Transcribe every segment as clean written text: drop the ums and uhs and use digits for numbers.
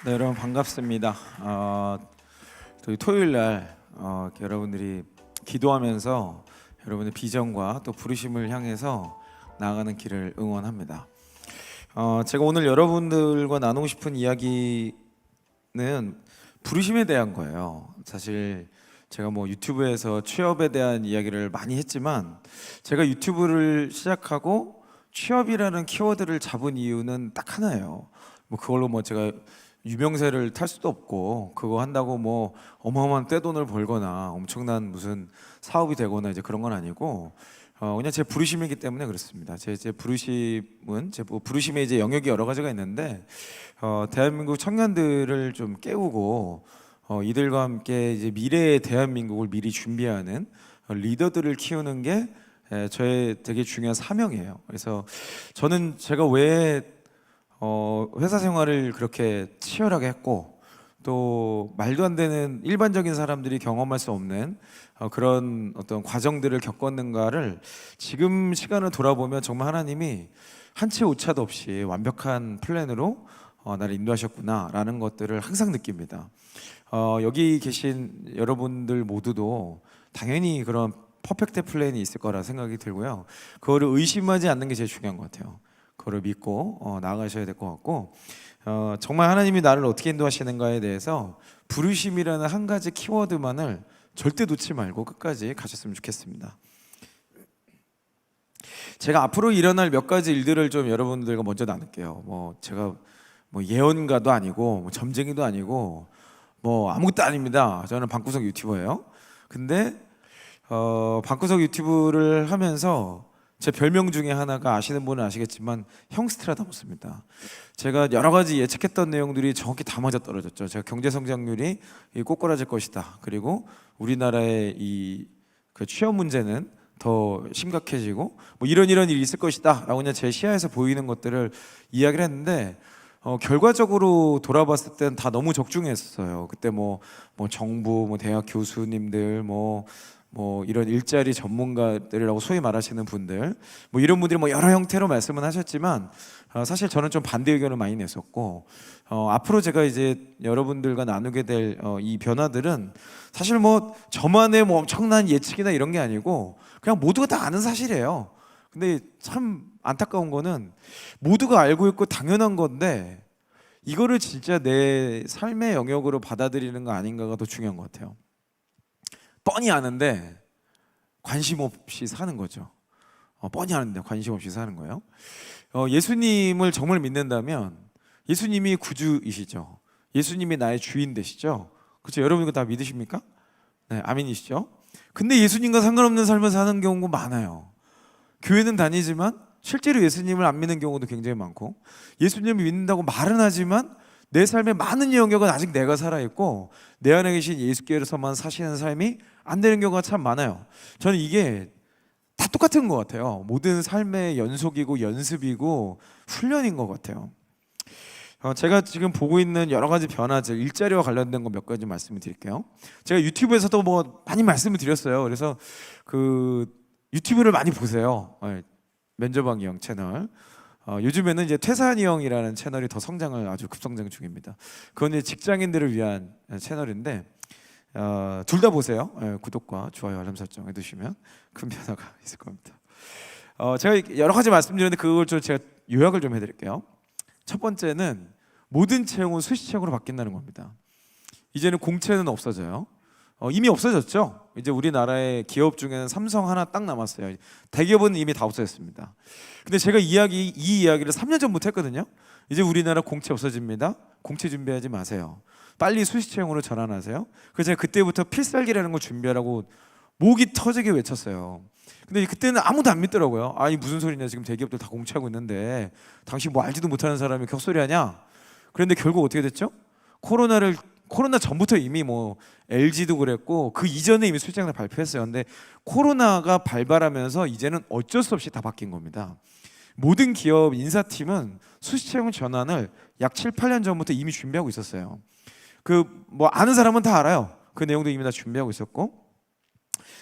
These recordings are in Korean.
네, 여러분 반갑습니다. 저희 토요일 날 이렇게 여러분들이 기도하면서 여러분의 비전과 또 부르심을 향해서 나아가는 길을 응원합니다. 제가 오늘 여러분들과 나누고 싶은 이야기는 부르심에 대한 거예요. 사실 제가 뭐 유튜브에서 취업에 대한 이야기를 많이 했지만 제가 유튜브를 시작하고 취업이라는 키워드를 잡은 이유는 딱 하나예요. 뭐 그걸로 뭐 제가 유명세를 탈 수도 없고 그거 한다고 뭐 어마어마한 떼돈을 벌거나 엄청난 무슨 사업이 되거나 이제 그런 건 아니고 그냥 제 부르심이기 때문에 그렇습니다. 제 부르심은 부르심의 이제 영역이 여러 가지가 있는데 대한민국 청년들을 좀 깨우고 이들과 함께 이제 미래의 대한민국을 미리 준비하는 리더들을 키우는 게 저의 되게 중요한 사명이에요. 그래서 저는 제가 왜 회사 생활을 그렇게 치열하게 했고 또 말도 안 되는 일반적인 사람들이 경험할 수 없는 그런 어떤 과정들을 겪었는가를 지금 시간을 돌아보면 정말 하나님이 한치 오차도 없이 완벽한 플랜으로 나를 인도하셨구나라는 것들을 항상 느낍니다. 여기 계신 여러분들 모두도 당연히 그런 퍼펙트 플랜이 있을 거라 생각이 들고요. 그거를 의심하지 않는 게 제일 중요한 것 같아요. 그거를 믿고 나아가셔야 될 것 같고 정말 하나님이 나를 어떻게 인도하시는가에 대해서 부르심이라는 한 가지 키워드만을 절대 놓지 말고 끝까지 가셨으면 좋겠습니다. 제가 앞으로 일어날 몇 가지 일들을 좀 여러분들과 먼저 나눌게요. 뭐 제가 뭐 예언가도 아니고 뭐 점쟁이도 아니고 뭐 아무것도 아닙니다. 저는 방구석 유튜버예요. 근데 방구석 유튜브를 하면서 제 별명 중에 하나가 아시는 분은 아시겠지만 형스트라다무스입니다. 제가 여러 가지 예측했던 내용들이 정확히 다 맞아떨어졌죠. 제가 경제 성장률이 꼬꾸라질 것이다. 그리고 우리나라의 그 취업 문제는 더 심각해지고 뭐 이런 일이 있을 것이다 라고 그냥 제 시야에서 보이는 것들을 이야기를 했는데 결과적으로 돌아봤을 때는 다 너무 적중했어요. 그때 뭐 정부, 뭐 대학 교수님들, 뭐 이런 일자리 전문가들이라고 소위 말하시는 분들, 뭐 이런 분들이 뭐 여러 형태로 말씀은 하셨지만 사실 저는 좀 반대 의견을 많이 냈었고 앞으로 제가 이제 여러분들과 나누게 될 이 변화들은 사실 뭐 저만의 뭐 엄청난 예측이나 이런 게 아니고 그냥 모두가 다 아는 사실이에요. 근데 참 안타까운 거는 모두가 알고 있고 당연한 건데 이거를 진짜 내 삶의 영역으로 받아들이는 거 아닌가가 더 중요한 것 같아요. 뻔히 아는데 관심 없이 사는 거죠. 뻔히 아는데 관심 없이 사는 거예요. 예수님을 정말 믿는다면 예수님이 구주이시죠. 예수님이 나의 주인 되시죠. 그렇죠? 여러분 이거 다 믿으십니까? 네, 아멘이시죠? 근데 예수님과 상관없는 삶을 사는 경우가 많아요. 교회는 다니지만 실제로 예수님을 안 믿는 경우도 굉장히 많고 예수님을 믿는다고 말은 하지만 내 삶의 많은 영역은 아직 내가 살아있고 내 안에 계신 예수께서만 사시는 삶이 안 되는 경우가 참 많아요. 저는 이게 다 똑같은 것 같아요. 모든 삶의 연속이고 연습이고 훈련인 것 같아요. 제가 지금 보고 있는 여러 가지 변화들, 일자리와 관련된 거 몇 가지 말씀을 드릴게요. 제가 유튜브에서도 뭐 많이 말씀을 드렸어요. 그래서 그 유튜브를 많이 보세요. 면접왕이 형 채널. 요즘에는 이제 퇴사한이 형이라는 채널이 더 성장을 아주 급성장 중입니다. 그건 이제 직장인들을 위한 채널인데 둘 다 보세요. 구독과 좋아요, 알람 설정 해두시면 큰 변화가 있을 겁니다. 제가 여러 가지 말씀드렸는데 그걸 좀 제가 요약을 좀 해드릴게요. 첫 번째는 모든 채용은 수시채용으로 바뀐다는 겁니다. 이제는 공채는 없어져요. 이미 없어졌죠. 이제 우리나라의 기업 중에는 삼성 하나 딱 남았어요. 대기업은 이미 다 없어졌습니다. 근데 제가 이 이야기를 3년 전부터 했거든요. 이제 우리나라 공채 없어집니다. 공채 준비하지 마세요. 빨리 수시채용으로 전환하세요. 그래서 제가 그때부터 필살기라는 걸 준비하라고 목이 터지게 외쳤어요. 근데 그때는 아무도 안 믿더라고요. 아니 무슨 소리냐, 지금 대기업들 다 공채하고 있는데 당신 뭐 알지도 못하는 사람이 격소리하냐. 그런데 결국 어떻게 됐죠? 코로나 전부터 이미 뭐 LG도 그랬고 그 이전에 이미 수시채용을 발표했어요. 근데 코로나가 발발하면서 이제는 어쩔 수 없이 다 바뀐 겁니다. 모든 기업 인사팀은 수시채용 전환을 약 7, 8년 전부터 이미 준비하고 있었어요. 그 뭐 아는 사람은 다 알아요. 그 내용도 이미 다 준비하고 있었고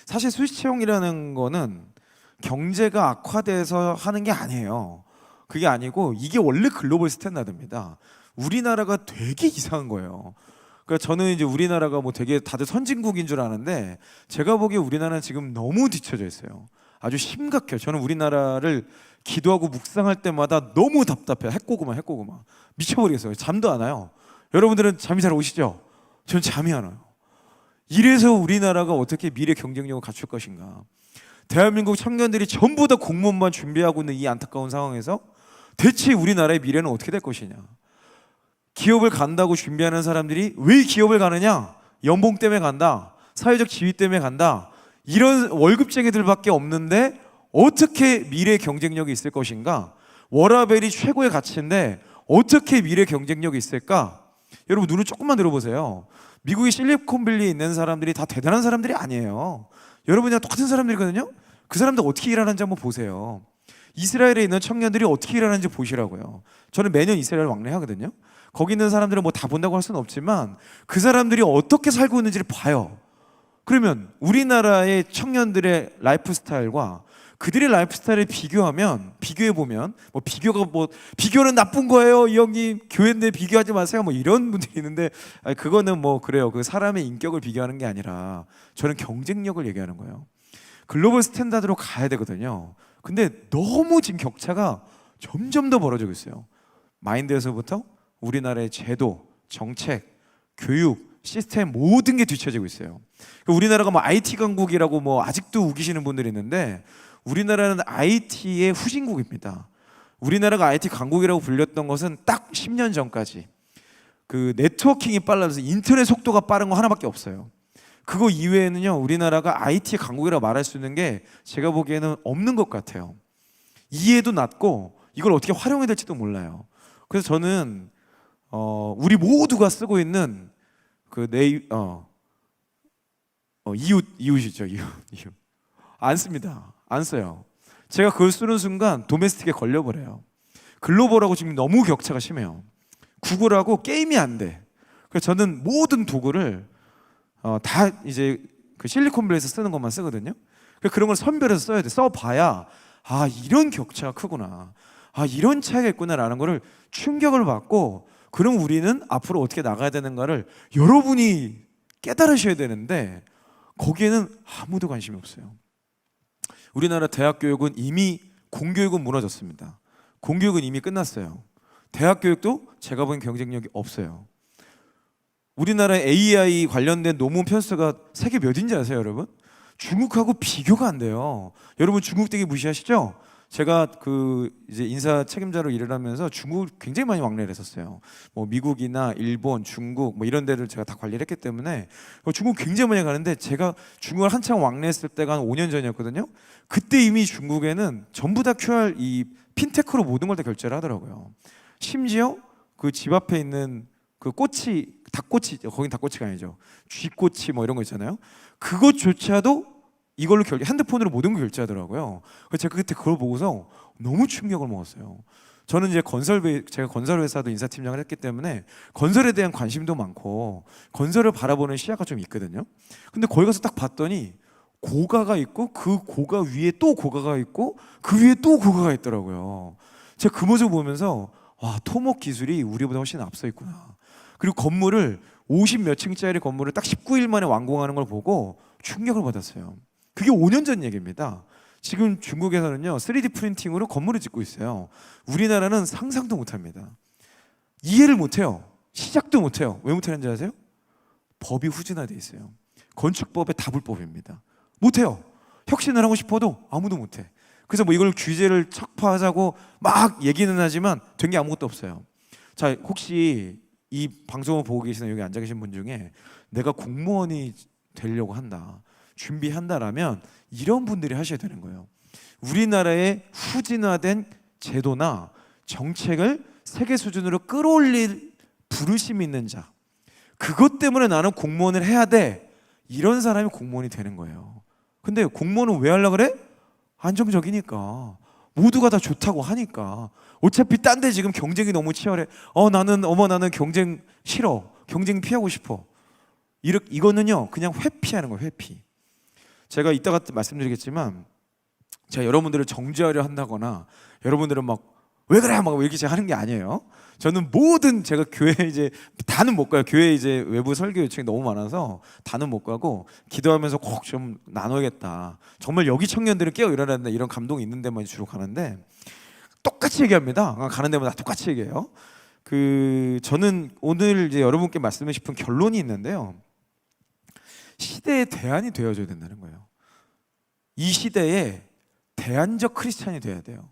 사실 수시채용이라는 거는 경제가 악화돼서 하는 게 아니에요. 그게 아니고 이게 원래 글로벌 스탠다드입니다. 우리나라가 되게 이상한 거예요. 그러니까 저는 이제 우리나라가 뭐 되게 다들 선진국인 줄 아는데 제가 보기에 우리나라는 지금 너무 뒤쳐져 있어요. 아주 심각해요. 저는 우리나라를 기도하고 묵상할 때마다 너무 답답해요. 핵고구마 미쳐버리겠어요. 잠도 안 와요. 여러분들은 잠이 잘 오시죠? 전 잠이 안 와요. 이래서 우리나라가 어떻게 미래 경쟁력을 갖출 것인가. 대한민국 청년들이 전부 다 공무원만 준비하고 있는 이 안타까운 상황에서 대체 우리나라의 미래는 어떻게 될 것이냐. 기업을 간다고 준비하는 사람들이 왜 기업을 가느냐? 연봉 때문에 간다. 사회적 지위 때문에 간다. 이런 월급쟁이들밖에 없는데 어떻게 미래 경쟁력이 있을 것인가? 워라밸이 최고의 가치인데 어떻게 미래 경쟁력이 있을까? 여러분 눈을 조금만 들어보세요. 미국의 실리콘밸리에 있는 사람들이 다 대단한 사람들이 아니에요. 여러분이랑 똑같은 사람들이거든요. 그 사람들 어떻게 일하는지 한번 보세요. 이스라엘에 있는 청년들이 어떻게 일하는지 보시라고요. 저는 매년 이스라엘 왕래하거든요. 거기 있는 사람들은 뭐 다 본다고 할 수는 없지만 그 사람들이 어떻게 살고 있는지를 봐요. 그러면 우리나라의 청년들의 라이프 스타일과 그들의 라이프 스타일을 비교해 보면 비교는 나쁜 거예요. 이 형님 교회인데 비교하지 마세요. 뭐 이런 분들이 있는데 그거는 뭐 그래요. 그 사람의 인격을 비교하는 게 아니라 저는 경쟁력을 얘기하는 거예요. 글로벌 스탠다드로 가야 되거든요. 근데 너무 지금 격차가 점점 더 벌어지고 있어요. 마인드에서부터 우리나라의 제도, 정책, 교육, 시스템 모든 게 뒤처지고 있어요. 우리나라가 뭐 IT 강국이라고 뭐 아직도 우기시는 분들이 있는데 우리나라는 IT의 후진국입니다. 우리나라가 IT 강국이라고 불렸던 것은 딱 10년 전까지 그 네트워킹이 빨라져서 인터넷 속도가 빠른 거 하나밖에 없어요. 그거 이외에는요 우리나라가 IT 강국이라고 말할 수 있는 게 제가 보기에는 없는 것 같아요. 이해도 낮고 이걸 어떻게 활용해야 될지도 몰라요. 그래서 저는 우리 모두가 쓰고 있는 그 이웃이죠. 이웃. 안 씁니다. 안 써요. 제가 그걸 쓰는 순간 도메스틱에 걸려버려요. 글로벌하고 지금 너무 격차가 심해요. 구글하고 게임이 안 돼. 그래서 저는 모든 도구를 다 이제 그 실리콘밸리에서 쓰는 것만 쓰거든요. 그런 걸 선별해서 써야 돼. 써봐야 이런 격차가 크구나. 이런 차이가 있구나라는 거를 충격을 받고 그럼 우리는 앞으로 어떻게 나가야 되는가를 여러분이 깨달으셔야 되는데 거기에는 아무도 관심이 없어요. 우리나라 대학 교육은 이미 공교육은 무너졌습니다. 공교육은 이미 끝났어요. 대학 교육도 제가 보기엔 경쟁력이 없어요. 우리나라의 AI 관련된 논문 편수가 세계 몇인지 아세요, 여러분? 중국하고 비교가 안 돼요. 여러분 중국 되게 무시하시죠? 제가 그 이제 인사 책임자로 일을 하면서 중국을 굉장히 많이 왕래를 했었어요. 뭐 미국이나 일본, 중국 뭐 이런 데를 제가 다 관리를 했기 때문에 중국 굉장히 많이 가는데 제가 중국을 한창 왕래했을 때가 한 5년 전이었거든요. 그때 이미 중국에는 전부 다 QR 이 핀테크로 모든 걸 다 결제를 하더라고요. 심지어 그 집 앞에 있는 그 닭꼬치, 거긴 닭꼬치가 아니죠. 쥐꼬치 뭐 이런 거 있잖아요. 그것조차도 이걸로 핸드폰으로 모든 걸 결제하더라고요. 그래서 제가 그때 그걸 보고서 너무 충격을 먹었어요. 저는 이제 제가 건설회사도 인사팀장을 했기 때문에 건설에 대한 관심도 많고 건설을 바라보는 시야가 좀 있거든요. 근데 거기 가서 딱 봤더니 고가가 있고 그 고가 위에 또 고가가 있고 그 위에 또 고가가 있더라고요. 제가 그 모습을 보면서 토목 기술이 우리보다 훨씬 앞서 있구나. 그리고 건물을 50 몇 층짜리 건물을 딱 19일 만에 완공하는 걸 보고 충격을 받았어요. 그게 5년 전 얘기입니다. 지금 중국에서는요 3D 프린팅으로 건물을 짓고 있어요. 우리나라는 상상도 못합니다. 이해를 못해요. 시작도 못해요. 왜 못하는지 아세요? 법이 후진화되어 있어요. 건축법의 다불법입니다. 못해요. 혁신을 하고 싶어도 아무도 못해. 그래서 뭐 이걸 규제를 척파하자고 막 얘기는 하지만 된 게 아무것도 없어요. 자, 혹시 이 방송을 보고 계시는 여기 앉아 계신 분 중에 내가 공무원이 되려고 한다, 준비한다라면 이런 분들이 하셔야 되는 거예요. 우리나라의 후진화된 제도나 정책을 세계 수준으로 끌어올릴 부르심 있는 자, 그것 때문에 나는 공무원을 해야 돼, 이런 사람이 공무원이 되는 거예요. 근데 공무원은 왜 하려고 그래? 안정적이니까, 모두가 다 좋다고 하니까. 어차피 딴 데 지금 경쟁이 너무 치열해. 나는 경쟁 싫어, 경쟁 피하고 싶어. 이거는요 그냥 회피하는 거예요. 회피. 제가 이따가 말씀드리겠지만 제가 여러분들을 정죄하려 한다거나 여러분들은 막 왜 그래 막 이렇게 제가 하는 게 아니에요. 저는 모든 제가 교회 이제 다는 못 가요. 교회 이제 외부 설교 요청이 너무 많아서 다는 못 가고 기도하면서 꼭 좀 나눠야겠다. 정말 여기 청년들은 깨어 일어나야 된다 이런 감동이 있는 데만 주로 가는데 똑같이 얘기합니다. 가는 데마다 똑같이 얘기해요. 저는 오늘 이제 여러분께 말씀드리고 싶은 결론이 있는데요. 시대의 대안이 되어줘야 된다는 거예요. 이 시대에 대안적 크리스찬이 돼야 돼요.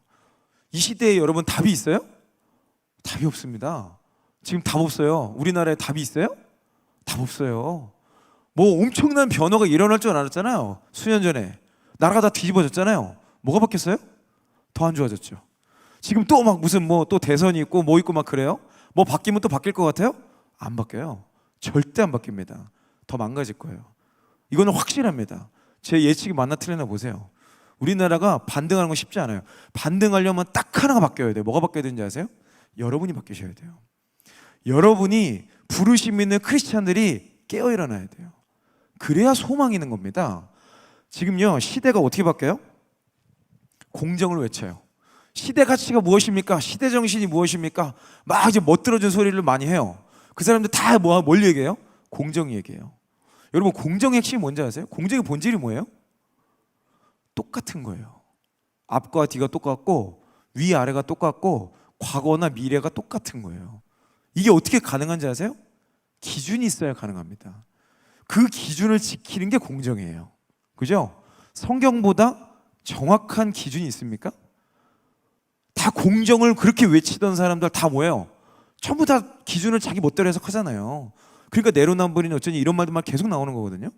이 시대에 여러분 답이 있어요? 답이 없습니다. 지금 답 없어요. 우리나라에 답이 있어요? 답 없어요. 뭐 엄청난 변화가 일어날 줄 알았잖아요. 수년 전에 나라가 다 뒤집어졌잖아요. 뭐가 바뀌었어요? 더 안 좋아졌죠. 지금 또 막 무슨 뭐 또 대선이 있고 뭐 있고 막 그래요? 뭐 바뀌면 또 바뀔 것 같아요? 안 바뀌어요. 절대 안 바뀝니다. 더 망가질 거예요. 이거는 확실합니다. 제 예측이 맞나 틀리나 보세요. 우리나라가 반등하는 건 쉽지 않아요. 반등하려면 딱 하나가 바뀌어야 돼요. 뭐가 바뀌어야 되는지 아세요? 여러분이 바뀌셔야 돼요. 여러분이 부르심 있는 크리스찬들이 깨어 일어나야 돼요. 그래야 소망이 있는 겁니다. 지금요 시대가 어떻게 바뀌어요? 공정을 외쳐요. 시대 가치가 무엇입니까? 시대 정신이 무엇입니까? 막 이제 멋들어진 소리를 많이 해요. 그 사람들 다 뭘 얘기해요? 공정 얘기해요. 여러분 공정의 핵심이 뭔지 아세요? 공정의 본질이 뭐예요? 똑같은 거예요. 앞과 뒤가 똑같고 위아래가 똑같고 과거나 미래가 똑같은 거예요. 이게 어떻게 가능한지 아세요? 기준이 있어야 가능합니다. 그 기준을 지키는 게 공정이에요. 그죠? 성경보다 정확한 기준이 있습니까? 다 공정을 그렇게 외치던 사람들 다 뭐예요? 전부 다 기준을 자기 멋대로 해석하잖아요. 그러니까 내로남불이니 어쩌니 이런 말들만 계속 나오는 거거든요.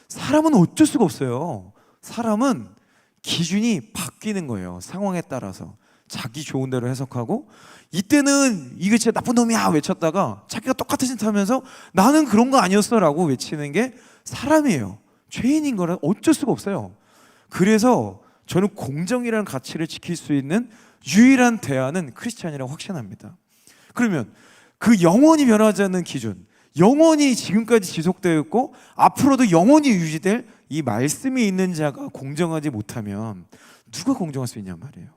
사람은 어쩔 수가 없어요. 사람은 기준이 바뀌는 거예요. 상황에 따라서 자기 좋은 대로 해석하고, 이때는 이게 진짜 나쁜 놈이야 외쳤다가 자기가 똑같은 짓 하면서 나는 그런 거 아니었어 라고 외치는 게 사람이에요. 죄인인 거라 어쩔 수가 없어요. 그래서 저는 공정이라는 가치를 지킬 수 있는 유일한 대안은 크리스찬이라고 확신합니다. 그러면 그 영원히 변하지 않는 기준, 영원히 지금까지 지속되어 있고 앞으로도 영원히 유지될 이 말씀이 있는 자가 공정하지 못하면 누가 공정할 수 있냔 말이에요.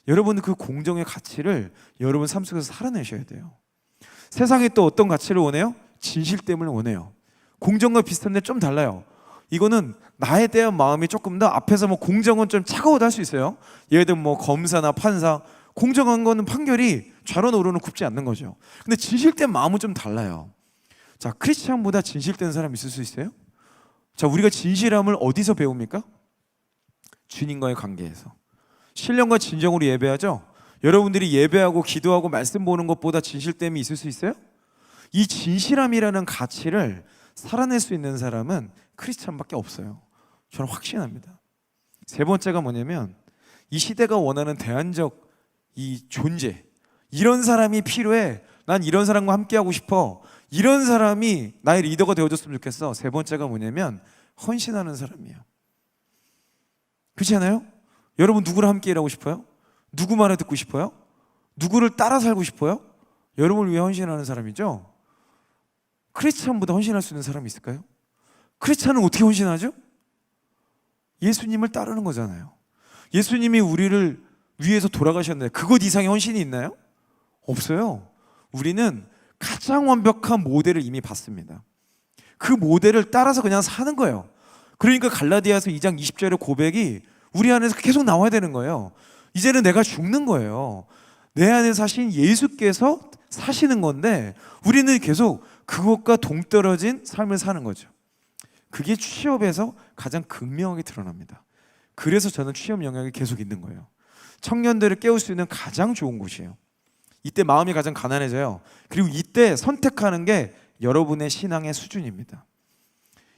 여러분은 그 공정의 가치를 여러분 삶 속에서 살아내셔야 돼요. 세상이 또 어떤 가치를 원해요? 진실됨을 원해요. 공정과 비슷한데 좀 달라요. 이거는 나에 대한 마음이 조금 더, 앞에서 뭐 공정은 좀 차가워도 할 수 있어요. 예를 들면 뭐 검사나 판사, 공정한 거는 판결이 좌로 우로는 굽지 않는 거죠. 근데 진실된 마음은 좀 달라요. 자, 크리스찬보다 진실된 사람 있을 수 있어요? 자, 우리가 진실함을 어디서 배웁니까? 주님과의 관계에서. 신령과 진정으로 예배하죠? 여러분들이 예배하고 기도하고 말씀 보는 것보다 진실됨이 있을 수 있어요? 이 진실함이라는 가치를 살아낼 수 있는 사람은 크리스찬밖에 없어요. 저는 확신합니다. 세 번째가 뭐냐면, 이 시대가 원하는 대안적 이 존재, 이런 사람이 필요해. 난 이런 사람과 함께하고 싶어. 이런 사람이 나의 리더가 되어줬으면 좋겠어. 세 번째가 뭐냐면 헌신하는 사람이에요. 그렇지 않아요? 여러분 누구랑 함께 일하고 싶어요? 누구 말을 듣고 싶어요? 누구를 따라 살고 싶어요? 여러분을 위해 헌신하는 사람이죠? 크리스찬보다 헌신할 수 있는 사람이 있을까요? 크리스찬은 어떻게 헌신하죠? 예수님을 따르는 거잖아요. 예수님이 우리를 위해서 돌아가셨는데 그것 이상의 헌신이 있나요? 없어요. 우리는 가장 완벽한 모델을 이미 봤습니다. 그 모델을 따라서 그냥 사는 거예요. 그러니까 갈라디아서 2장 20절의 고백이 우리 안에서 계속 나와야 되는 거예요. 이제는 내가 죽는 거예요. 내 안에 사신 예수께서 사시는 건데 우리는 계속 그것과 동떨어진 삶을 사는 거죠. 그게 취업에서 가장 극명하게 드러납니다. 그래서 저는 취업 영역이 계속 있는 거예요. 청년들을 깨울 수 있는 가장 좋은 곳이에요. 이때 마음이 가장 가난해져요. 그리고 이때 선택하는 게 여러분의 신앙의 수준입니다.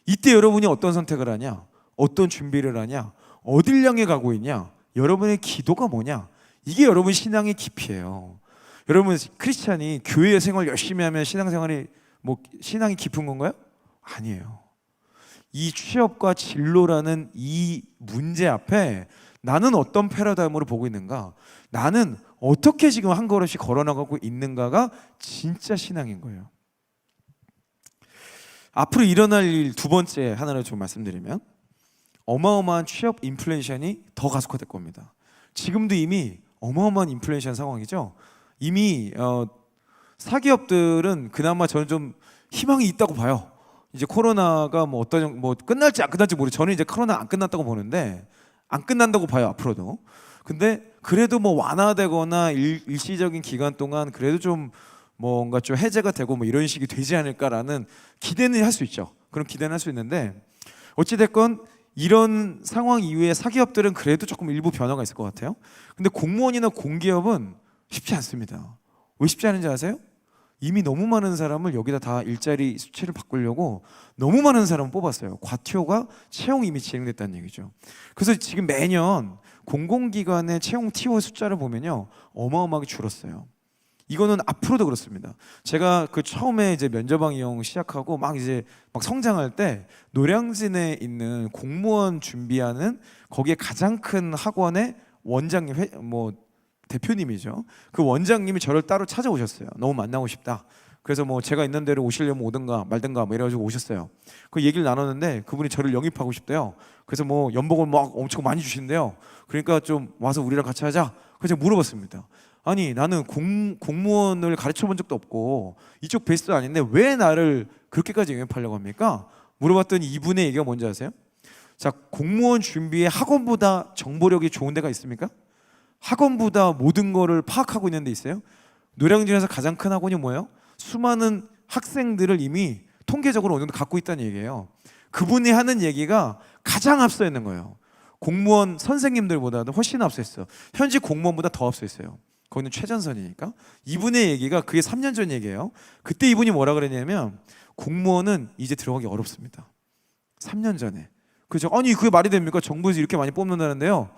이때 여러분이 어떤 선택을 하냐, 어떤 준비를 하냐, 어딜 향해 가고 있냐, 여러분의 기도가 뭐냐, 이게 여러분 신앙의 깊이에요. 여러분 크리스찬이 교회 생활 열심히 하면 신앙생활이 신앙이 깊은 건가요? 아니에요. 이 취업과 진로라는 이 문제 앞에 나는 어떤 패러다임으로 보고 있는가, 나는 어떻게 지금 한 걸음씩 걸어나가고 있는가가 진짜 신앙인 거예요. 앞으로 일어날 일 두 번째 하나를 좀 말씀드리면, 어마어마한 취업 인플레이션이 더 가속화될 겁니다. 지금도 이미 어마어마한 인플레이션 상황이죠. 이미 사기업들은 그나마 저는 좀 희망이 있다고 봐요. 이제 코로나가 뭐 어떤 뭐 끝날지 안 끝날지 모르. 저는 이제 코로나 안 끝났다고 보는데 안 끝난다고 봐요 앞으로도. 근데 그래도 뭐 완화되거나 일시적인 기간 동안 그래도 좀 뭔가 좀 해제가 되고 뭐 이런 식이 되지 않을까라는 기대는 할 수 있죠. 그런 기대는 할 수 있는데 어찌 됐건 이런 상황 이후에 사기업들은 그래도 조금 일부 변화가 있을 것 같아요. 근데 공무원이나 공기업은 쉽지 않습니다. 왜 쉽지 않은지 아세요? 이미 너무 많은 사람을 여기다 다 일자리 수치를 바꾸려고 너무 많은 사람을 뽑았어요. 과티오가 채용이 이미 진행됐다는 얘기죠. 그래서 지금 매년 공공기관의 채용 티오 숫자를 보면요 어마어마하게 줄었어요. 이거는 앞으로도 그렇습니다. 제가 그 처음에 이제 면접왕 이용 시작하고 막 이제 막 성장할 때 노량진에 있는 공무원 준비하는 거기에 가장 큰 학원의 원장님 뭐 대표님이죠. 그 원장님이 저를 따로 찾아오셨어요. 너무 만나고 싶다. 그래서 뭐 제가 있는 데로 오시려면 오든가 말든가 뭐 이래가지고 오셨어요. 그 얘기를 나눴는데 그분이 저를 영입하고 싶대요. 그래서 뭐 연봉을 막 엄청 많이 주신대요. 그러니까 좀 와서 우리랑 같이 하자. 그래서 제가 물어봤습니다. 아니 나는 공무원을 가르쳐 본 적도 없고 이쪽 베이스도 아닌데 왜 나를 그렇게까지 영입하려고 합니까? 물어봤더니 이분의 얘기가 뭔지 아세요? 자, 공무원 준비에 학원보다 정보력이 좋은 데가 있습니까? 학원보다 모든 거를 파악하고 있는 데 있어요? 노량진에서 가장 큰 학원이 뭐예요? 수많은 학생들을 이미 통계적으로 어느 정도 갖고 있다는 얘기예요. 그분이 하는 얘기가 가장 앞서 있는 거예요. 공무원 선생님들보다도 훨씬 앞서 있어요. 현직 공무원보다 더 앞서 있어요. 거기는 최전선이니까. 이분의 얘기가 그게 3년 전 얘기예요. 그때 이분이 뭐라 그랬냐면 공무원은 이제 들어가기 어렵습니다. 3년 전에. 그죠? 아니 그게 말이 됩니까? 정부에서 이렇게 많이 뽑는다는데요.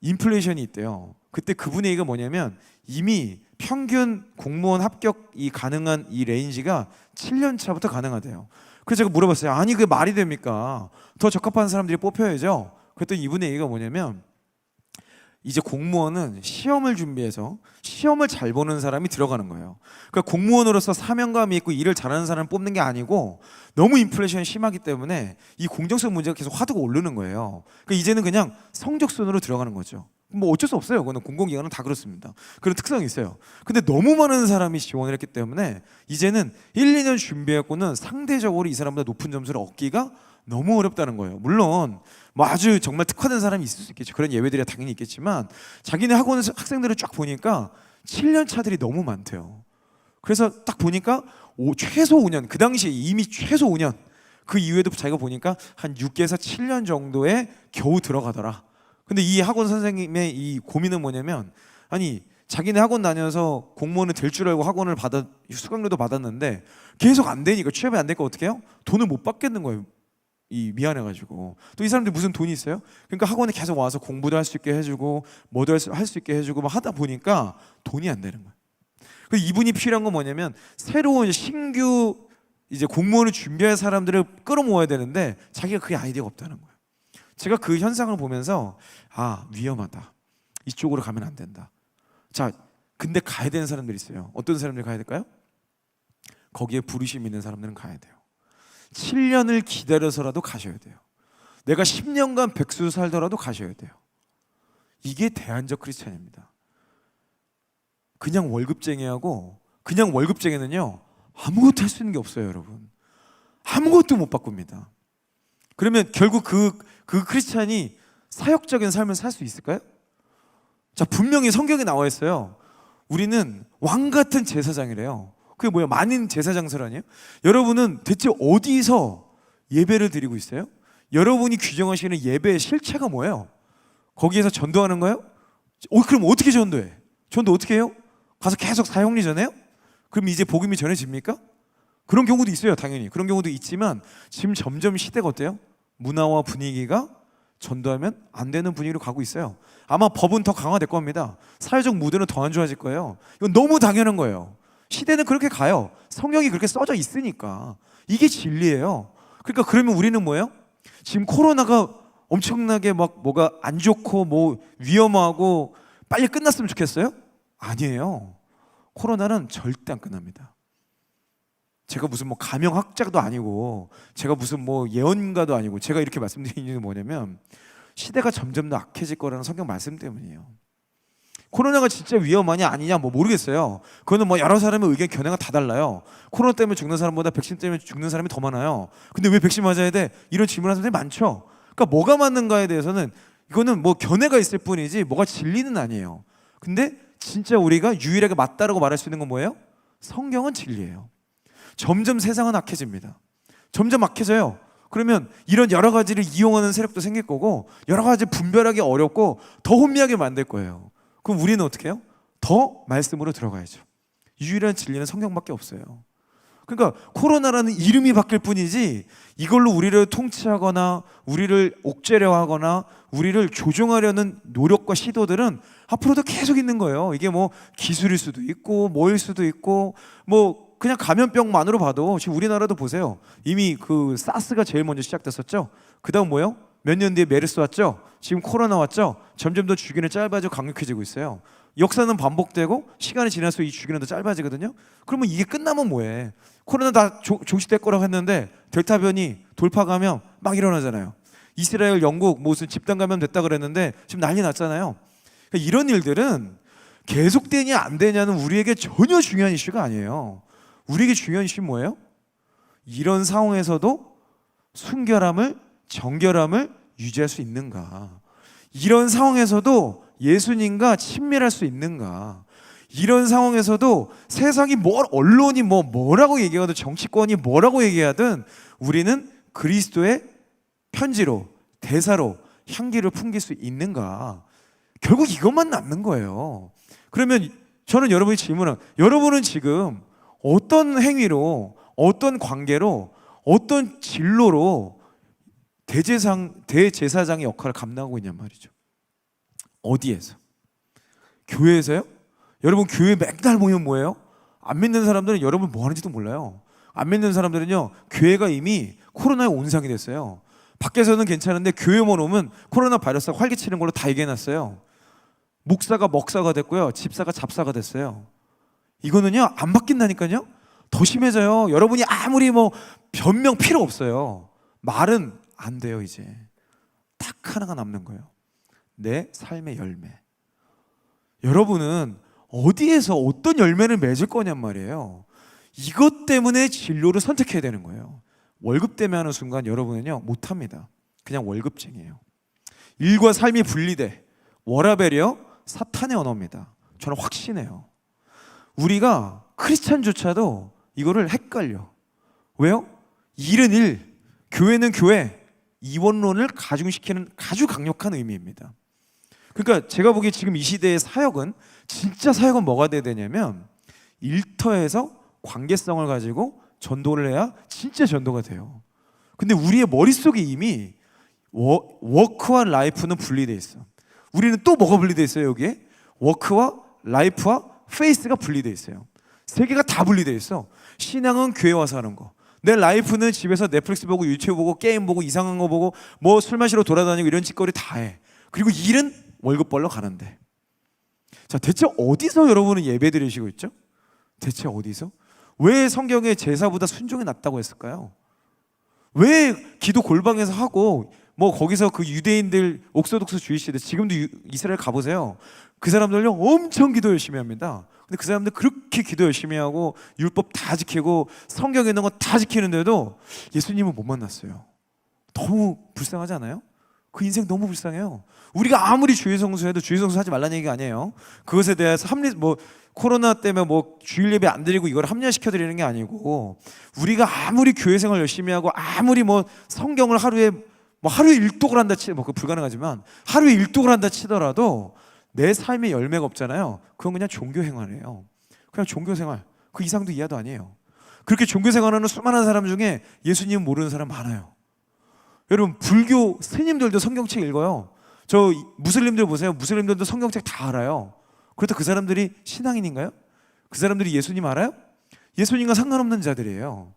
인플레이션이 있대요. 그때 그분의 얘기가 뭐냐면 이미 평균 공무원 합격이 가능한 이 레인지가 7년 차부터 가능하대요. 그래서 제가 물어봤어요. 아니 그게 말이 됩니까? 더 적합한 사람들이 뽑혀야죠. 그랬더니 이분의 얘기가 뭐냐면 이제 공무원은 시험을 준비해서 시험을 잘 보는 사람이 들어가는 거예요. 그러니까 공무원으로서 사명감이 있고 일을 잘하는 사람을 뽑는 게 아니고 너무 인플레이션이 심하기 때문에 이 공정성 문제가 계속 화두가 오르는 거예요. 그러니까 이제는 그냥 성적순으로 들어가는 거죠. 뭐 어쩔 수 없어요. 그거는 공공기관은 다 그렇습니다. 그런 특성이 있어요. 근데 너무 많은 사람이 지원을 했기 때문에 이제는 1, 2년 준비했고는 상대적으로 이 사람보다 높은 점수를 얻기가 너무 어렵다는 거예요. 물론 뭐 아주 정말 특화된 사람이 있을 수 있겠죠. 그런 예외들이 당연히 있겠지만 자기네 학원 학생들을 쫙 보니까 7년 차들이 너무 많대요. 그래서 딱 보니까 최소 5년, 그 당시에 이미 최소 5년, 그 이후에도 자기가 보니까 한 6개에서 7년 정도에 겨우 들어가더라. 근데 이 학원 선생님의 이 고민은 뭐냐면 아니 자기네 학원 다녀서 공무원은 될 줄 알고 학원을 수강료도 받았는데 계속 안 되니까 취업이 안 되니까 어떻게 해요? 돈을 못 받겠는 거예요. 이 미안해가지고. 또 이 사람들 무슨 돈이 있어요? 그러니까 학원에 계속 와서 공부도 할 수 있게 해주고 뭐도 할 수 있게 해주고 막 하다 보니까 돈이 안 되는 거예요. 그래서 이분이 필요한 건 뭐냐면 새로운 신규 이제 공무원을 준비할 사람들을 끌어모아야 되는데 자기가 그게 아이디어가 없다는 거예요. 제가 그 현상을 보면서 아 위험하다. 이쪽으로 가면 안 된다. 자 근데 가야 되는 사람들이 있어요. 어떤 사람들이 가야 될까요? 거기에 부르심 있는 사람들은 가야 돼요. 7년을 기다려서라도 가셔야 돼요. 내가 10년간 백수 살더라도 가셔야 돼요. 이게 대안적 크리스찬입니다. 그냥 월급쟁이하고 그냥 월급쟁이는요 아무것도 할 수 있는 게 없어요, 여러분. 아무것도 못 바꿉니다. 그러면 결국 그 크리스찬이 사역적인 삶을 살 수 있을까요? 자 분명히 성경에 나와 있어요. 우리는 왕 같은 제사장이래요. 그게 뭐야? 만인 제사장설 아니에요? 여러분은 대체 어디서 예배를 드리고 있어요? 여러분이 규정하시는 예배의 실체가 뭐예요? 거기에서 전도하는 거예요? 그럼 어떻게 전도해? 전도 어떻게 해요? 가서 계속 사형리 전해요? 그럼 이제 복음이 전해집니까? 그런 경우도 있어요, 당연히. 그런 경우도 있지만 지금 점점 시대가 어때요? 문화와 분위기가 전도하면 안 되는 분위기로 가고 있어요. 아마 법은 더 강화될 겁니다. 사회적 무드는 더 안 좋아질 거예요. 이건 너무 당연한 거예요. 시대는 그렇게 가요. 성경이 그렇게 써져 있으니까. 이게 진리예요. 그러니까 그러면 우리는 뭐예요? 지금 코로나가 엄청나게 막 뭐가 안 좋고 뭐 위험하고 빨리 끝났으면 좋겠어요? 아니에요. 코로나는 절대 안 끝납니다. 제가 무슨 뭐 감염학자도 아니고 제가 무슨 뭐 예언가도 아니고 제가 이렇게 말씀드리는 이유는 뭐냐면 시대가 점점 더 악해질 거라는 성경 말씀 때문이에요. 코로나가 진짜 위험하냐 아니냐 뭐 모르겠어요. 그거는 뭐 여러 사람의 의견 견해가 다 달라요. 코로나 때문에 죽는 사람보다 백신 때문에 죽는 사람이 더 많아요. 근데 왜 백신 맞아야 돼? 이런 질문하는 사람들이 많죠. 그러니까 뭐가 맞는가에 대해서는 이거는 뭐 견해가 있을 뿐이지 뭐가 진리는 아니에요. 근데 진짜 우리가 유일하게 맞다라고 말할 수 있는 건 뭐예요? 성경은 진리예요. 점점 세상은 악해집니다. 점점 악해져요. 그러면 이런 여러 가지를 이용하는 세력도 생길 거고 여러 가지 분별하기 어렵고 더 혼미하게 만들 거예요. 그럼 우리는 어떻게 해요? 더 말씀으로 들어가야죠. 유일한 진리는 성경밖에 없어요. 그러니까 코로나라는 이름이 바뀔 뿐이지 이걸로 우리를 통치하거나 우리를 옥죄려 하거나 우리를 조종하려는 노력과 시도들은 앞으로도 계속 있는 거예요. 이게 뭐 기술일 수도 있고 뭐일 수도 있고 뭐 그냥 감염병만으로 봐도 지금 우리나라도 보세요. 이미 그 사스가 제일 먼저 시작됐었죠. 그 다음 뭐예요? 몇 년 뒤에 메르스 왔죠. 지금 코로나 왔죠. 점점 더 주기는 짧아지고 강력해지고 있어요. 역사는 반복되고 시간이 지날수록 이 주기는 더 짧아지거든요. 그러면 이게 끝나면 뭐해? 코로나 다 종식될 거라고 했는데 델타 변이 돌파 감염 막 일어나잖아요. 이스라엘, 영국 무슨 집단 감염 됐다 그랬는데 지금 난리 났잖아요. 그러니까 이런 일들은 계속되냐 안 되냐는 우리에게 전혀 중요한 이슈가 아니에요. 우리에게 중요한 이슈는 뭐예요? 이런 상황에서도 순결함을, 정결함을 유지할 수 있는가? 이런 상황에서도 예수님과 친밀할 수 있는가? 이런 상황에서도 세상이 언론이 뭐라고 얘기하든 정치권이 뭐라고 얘기하든 우리는 그리스도의 편지로, 대사로 향기를 풍길 수 있는가? 결국 이것만 남는 거예요. 그러면 저는 여러분이 질문한, 여러분은 지금 어떤 행위로, 어떤 관계로, 어떤 진로로 대제사장의 역할을 감당하고 있냔 말이죠. 어디에서? 교회에서요? 여러분 교회 맨날 모이면 뭐예요? 안 믿는 사람들은 여러분 뭐 하는지도 몰라요. 안 믿는 사람들은요, 교회가 이미 코로나의 온상이 됐어요. 밖에서는 괜찮은데 교회만 오면 코로나 바이러스가 활기치는 걸로 다 얘기해놨어요. 목사가 먹사가 됐고요, 집사가 잡사가 됐어요. 이거는요 안 바뀐다니까요. 더 심해져요. 여러분이 아무리 뭐 변명 필요 없어요. 말은 안 돼요. 이제 딱 하나가 남는 거예요. 내 삶의 열매. 여러분은 어디에서 어떤 열매를 맺을 거냔 말이에요. 이것 때문에 진로를 선택해야 되는 거예요. 월급 때문에 하는 순간 여러분은요 못합니다. 그냥 월급쟁이에요. 일과 삶이 분리돼. 워라벨이요 사탄의 언어입니다. 저는 확신해요. 우리가 크리스찬조차도 이거를 헷갈려. 왜요? 일은 일, 교회는 교회, 이원론을 가중시키는 아주 강력한 의미입니다. 그러니까 제가 보기에 지금 이 시대의 사역은, 진짜 사역은 뭐가 돼야 되냐면 일터에서 관계성을 가지고 전도를 해야 진짜 전도가 돼요. 근데 우리의 머릿속에 이미 워크와 라이프는 분리되어 있어. 우리는 또 뭐가 분리되어 있어요? 여기에 워크와 라이프와 페이스가 분리되어 있어요. 세 개가 다 분리되어 있어. 신앙은 교회 와서 하는 거, 내 라이프는 집에서 넷플릭스 보고 유튜브 보고 게임 보고 이상한 거 보고 뭐 술 마시러 돌아다니고 이런 짓거리 다 해. 그리고 일은 월급 벌러 가는데. 자, 대체 어디서 여러분은 예배 드리시고 있죠? 대체 어디서? 왜 성경에 제사보다 순종이 낫다고 했을까요? 왜 기도 골방에서 하고 뭐 거기서 그 유대인들 옥소독스 주의 시대, 지금도 이스라엘 가보세요. 그 사람들요 엄청 기도 열심히 합니다. 근데 그 사람들 그렇게 기도 열심히 하고 율법 다 지키고 성경에 있는 거 다 지키는데도 예수님은 못 만났어요. 너무 불쌍하지 않아요? 그 인생 너무 불쌍해요. 우리가 아무리 주일 성수해도 주일 성수 하지 말라는 얘기가 아니에요. 그것에 대해서 코로나 때문에 뭐 주일 예배 안 드리고 이걸 합리화시켜 드리는 게 아니고, 우리가 아무리 교회 생활 열심히 하고 아무리 뭐 성경을 하루에 일독을 한다 그거 불가능하지만 하루에 일독을 한다 치더라도 내 삶의 열매가 없잖아요. 그건 그냥 종교 생활이에요. 그냥 종교 생활. 그 이상도 이하도 아니에요. 그렇게 종교 생활하는 수많은 사람 중에 예수님 모르는 사람 많아요. 여러분 불교 스님들도 성경책 읽어요. 저 무슬림들 보세요. 무슬림들도 성경책 다 알아요. 그렇다고 그 사람들이 신앙인인가요? 그 사람들이 예수님 알아요? 예수님과 상관없는 자들이에요.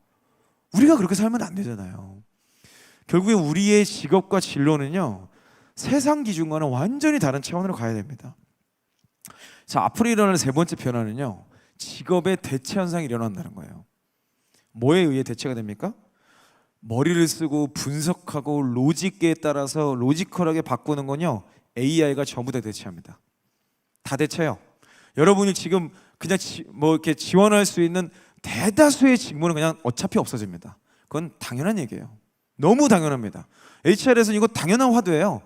우리가 그렇게 살면 안 되잖아요. 결국에 우리의 직업과 진로는요 세상 기준과는 완전히 다른 차원으로 가야 됩니다. 자, 앞으로 일어날 세 번째 변화는요 직업의 대체 현상이 일어난다는 거예요. 뭐에 의해 대체가 됩니까? 머리를 쓰고 분석하고 로직에 따라서 로지컬하게 바꾸는 건요 AI가 전부 다 대체합니다. 다 대체요. 여러분이 지금 그냥 뭐 이렇게 지원할 수 있는 대다수의 직무는 그냥 어차피 없어집니다. 그건 당연한 얘기예요. 너무 당연합니다. HR에서는 이거 당연한 화두예요.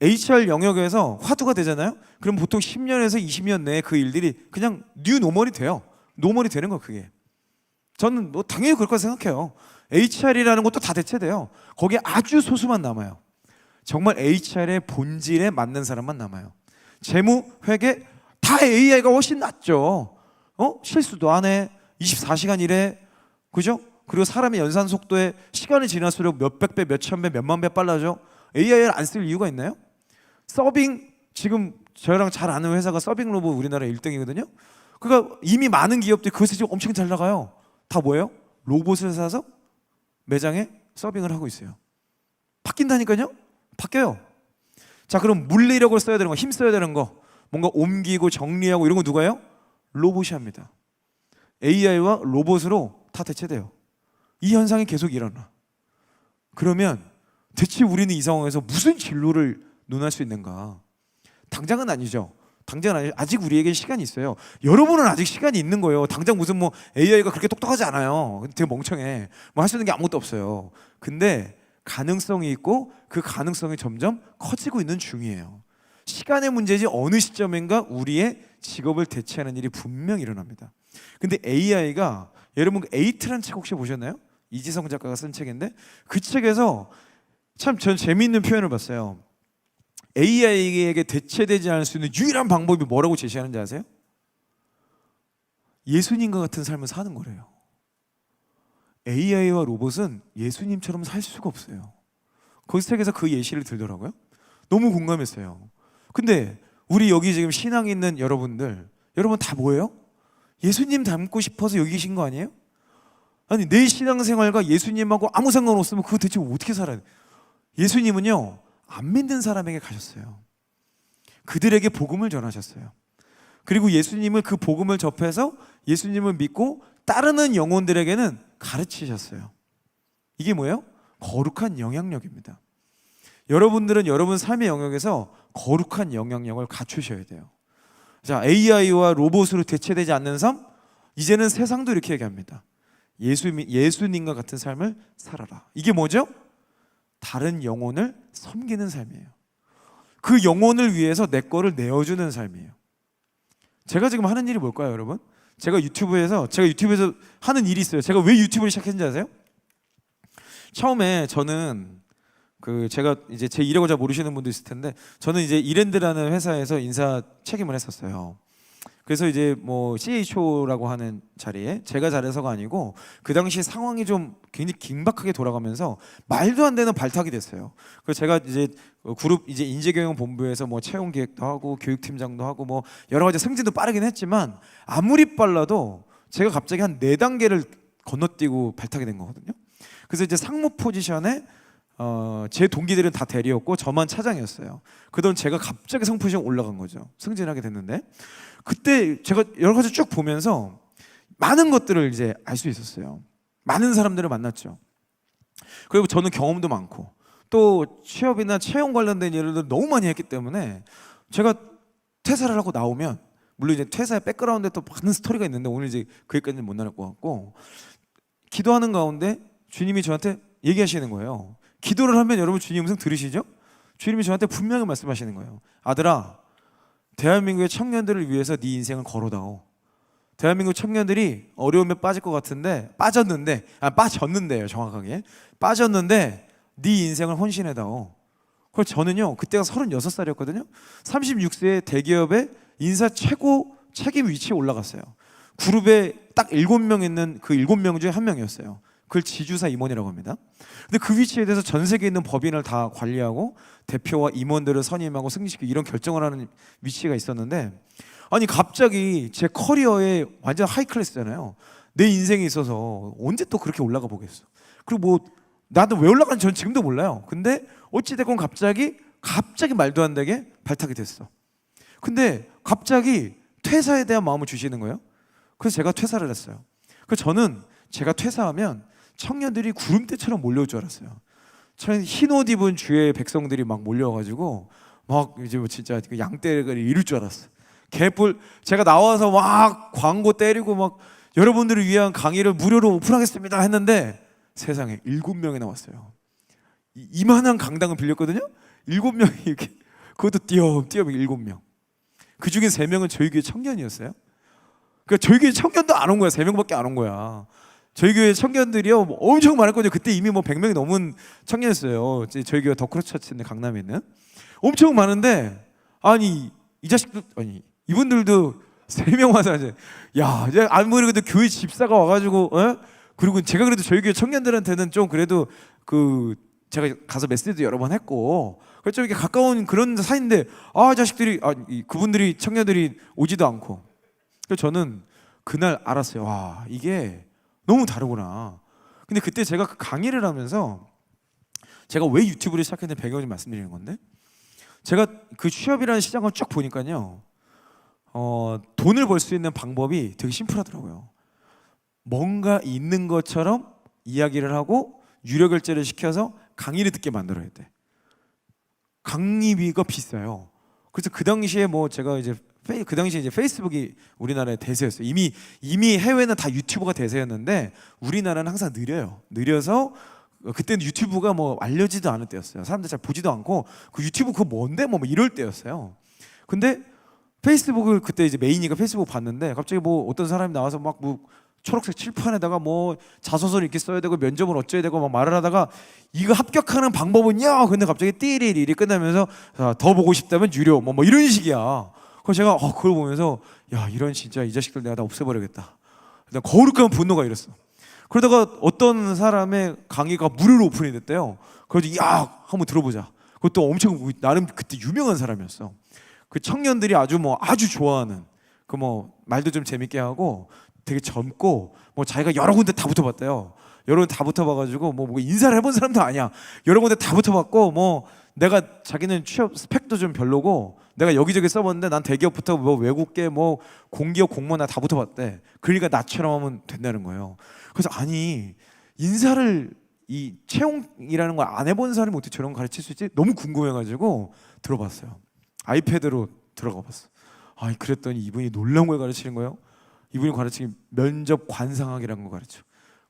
HR 영역에서 화두가 되잖아요. 그럼 보통 10년에서 20년 내에 그 일들이 그냥 뉴 노멀이 돼요. 노멀이 되는 거예요, 그게. 저는 뭐 당연히 그럴 거라 생각해요. HR이라는 것도 다 대체돼요. 거기에 아주 소수만 남아요. 정말 HR의 본질에 맞는 사람만 남아요. 재무, 회계 다 AI가 훨씬 낫죠. 실수도 안 해. 24시간 일해. 그죠? 그리고 사람의 연산 속도에 시간이 지날수록 몇백 배, 몇천 배, 몇만 배 빨라져. AI를 안 쓸 이유가 있나요? 서빙, 지금 저랑 잘 아는 회사가 서빙 로봇 우리나라 1등이거든요. 그러니까 이미 많은 기업들이 그것을 지금 엄청 잘 나가요. 다 뭐예요? 로봇을 사서 매장에 서빙을 하고 있어요. 바뀐다니까요? 바뀌어요. 자, 그럼 물리력을 써야 되는 거, 힘 써야 되는 거, 뭔가 옮기고 정리하고 이런 거 누가 해요? 로봇이 합니다. AI와 로봇으로 다 대체돼요. 이 현상이 계속 일어나. 그러면 대체 우리는 이 상황에서 무슨 진로를 논할 수 있는가? 당장은 아니죠. 당장은 아니죠. 아직 우리에겐 시간이 있어요. 여러분은 아직 시간이 있는 거예요. 당장 무슨 뭐 AI가 그렇게 똑똑하지 않아요. 되게 멍청해. 뭐 할 수 있는 게 아무것도 없어요. 근데 가능성이 있고 그 가능성이 점점 커지고 있는 중이에요. 시간의 문제지 어느 시점인가 우리의 직업을 대체하는 일이 분명히 일어납니다. 근데 AI가 여러분 에이트라는 책 혹시 보셨나요? 이지성 작가가 쓴 책인데 그 책에서 참 전 재미있는 표현을 봤어요. AI에게 대체되지 않을 수 있는 유일한 방법이 뭐라고 제시하는지 아세요? 예수님과 같은 삶을 사는 거래요. AI와 로봇은 예수님처럼 살 수가 없어요. 그 책에서 그 예시를 들더라고요. 너무 공감했어요. 근데 우리 여기 지금 신앙 있는 여러분들, 여러분 다 뭐예요? 예수님 닮고 싶어서 여기 계신 거 아니에요? 아니 내 신앙생활과 예수님하고 아무 상관없으면 그거 대체 어떻게 살아야 돼? 예수님은요 안 믿는 사람에게 가셨어요. 그들에게 복음을 전하셨어요. 그리고 예수님을 그 복음을 접해서 예수님을 믿고 따르는 영혼들에게는 가르치셨어요. 이게 뭐예요? 거룩한 영향력입니다. 여러분들은 여러분 삶의 영역에서 거룩한 영향력을 갖추셔야 돼요. 자, AI와 로봇으로 대체되지 않는 삶, 이제는 세상도 이렇게 얘기합니다. 예수님과 같은 삶을 살아라. 이게 뭐죠? 다른 영혼을 섬기는 삶이에요. 그 영혼을 위해서 내 거를 내어주는 삶이에요. 제가 지금 하는 일이 뭘까요, 여러분? 제가 유튜브에서 하는 일이 있어요. 제가 왜 유튜브를 시작했는지 아세요? 처음에 저는 제가 이제 제 일하고 잘 모르시는 분도 있을 텐데 저는 이제 이랜드라는 회사에서 인사 책임을 했었어요. 그래서 이제 뭐 CHO라고 하는 자리에 제가 잘해서가 아니고 그 당시 상황이 좀 굉장히 긴박하게 돌아가면서 말도 안 되는 발탁이 됐어요. 그래서 제가 이제 그룹 이제 인재경영본부에서 뭐 채용 기획도 하고 교육팀장도 하고 뭐 여러 가지 승진도 빠르긴 했지만 아무리 빨라도 제가 갑자기 한 4단계를 건너뛰고 발탁이 된 거거든요. 그래서 이제 상무 포지션에 제 동기들은 다 대리였고 저만 차장이었어요. 그동안 제가 갑자기 상무 포지션 올라간 거죠. 승진하게 됐는데 그때 제가 여러 가지 쭉 보면서 많은 것들을 이제 알 수 있었어요. 많은 사람들을 만났죠. 그리고 저는 경험도 많고 또 취업이나 채용 관련된 일을 너무 많이 했기 때문에 제가 퇴사를 하고 나오면 물론 이제 퇴사의 백그라운드에 또 많은 스토리가 있는데 오늘 이제 거기까지는 못 나눌 것 같고 기도하는 가운데 주님이 저한테 얘기하시는 거예요. 기도를 하면 여러분 주님 음성 들으시죠? 주님이 저한테 분명히 말씀하시는 거예요. 아들아, 대한민국의 청년들을 위해서 네 인생을 걸어다오. 대한민국 청년들이 어려움에 빠질 것 같은데 빠졌는데요, 정확하게 빠졌는데 네 인생을 헌신해다오. 그래서 저는요 그때가 36살이었거든요 36세에 대기업의 인사 최고 책임 위치에 올라갔어요. 그룹에 딱 7명 있는 그 7명 중에 한 명이었어요. 그걸 지주사 임원이라고 합니다. 근데 그 위치에 대해서 전 세계에 있는 법인을 다 관리하고 대표와 임원들을 선임하고 승진시키고 이런 결정을 하는 위치가 있었는데 아니 갑자기 제 커리어에 완전 하이 클래스잖아요. 내 인생에 있어서 언제 또 그렇게 올라가 보겠어. 그리고 뭐 나도 왜 올라가는지 저는 지금도 몰라요. 근데 어찌됐건 갑자기 말도 안 되게 발탁이 됐어. 근데 갑자기 퇴사에 대한 마음을 주시는 거예요. 그래서 제가 퇴사를 했어요. 그래서 저는 제가 퇴사하면 청년들이 구름대처럼 몰려올 줄 알았어요. 흰 옷 입은 주의 백성들이 막 몰려와가지고 막 이제 뭐 진짜 그 양떼를 이룰 줄 알았어. 개뿔. 제가 나와서 막 광고 때리고 막 여러분들을 위한 강의를 무료로 오픈하겠습니다 했는데 세상에 7명이 나왔어요. 이만한 강당을 빌렸거든요. 7명이 이렇게, 그것도 띄엄띄엄 7명. 그 중에 3명은 저희 교회 청년이었어요. 그러니까 저희 교회 청년도 안 온 거야. 3명밖에 안 온 거야. 저희 교회 청년들이요 엄청 많았거든요. 그때 이미 뭐 100명이 넘은 청년이었어요. 저희 교회 더크로처치인데 강남에 있는. 엄청 많은데 아니 이 자식들, 아니 이분들도 3명 와서 이제 야 이제 아무리 그래도 교회 집사가 와가지고 그리고 제가 그래도 저희 교회 청년들한테는 좀 그래도 그 제가 가서 메시지도 여러 번 했고 그래서 좀 이렇게 가까운 그런 사이인데 자식들이 그분들이 청년들이 오지도 않고. 그래서 저는 그날 알았어요. 와 이게 너무 다르구나. 근데 그때 제가 그 강의를 하면서 제가 왜 유튜브를 시작했는지 배경을 좀 말씀드리는 건데, 제가 그 취업이라는 시장을 쭉 보니까요 돈을 벌 수 있는 방법이 되게 심플하더라고요. 뭔가 있는 것처럼 이야기를 하고 유료 결제를 시켜서 강의를 듣게 만들어야 돼. 강의비가 비싸요. 그래서 그 당시에 뭐 제가 이제 그 당시에 이제 페이스북이 우리나라의 대세였어요. 이미 해외는 다 유튜브가 대세였는데 우리나라는 항상 느려요. 느려서 그때는 유튜브가 뭐 알려지도 않을 때였어요. 사람들 잘 보지도 않고 그 유튜브 그거 뭔데 뭐 이럴 때였어요. 근데 페이스북을 그때 이제 메인이가 페이스북 봤는데 갑자기 뭐 어떤 사람이 나와서 막 뭐 초록색 칠판에다가 뭐 자소서를 이렇게 써야 되고 면접을 어쩌야 되고 막 말을 하다가 이거 합격하는 방법은요. 근데 갑자기 띠리리리 끝나면서 더 보고 싶다면 유료 뭐 이런 식이야. 그래서 제가 그걸 보면서 야 이런 진짜 이 자식들 내가 다 없애버리겠다. 거룩한 분노가 일었어. 그러다가 어떤 사람의 강의가 무료로 오픈이 됐대요. 그래서 야 한번 들어보자. 그것도 엄청 나름 그때 유명한 사람이었어. 그 청년들이 아주 좋아하는 그 뭐 말도 좀 재밌게 하고 되게 젊고 뭐 자기가 여러 군데 다 붙어봤대요. 여러 군데 다 붙어봐가지고 뭐 인사를 해본 사람도 아니야. 여러 군데 다 붙어봤고 뭐 내가 자기는 취업 스펙도 좀 별로고 내가 여기저기 써봤는데 난 대기업부터 뭐 외국계 뭐 공기업 공무원 나 다 붙어봤대. 그러니까 나처럼 하면 된다는 거예요. 그래서 아니 인사를 이 채용이라는 걸 안 해본 사람이 어떻게 저런 거 가르칠 수 있지? 너무 궁금해가지고 들어봤어요. 아이패드로 들어가봤어. 그랬더니 이분이 놀라운 걸 가르치는 거예요. 이분이 가르치는 면접 관상학이라는 걸 가르쳐.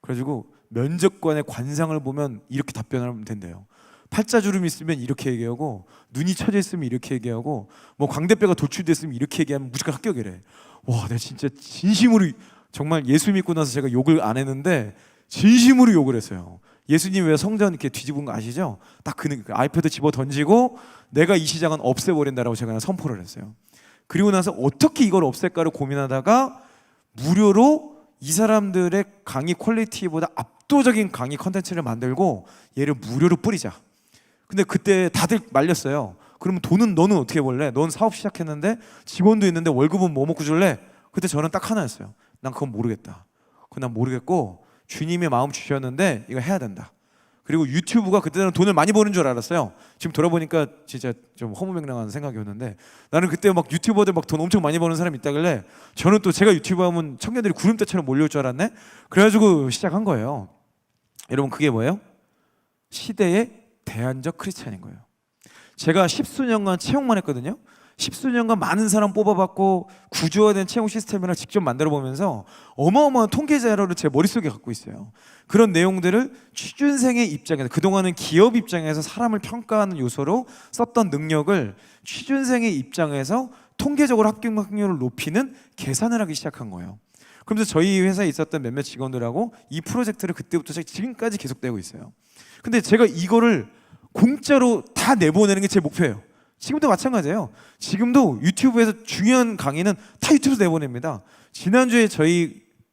그래가지고 면접관의 관상을 보면 이렇게 답변하면 된대요. 팔자주름이 있으면 이렇게 얘기하고 눈이 처져 있으면 이렇게 얘기하고 뭐 광대뼈가 도출됐으면 이렇게 얘기하면 무조건 합격이래. 와, 내가 진짜 진심으로 정말 예수 믿고 나서 제가 욕을 안 했는데 진심으로 욕을 했어요. 예수님 왜 성전 이렇게 뒤집은 거 아시죠? 딱 그 아이패드 집어 던지고 내가 이 시장은 없애버린다라고 제가 선포를 했어요. 그리고 나서 어떻게 이걸 없앨까를 고민하다가 무료로 이 사람들의 강의 퀄리티보다 압도적인 강의 컨텐츠를 만들고 얘를 무료로 뿌리자. 근데 그때 다들 말렸어요. 그러면 돈은 너는 어떻게 벌래? 넌 사업 시작했는데 직원도 있는데 월급은 뭐 먹고 줄래? 그때 저는 딱 하나였어요. 난 그건 모르겠다. 그건 난 모르겠고 주님의 마음 주셨는데 이거 해야 된다. 그리고 유튜브가 그때는 돈을 많이 버는 줄 알았어요. 지금 돌아보니까 진짜 좀 허무맹랑한 생각이었는데 나는 그때 막 유튜버들 막 돈 엄청 많이 버는 사람이 있다길래 저는 또 제가 유튜브 하면 청년들이 구름대처럼 몰려올 줄 알았네. 그래가지고 시작한 거예요. 여러분 그게 뭐예요? 시대의 대안적 크리스찬인 거예요. 제가 십수년간 채용만 했거든요. 십수년간 많은 사람 뽑아봤고 구조화된 채용 시스템을 직접 만들어 보면서 어마어마한 통계 자료를 제 머릿속에 갖고 있어요. 그런 내용들을 취준생의 입장에서, 그동안은 기업 입장에서 사람을 평가하는 요소로 썼던 능력을 취준생의 입장에서 통계적으로 합격 확률을 높이는 계산을 하기 시작한 거예요. 그러면서 저희 회사에 있었던 몇몇 직원들하고 이 프로젝트를 그때부터 지금까지 계속되고 있어요. 근데 제가 이거를 공짜로 다 내보내는 게 제 목표예요. 지금도 마찬가지예요. 지금도 유튜브에서 중요한 강의는 다 유튜브에서 내보냅니다. 지난주에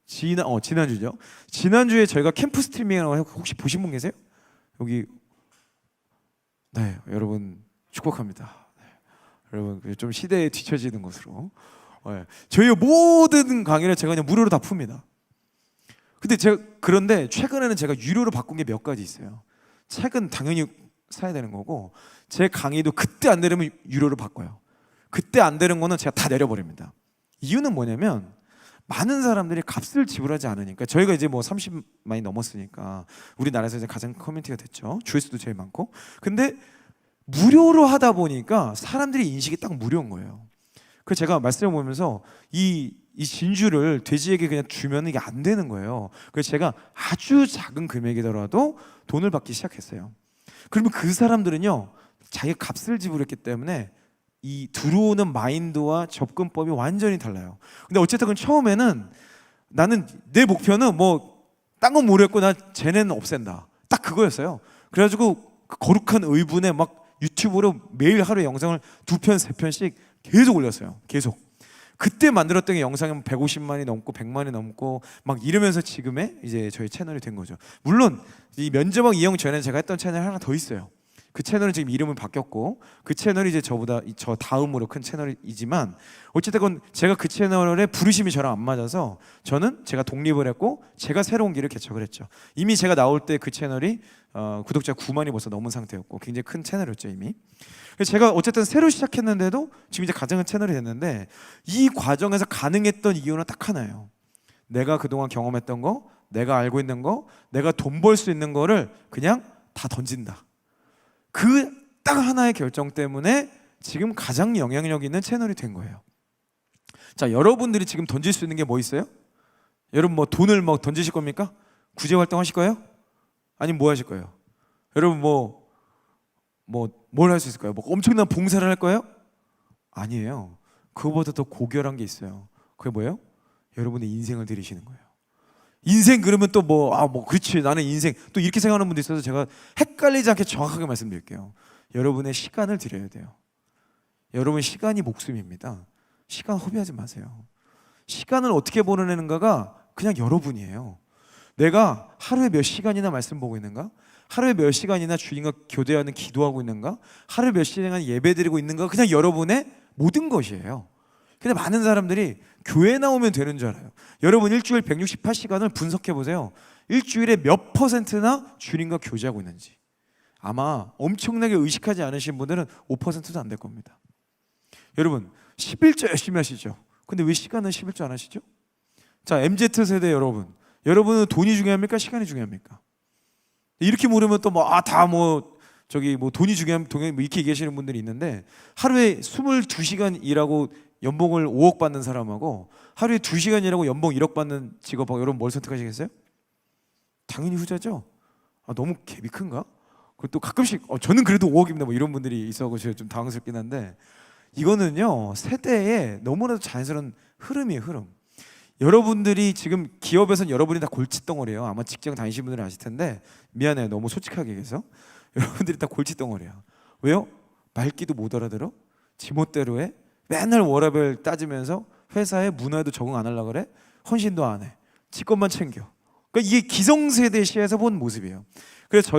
지난주죠. 지난주에 저희가 캠프 스트리밍을 혹시 보신 분 계세요? 여기 네, 여러분 축복합니다. 네, 여러분 좀 시대에 뒤처지는 것으로 네, 저희 모든 강의를 제가 그냥 무료로 다 풉니다. 근데 그런데 최근에는 제가 유료로 바꾼 게 몇 가지 있어요. 책은 당연히 사야 되는 거고 제 강의도 그때 안 되려면 유료로 바꿔요. 그때 안 되는 거는 제가 다 내려버립니다. 이유는 뭐냐면 많은 사람들이 값을 지불하지 않으니까. 저희가 이제 뭐 30만이 넘었으니까 우리나라에서 이제 가장 큰 커뮤니티가 됐죠. 조회수도 제일 많고. 근데 무료로 하다 보니까 사람들이 인식이 딱 무료인 거예요. 그래서 제가 말씀을 보면서 이 진주를 돼지에게 그냥 주면 이게 안 되는 거예요. 그래서 제가 아주 작은 금액이더라도 돈을 받기 시작했어요. 그러면 그 사람들은요, 자기가 값을 지불했기 때문에 이 들어오는 마인드와 접근법이 완전히 달라요. 근데 어쨌든 처음에는 나는 내 목표는 뭐 딴 건 모르겠고 나 쟤네는 없앤다, 딱 그거였어요. 그래가지고 그 거룩한 의분에 막 유튜브로 매일 하루에 영상을 2편, 3편씩 계속 올렸어요. 계속. 그때 만들었던 게 영상이 150만이 넘고 100만이 넘고 막 이러면서 지금의 이제 저희 채널이 된 거죠. 물론 이 면접왕 이용 전에 제가 했던 채널이 하나 더 있어요. 그 채널은 지금 이름을 바뀌었고 그 채널이 이제 저보다 저 다음으로 큰 채널이지만 어쨌든 제가 그 채널에 부르심이 저랑 안 맞아서 저는 제가 독립을 했고 제가 새로운 길을 개척을 했죠. 이미 제가 나올 때 그 채널이 구독자 9만이 벌써 넘은 상태였고 굉장히 큰 채널이었죠 이미. 그래서 제가 어쨌든 새로 시작했는데도 지금 이제 가장 큰 채널이 됐는데 이 과정에서 가능했던 이유는 딱 하나예요. 내가 그동안 경험했던 거, 내가 알고 있는 거, 내가 돈 벌 수 있는 거를 그냥 다 던진다. 그 딱 하나의 결정 때문에 지금 가장 영향력 있는 채널이 된 거예요. 자, 여러분들이 지금 던질 수 있는 게 뭐 있어요? 여러분 뭐 돈을 뭐 던지실 겁니까? 구제 활동 하실 거예요? 아니면 뭐 하실 거예요? 여러분 뭘 할 수 있을까요? 뭐 엄청난 봉사를 할 거예요? 아니에요. 그거보다 더 고결한 게 있어요. 그게 뭐예요? 여러분의 인생을 들이시는 거예요. 인생 그러면 또 그렇지 나는 인생 또 이렇게 생각하는 분도 있어서 제가 헷갈리지 않게 정확하게 말씀드릴게요. 여러분의 시간을 드려야 돼요. 여러분 시간이 목숨입니다. 시간 허비하지 마세요. 시간을 어떻게 보내는가가 그냥 여러분이에요. 내가 하루에 몇 시간이나 말씀 보고 있는가? 하루에 몇 시간이나 주님과 교대하는 기도하고 있는가? 하루에 몇 시간 예배드리고 있는가? 그냥 여러분의 모든 것이에요. 근데 많은 사람들이 교회 나오면 되는 줄 알아요. 여러분 일주일 168시간을 분석해 보세요. 일주일에 몇 %나 주님과 교제하고 있는지. 아마 엄청나게 의식하지 않으신 분들은 5%도 안 될 겁니다. 여러분 11조 열심히 하시죠. 근데 왜 시간은 11조 안 하시죠? 자, MZ세대 여러분, 여러분은 돈이 중요합니까? 시간이 중요합니까? 이렇게 물으면 또 돈이 중요하면 이렇게 얘기하시는 분들이 있는데, 하루에 22시간 일하고 연봉을 5억 받는 사람하고 하루에 2시간 일하고 연봉 1억 받는 직업하고 여러분 뭘 선택하시겠어요? 당연히 후자죠. 너무 갭이 큰가? 그리고 또 가끔씩 저는 그래도 5억입니다 뭐 이런 분들이 있어서 제가 좀 당황스럽긴 한데, 이거는요 세대의 너무나도 자연스러운 흐름이에요. 흐름. 여러분들이 지금 기업에서는 여러분이 다 골칫덩어리예요. 아마 직장 다니시는 분들은 아실 텐데 미안해요, 너무 솔직하게 얘기해서. 여러분들이 다 골칫덩어리야. 왜요? 말귀도 못 알아들어? 지멋대로 해? 맨날 워라밸 따지면서 회사의 문화에도 적응 안 하려고 그래? 헌신도 안 해. 지 것만 챙겨. 그러니까 이게 기성세대 시에서 본 모습이에요. 그래서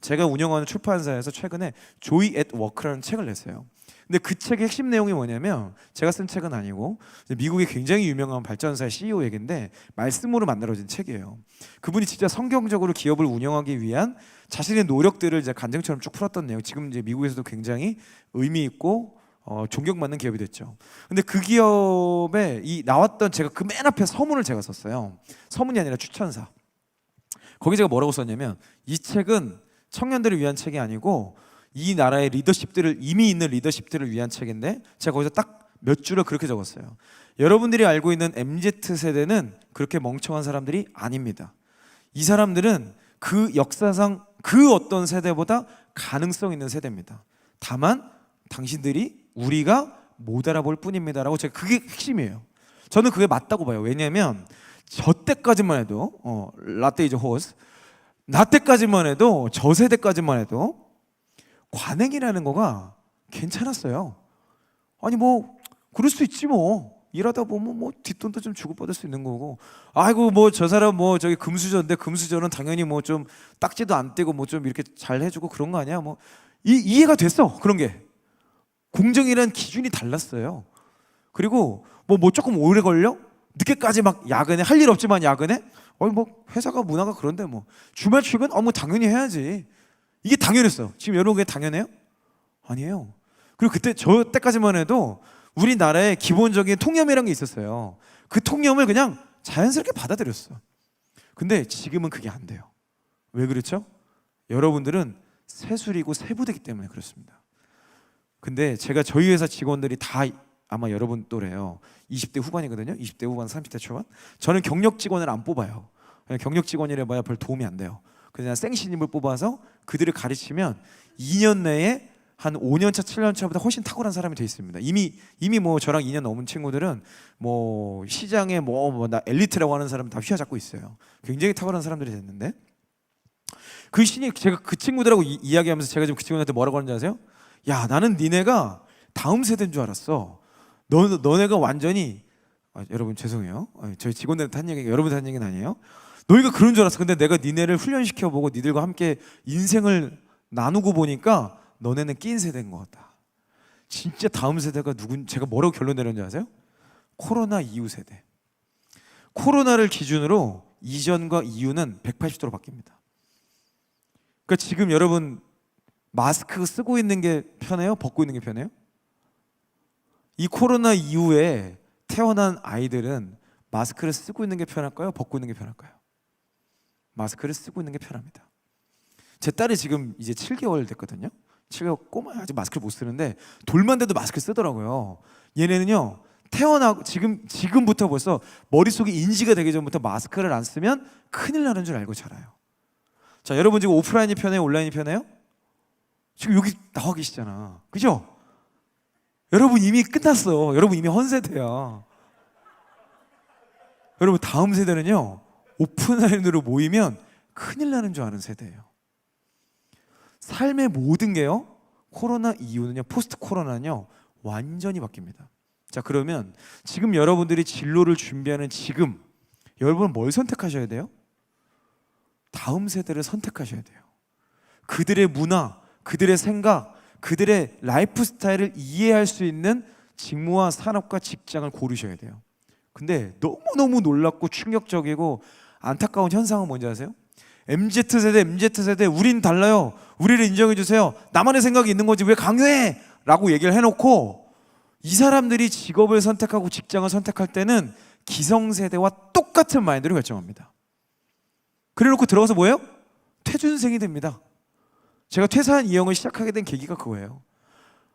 제가 운영하는 출판사에서 최근에 조이 앳 워크라는 책을 냈어요. 근데 그 책의 핵심 내용이 뭐냐면, 제가 쓴 책은 아니고 미국의 굉장히 유명한 발전사의 CEO 얘긴데 말씀으로 만들어진 책이에요. 그분이 진짜 성경적으로 기업을 운영하기 위한 자신의 노력들을 이제 간증처럼 쭉 풀었던 내용. 지금 이제 미국에서도 굉장히 의미 있고 존경받는 기업이 됐죠. 근데 그 기업에 나왔던 제가 그 맨 앞에 서문을 제가 썼어요. 서문이 아니라 추천사. 거기 제가 뭐라고 썼냐면, 이 책은 청년들을 위한 책이 아니고 이 나라의 리더십들을, 이미 있는 리더십들을 위한 책인데, 제가 거기서 딱 몇 줄을 그렇게 적었어요. 여러분들이 알고 있는 MZ세대는 그렇게 멍청한 사람들이 아닙니다. 이 사람들은 그 역사상 그 어떤 세대보다 가능성 있는 세대입니다. 다만 당신들이, 우리가 못 알아볼 뿐입니다라고. 제가 그게 핵심이에요. 저는 그게 맞다고 봐요. 왜냐하면 저 때까지만 해도 라떼 이즈 호스, 나 때까지만 해도, 저 세대까지만 해도 관행이라는 거가 괜찮았어요. 아니 그럴 수 있지 뭐. 일하다 보면 뒷돈도 좀 주고받을 수 있는 거고, 아이고 저 사람 저기 금수저인데 금수저는 당연히 좀 딱지도 안 떼고 좀 이렇게 잘 해주고 그런 거 아니야? 이해가 됐어. 그런 게 공정이라는 기준이 달랐어요. 그리고 조금 오래 걸려? 늦게까지 막 야근해? 할 일 없지만 야근해? 회사가 문화가 그런데 주말 출근? 당연히 해야지. 이게 당연했어. 지금 여러분 그게 당연해요? 아니에요. 그리고 그때 저 때까지만 해도 우리나라에 기본적인 통념이라는 게 있었어요. 그 통념을 그냥 자연스럽게 받아들였어. 근데 지금은 그게 안 돼요. 왜 그렇죠? 여러분들은 세술이고 세부되기 때문에 그렇습니다. 근데 제가 저희 회사 직원들이 다 아마 여러분 또래요. 20대 후반이거든요. 20대 후반, 30대 초반. 저는 경력 직원을 안 뽑아요. 경력 직원이라 봐야 별 도움이 안 돼요. 그냥 생신입을 뽑아서 그들을 가르치면 2년 내에 한 5년 차, 7년 차보다 훨씬 탁월한 사람이 돼 있습니다. 이미 뭐 저랑 2년 넘은 친구들은 뭐 시장에 나 엘리트라고 하는 사람 다 휘어잡고 있어요. 굉장히 탁월한 사람들이 됐는데 그 신이 제가 그 친구들하고 이야기하면서 제가 지금 그 친구들한테 뭐라고 하는지 아세요? 야, 나는 니네가 다음 세대인 줄 알았어. 너네가 완전히 여러분 죄송해요. 저희 직원들한테 한 얘기가 여러분한테 한 얘기는 아니에요. 너희가 그런 줄 알았어. 근데 내가 니네를 훈련시켜보고 니들과 함께 인생을 나누고 보니까 너네는 낀 세대인 것 같다. 진짜 다음 세대가 제가 뭐라고 결론 내렸는지 아세요? 코로나 이후 세대. 코로나를 기준으로 이전과 이후는 180도로 바뀝니다. 그러니까 지금 여러분 마스크 쓰고 있는 게 편해요? 벗고 있는 게 편해요? 이 코로나 이후에 태어난 아이들은 마스크를 쓰고 있는 게 편할까요? 벗고 있는 게 편할까요? 마스크를 쓰고 있는 게 편합니다. 제 딸이 지금 이제 7개월 됐거든요. 7개월 꼬마야. 아직 마스크를 못 쓰는데 돌만 돼도 마스크를 쓰더라고요. 얘네는요 태어나고 지금부터 벌써 머릿속에 인지가 되기 전부터 마스크를 안 쓰면 큰일 나는 줄 알고 자라요. 자, 여러분 지금 오프라인이 편해요? 온라인이 편해요? 지금 여기 나와 계시잖아. 그죠? 여러분 이미 끝났어. 여러분 이미 헌세대야. 여러분 다음 세대는요 오프라인으로 모이면 큰일 나는 줄 아는 세대예요. 삶의 모든 게요 코로나 이후는요 포스트 코로나는요 완전히 바뀝니다. 자, 그러면 지금 여러분들이 진로를 준비하는 지금 여러분은 뭘 선택하셔야 돼요? 다음 세대를 선택하셔야 돼요. 그들의 문화, 그들의 생각, 그들의 라이프 스타일을 이해할 수 있는 직무와 산업과 직장을 고르셔야 돼요. 근데 너무너무 놀랍고 충격적이고 안타까운 현상은 뭔지 아세요? MZ세대 우린 달라요. 우리를 인정해 주세요. 나만의 생각이 있는 거지 왜 강요해? 라고 얘기를 해놓고 이 사람들이 직업을 선택하고 직장을 선택할 때는 기성세대와 똑같은 마인드로 결정합니다. 그래놓고 들어가서 뭐예요? 퇴준생이 됩니다. 제가 퇴사한 이 형을 시작하게 된 계기가 그거예요.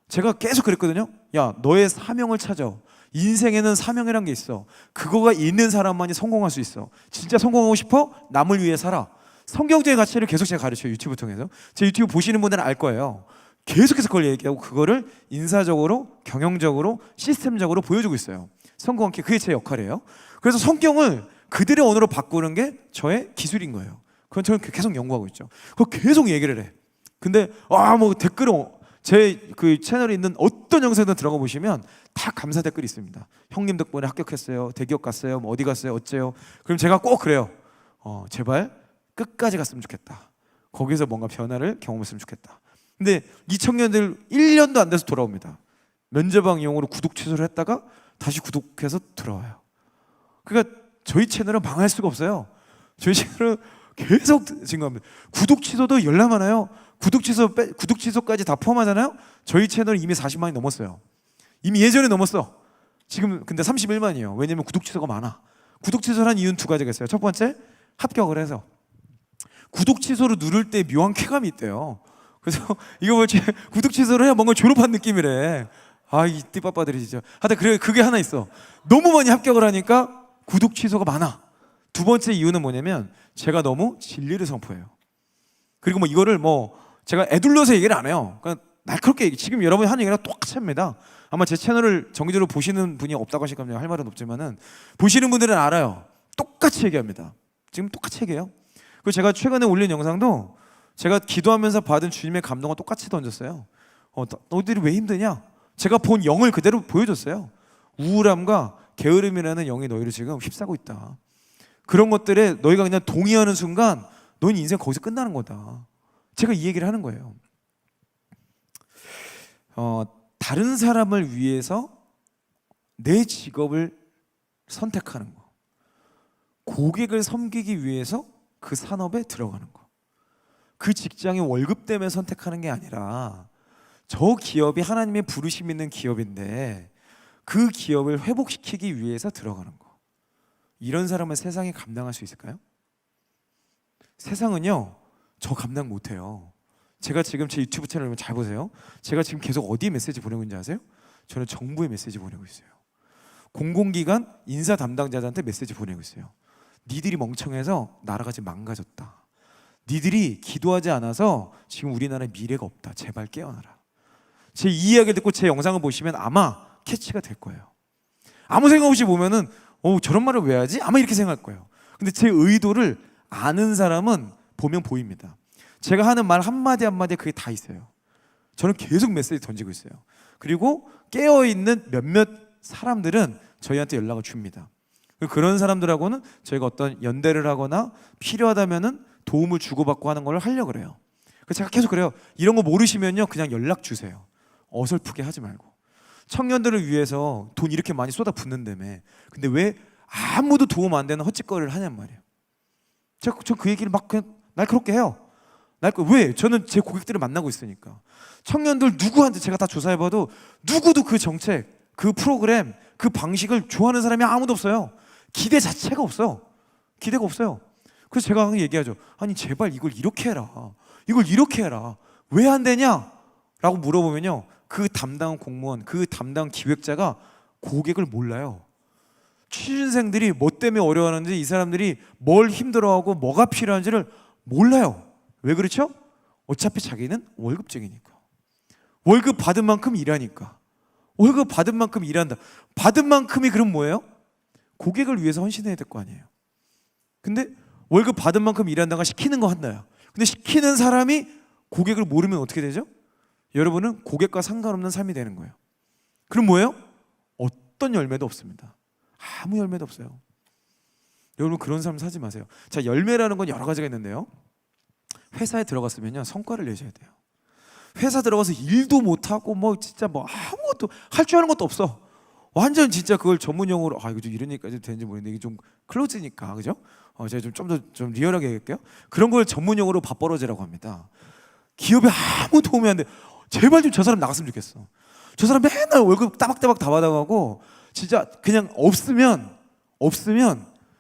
제가 계속 그랬거든요. 야, 너의 사명을 찾아. 인생에는 사명이란 게 있어. 그거가 있는 사람만이 성공할 수 있어. 진짜 성공하고 싶어? 남을 위해 살아. 성경적인 가치를 계속 제가 가르쳐요. 유튜브 통해서. 제 유튜브 보시는 분들은 알 거예요. 계속해서 그걸 얘기하고 그거를 인사적으로, 경영적으로, 시스템적으로 보여주고 있어요. 성공한 게 그게 제 역할이에요. 그래서 성경을 그들의 언어로 바꾸는 게 저의 기술인 거예요. 그건 저는 계속 연구하고 있죠. 그거 계속 얘기를 해. 근데 뭐 댓글은 제 그 채널에 있는 어떤 영상도 들어가 보시면 다 감사 댓글이 있습니다. 형님 덕분에 합격했어요. 대기업 갔어요. 뭐 어디 갔어요. 어째요. 그럼 제가 꼭 그래요. 제발 끝까지 갔으면 좋겠다. 거기서 뭔가 변화를 경험했으면 좋겠다. 근데 이 청년들 1년도 안 돼서 돌아옵니다. 면접왕 이용으로 구독 취소를 했다가 다시 구독해서 들어와요. 그러니까 저희 채널은 망할 수가 없어요. 저희 채널은 계속 증가합니다. 구독 취소도 열나 많아요. 구독 취소까지 다 포함하잖아요. 저희 채널 이미 40만이 넘었어요. 이미 예전에 넘었어. 지금 근데 31만이에요. 왜냐면 구독 취소가 많아. 구독 취소를 한 이유는 두 가지가 있어요. 첫 번째, 합격을 해서 구독 취소를 누를 때 묘한 쾌감이 있대요. 그래서 이거 뭐지? 구독 취소를 해야 뭔가 졸업한 느낌이래. 이 띠빠빠들이 진짜. 하여튼 그래, 그게 하나 있어. 너무 많이 합격을 하니까 구독 취소가 많아. 두 번째 이유는 뭐냐면 제가 너무 진리를 선포해요. 그리고 뭐 이거를 제가 애둘러서 얘기를 안 해요. 그러니까 날카롭게 지금 여러분이 하는 얘기랑 똑같이 합니다. 아마 제 채널을 정기적으로 보시는 분이 없다고 하실 겁니다. 할 말은 없지만은 보시는 분들은 알아요. 똑같이 얘기합니다. 지금 똑같이 얘기해요. 그리고 제가 최근에 올린 영상도 제가 기도하면서 받은 주님의 감동과 똑같이 던졌어요. 너희들이 왜 힘드냐? 제가 본 영을 그대로 보여줬어요. 우울함과 게으름이라는 영이 너희를 지금 휩싸고 있다. 그런 것들에 너희가 그냥 동의하는 순간 너희 인생 거기서 끝나는 거다. 제가 이 얘기를 하는 거예요. 다른 사람을 위해서 내 직업을 선택하는 거, 고객을 섬기기 위해서 그 산업에 들어가는 거, 그 직장의 월급 때문에 선택하는 게 아니라 저 기업이 하나님의 부르심 있는 기업인데 그 기업을 회복시키기 위해서 들어가는 거. 이런 사람은 세상에 감당할 수 있을까요? 세상은요 저 감당 못해요. 제가 지금 제 유튜브 채널 잘 보세요. 제가 지금 계속 어디에 메시지 보내고 있는지 아세요? 저는 정부에 메시지 보내고 있어요. 공공기관 인사 담당자들한테 메시지 보내고 있어요. 니들이 멍청해서 나라가 지금 망가졌다. 니들이 기도하지 않아서 지금 우리나라에 미래가 없다. 제발 깨어나라. 제 이 이야기를 듣고 제 영상을 보시면 아마 캐치가 될 거예요. 아무 생각 없이 보면은 저런 말을 왜 하지? 아마 이렇게 생각할 거예요. 근데 제 의도를 아는 사람은 보면 보입니다. 제가 하는 말 한마디 한마디에 그게 다 있어요. 저는 계속 메시지 던지고 있어요. 그리고 깨어있는 몇몇 사람들은 저희한테 연락을 줍니다. 그런 사람들하고는 저희가 어떤 연대를 하거나 필요하다면은 도움을 주고받고 하는 걸 하려고 그래요. 그래서 제가 계속 그래요. 이런 거 모르시면요 그냥 연락 주세요. 어설프게 하지 말고. 청년들을 위해서 돈 이렇게 많이 쏟아붓는다며. 근데 왜 아무도 도움 안 되는 헛짓거리를 하냔 말이에요. 저 그 얘기를 막 그냥 날카롭게 해요. 왜? 저는 제 고객들을 만나고 있으니까. 청년들 누구한테 제가 다 조사해봐도 누구도 그 정책, 그 프로그램, 그 방식을 좋아하는 사람이 아무도 없어요. 기대 자체가 없어. 기대가 없어요. 그래서 제가 항상 얘기하죠. 아니 제발 이걸 이렇게 해라. 이걸 이렇게 해라. 왜 안 되냐? 라고 물어보면요. 그 담당 공무원, 그 담당 기획자가 고객을 몰라요. 취준생들이 뭐 때문에 어려워하는지, 이 사람들이 뭘 힘들어하고 뭐가 필요한지를 몰라요. 왜 그렇죠? 어차피 자기는 월급쟁이니까. 월급 받은 만큼 일하니까. 월급 받은 만큼 일한다. 받은 만큼이 그럼 뭐예요? 고객을 위해서 헌신해야 될 거 아니에요. 근데 월급 받은 만큼 일한다가 시키는 거 한다요. 근데 시키는 사람이 고객을 모르면 어떻게 되죠? 여러분은 고객과 상관없는 삶이 되는 거예요. 그럼 뭐예요? 어떤 열매도 없습니다. 아무 열매도 없어요. 여러분 그런 삶 사지 마세요. 자, 열매라는 건 여러 가지가 있는데요. 회사에 들어갔으면요 성과를 내셔야 돼요. 회사 들어가서 일도 못하고 뭐 진짜 뭐 아무것도 할 줄 아는 것도 없어. 완전 진짜 그걸 전문용어로 이거 좀 이런 얘기까지 되는지 모르겠는데 이게 좀 클로즈니까 그죠? 제가 좀 더 좀 리얼하게 얘기할게요. 그런 걸 전문용어로 밥벌어지라고 합니다. 기업에 아무 도움이 안 돼. 제발 좀 저 사람 나갔으면 좋겠어. 저 사람 맨날 월급 따박따박 다 받아가고 진짜 그냥 없으면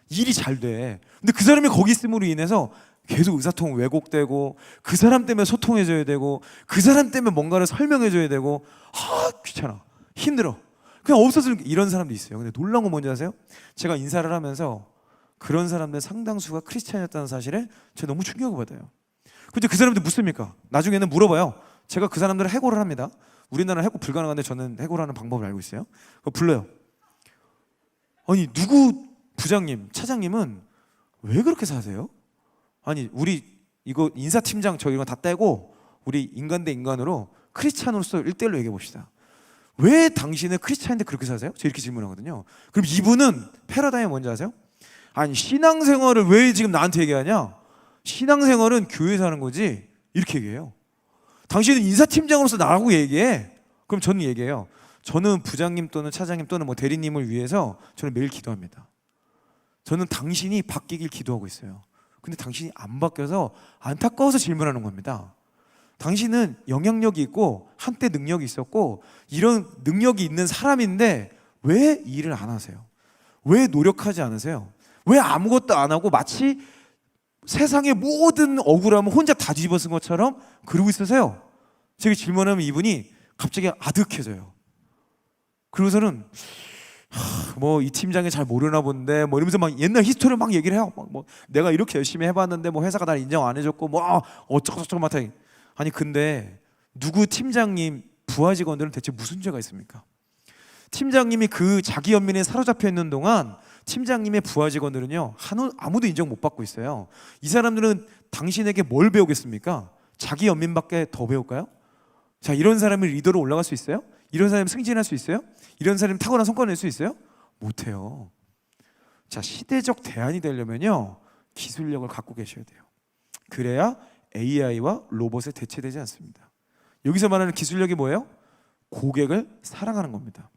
일이 잘 돼. 근데 그 사람이 거기 있음으로 인해서 계속 의사소통 왜곡되고 그 사람 때문에 소통해줘야 되고 그 사람 때문에 뭔가를 설명해줘야 되고 귀찮아. 힘들어. 그냥 없었으면 이런 사람도 있어요. 근데 놀라운 건 뭔지 아세요? 제가 인사를 하면서 그런 사람들 상당수가 크리스찬이었다는 사실에 제가 너무 충격을 받아요. 근데 그 사람들 묻습니까? 나중에는 물어봐요. 제가 그 사람들을 해고를 합니다. 우리나라는 해고 불가능한데 저는 해고를 하는 방법을 알고 있어요. 불러요. 아니 누구 부장님, 차장님은 왜 그렇게 사세요? 아니 우리 이거 인사팀장 저희가 다 떼고 우리 인간 대 인간으로 크리스찬으로서 1대1로 얘기해 봅시다. 왜 당신은 크리스찬인데 그렇게 사세요? 저 이렇게 질문하거든요. 그럼 이분은 패러다임이 뭔지 아세요? 아니 신앙생활을 왜 지금 나한테 얘기하냐? 신앙생활은 교회에서 하는 거지 이렇게 얘기해요. 당신은 인사팀장으로서 나라고 얘기해. 그럼 저는 얘기해요. 저는 부장님 또는 차장님 또는 뭐 대리님을 위해서 저는 매일 기도합니다. 저는 당신이 바뀌길 기도하고 있어요. 근데 당신이 안 바뀌어서 안타까워서 질문하는 겁니다. 당신은 영향력이 있고 한때 능력이 있었고 이런 능력이 있는 사람인데 왜 일을 안 하세요? 왜 노력하지 않으세요? 왜 아무것도 안 하고 마치 세상의 모든 억울함을 혼자 다 뒤집어 쓴 것처럼 그러고 있으세요? 제가 질문하면 이분이 갑자기 아득해져요. 그러고서는 뭐 이 팀장이 잘 모르나 본데 뭐 이러면서 막 옛날 히스토리를 막 얘기를 해요. 뭐 내가 이렇게 열심히 해봤는데 뭐 회사가 날 인정 안 해줬고 뭐 어쩌고저쩌고 막 아니 근데 누구 팀장님 부하 직원들은 대체 무슨 죄가 있습니까? 팀장님이 그 자기 연민에 사로잡혀 있는 동안 팀장님의 부하 직원들은요 아무도 인정 못 받고 있어요. 이 사람들은 당신에게 뭘 배우겠습니까? 자기 연민밖에 더 배울까요? 자, 이런 사람이 리더로 올라갈 수 있어요? 이런 사람이 승진할 수 있어요? 이런 사람이 탁월한 성과를 낼 수 있어요? 못해요. 자, 시대적 대안이 되려면요 기술력을 갖고 계셔야 돼요. 그래야 AI와 로봇에 대체되지 않습니다. 여기서 말하는 기술력이 뭐예요? 고객을 사랑하는 겁니다.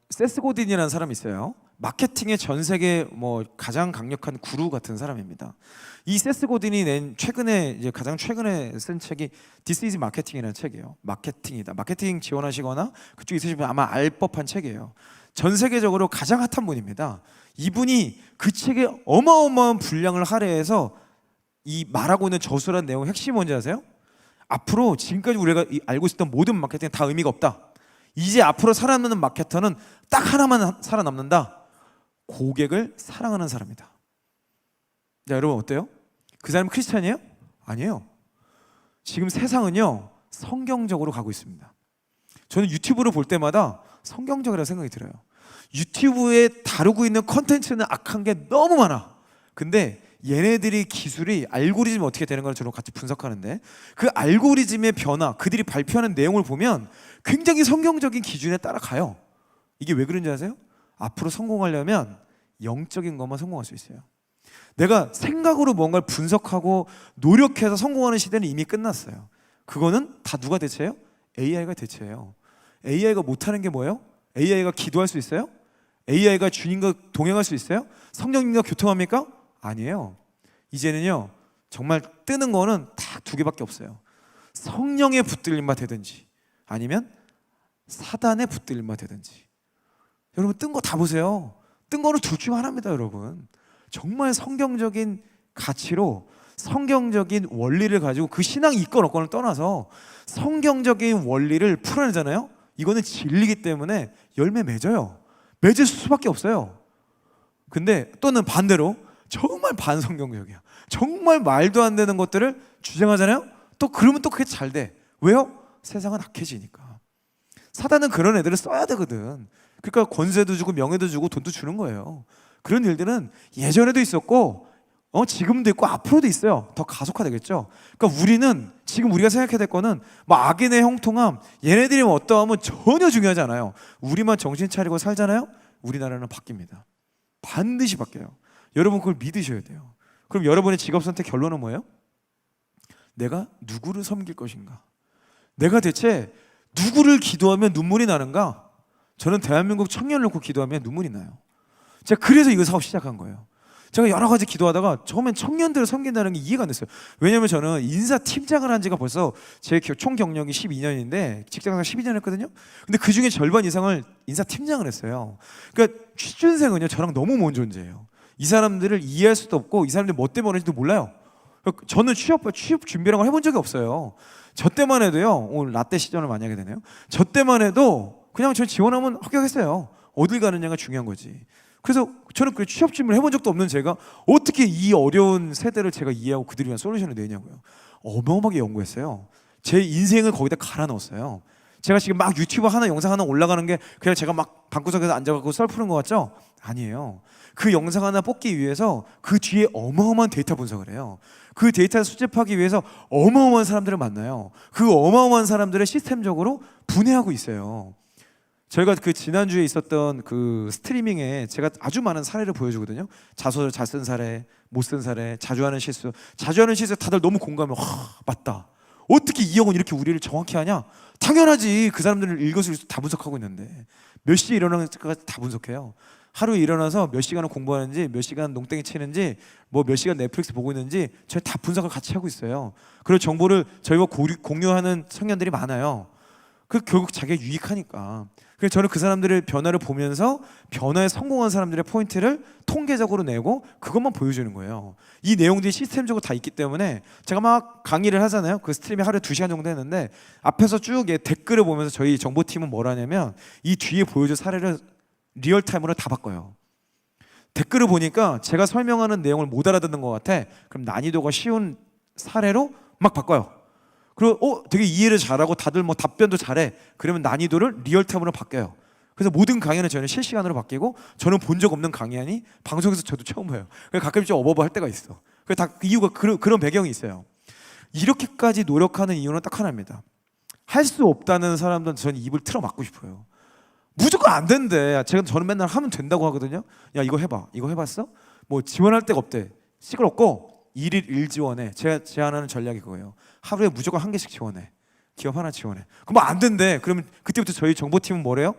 세스 고딘이라는 사람이 있어요. 마케팅의 전 세계 뭐 가장 강력한 구루 같은 사람입니다. 이 세스 고딘이 낸 가장 최근에 쓴 책이 This is Marketing이라는 책이에요. 마케팅이다. 마케팅 지원하시거나 그쪽에 있으시면 아마 알 법한 책이에요. 전 세계적으로 가장 핫한 분입니다. 이분이 그 책에 어마어마한 분량을 할애해서 이 말하고 있는 저술한 내용 핵심이 뭔지 아세요? 앞으로 지금까지 우리가 알고 있었던 모든 마케팅은 다 의미가 없다. 이제 앞으로 살아남는 마케터는 딱 하나만 살아남는다. 고객을 사랑하는 사람이다. 자, 여러분 어때요? 그 사람이 크리스찬이에요? 아니에요. 지금 세상은요 성경적으로 가고 있습니다. 저는 유튜브를 볼 때마다 성경적이라는 생각이 들어요. 유튜브에 다루고 있는 컨텐츠는 악한 게 너무 많아. 근데 얘네들이 기술이 알고리즘이 어떻게 되는 걸 저랑 같이 분석하는데 그 알고리즘의 변화, 그들이 발표하는 내용을 보면 굉장히 성경적인 기준에 따라가요. 이게 왜 그런지 아세요? 앞으로 성공하려면 영적인 것만 성공할 수 있어요. 내가 생각으로 뭔가를 분석하고 노력해서 성공하는 시대는 이미 끝났어요. 그거는 다 누가 대체해요? AI가 대체해요. AI가 못하는 게 뭐예요? AI가 기도할 수 있어요? AI가 주님과 동행할 수 있어요? 성령님과 교통합니까? 아니에요. 이제는요 정말 뜨는 거는 딱 두 개밖에 없어요. 성령의 붙들림만 되든지 아니면 사단의 붙들림만 되든지. 여러분 뜬 거 다 보세요. 뜬 거는 둘 중 하나입니다. 여러분 정말 성경적인 가치로 성경적인 원리를 가지고 그 신앙이 있건 없건을 떠나서 성경적인 원리를 풀어내잖아요. 이거는 진리이기 때문에 열매 맺어요. 맺을 수밖에 없어요. 근데 또는 반대로 정말 반성경적이야. 정말 말도 안 되는 것들을 주장하잖아요. 또 그러면 또 그게 잘 돼. 왜요? 세상은 악해지니까. 사단은 그런 애들을 써야 되거든. 그러니까 권세도 주고 명예도 주고 돈도 주는 거예요. 그런 일들은 예전에도 있었고 지금도 있고 앞으로도 있어요. 더 가속화되겠죠. 그러니까 우리는 지금 우리가 생각해야 될 거는 뭐 악인의 형통함, 얘네들이 뭐 어떠함은 전혀 중요하지 않아요. 우리만 정신 차리고 살잖아요. 우리나라는 바뀝니다. 반드시 바뀌어요. 여러분 그걸 믿으셔야 돼요. 그럼 여러분의 직업 선택 결론은 뭐예요? 내가 누구를 섬길 것인가? 내가 대체 누구를 기도하면 눈물이 나는가? 저는 대한민국 청년을 놓고 기도하면 눈물이 나요. 제가 그래서 이거 사업 시작한 거예요. 제가 여러 가지 기도하다가 처음엔 청년들을 섬긴다는 게 이해가 안 됐어요. 왜냐면 저는 인사팀장을 한 지가 벌써 제 총 경력이 12년인데 직장생활 12년 했거든요. 근데 그 중에 절반 이상을 인사팀장을 했어요. 그러니까 취준생은요 저랑 너무 먼 존재예요. 이 사람들을 이해할 수도 없고 이 사람들이 뭐 때문에 오는지도 몰라요. 저는 취업 준비라는 걸 해본 적이 없어요. 저 때만 해도요, 오늘 라떼 시전을 많이 하게 되네요. 저 때만 해도 그냥 저 지원하면 합격했어요. 어딜 가느냐가 중요한 거지. 그래서 저는 그 취업 준비를 해본 적도 없는 제가 어떻게 이 어려운 세대를 제가 이해하고 그들을 위한 솔루션을 내냐고요. 어마어마하게 연구했어요. 제 인생을 거기다 갈아 넣었어요. 제가 지금 막 유튜브 하나 영상 하나 올라가는 게 그냥 제가 막 방구석에서 앉아갖고 썰 푸는 것 같죠? 아니에요. 그 영상 하나 뽑기 위해서 그 뒤에 어마어마한 데이터 분석을 해요. 그 데이터를 수집하기 위해서 어마어마한 사람들을 만나요. 그 어마어마한 사람들을 시스템적으로 분해하고 있어요. 저희가 그 지난주에 있었던 그 스트리밍에 제가 아주 많은 사례를 보여주거든요. 자소를 잘 쓴 사례, 못 쓴 사례, 자주 하는 실수. 자주 하는 실수 다들 너무 공감해요. 맞다. 어떻게 이 형은 이렇게 우리를 정확히 하냐? 당연하지. 그 사람들을 일거수일투 다 분석하고 있는데 몇 시에 일어나는지까지 다 분석해요. 하루에 일어나서 몇 시간을 공부하는지, 몇 시간 농땡이 치는지, 뭐 몇 시간 넷플릭스 보고 있는지 저희 다 분석을 같이 하고 있어요. 그리고 정보를 저희와 공유하는 청년들이 많아요. 그 결국 자기가 유익하니까. 그래서 저는 그 사람들의 변화를 보면서 변화에 성공한 사람들의 포인트를 통계적으로 내고 그것만 보여주는 거예요. 이 내용들이 시스템적으로 다 있기 때문에 제가 막 강의를 하잖아요. 그 스트리밍 하루에 2시간 정도 했는데 앞에서 쭉 댓글을 보면서 저희 정보팀은 뭘 하냐면 이 뒤에 보여줄 사례를 리얼타임으로 다 바꿔요. 댓글을 보니까 제가 설명하는 내용을 못 알아듣는 것 같아. 그럼 난이도가 쉬운 사례로 막 바꿔요. 그리고 되게 이해를 잘하고 다들 뭐 답변도 잘해. 그러면 난이도를 리얼타임으로 바뀌어요. 그래서 모든 강의는 저는 실시간으로 바뀌고 저는 본 적 없는 강의하니 방송에서 저도 처음 봐요. 그래서 가끔 좀 어버버 할 때가 있어. 그래서 다 이유가 그런 배경이 있어요. 이렇게까지 노력하는 이유는 딱 하나입니다. 할 수 없다는 사람들은 저는 입을 틀어 막고 싶어요. 무조건 안 된대. 저는 맨날 하면 된다고 하거든요. 야 이거 해봐. 이거 해봤어? 뭐 지원할 데가 없대. 시끄럽고 1일 1지원에 제가 제안하는 전략이 그거예요. 하루에 무조건 1개씩 지원해. 기업 하나 지원해. 그럼 안 된대. 그러면 그때부터 저희 정보팀은 뭐래요?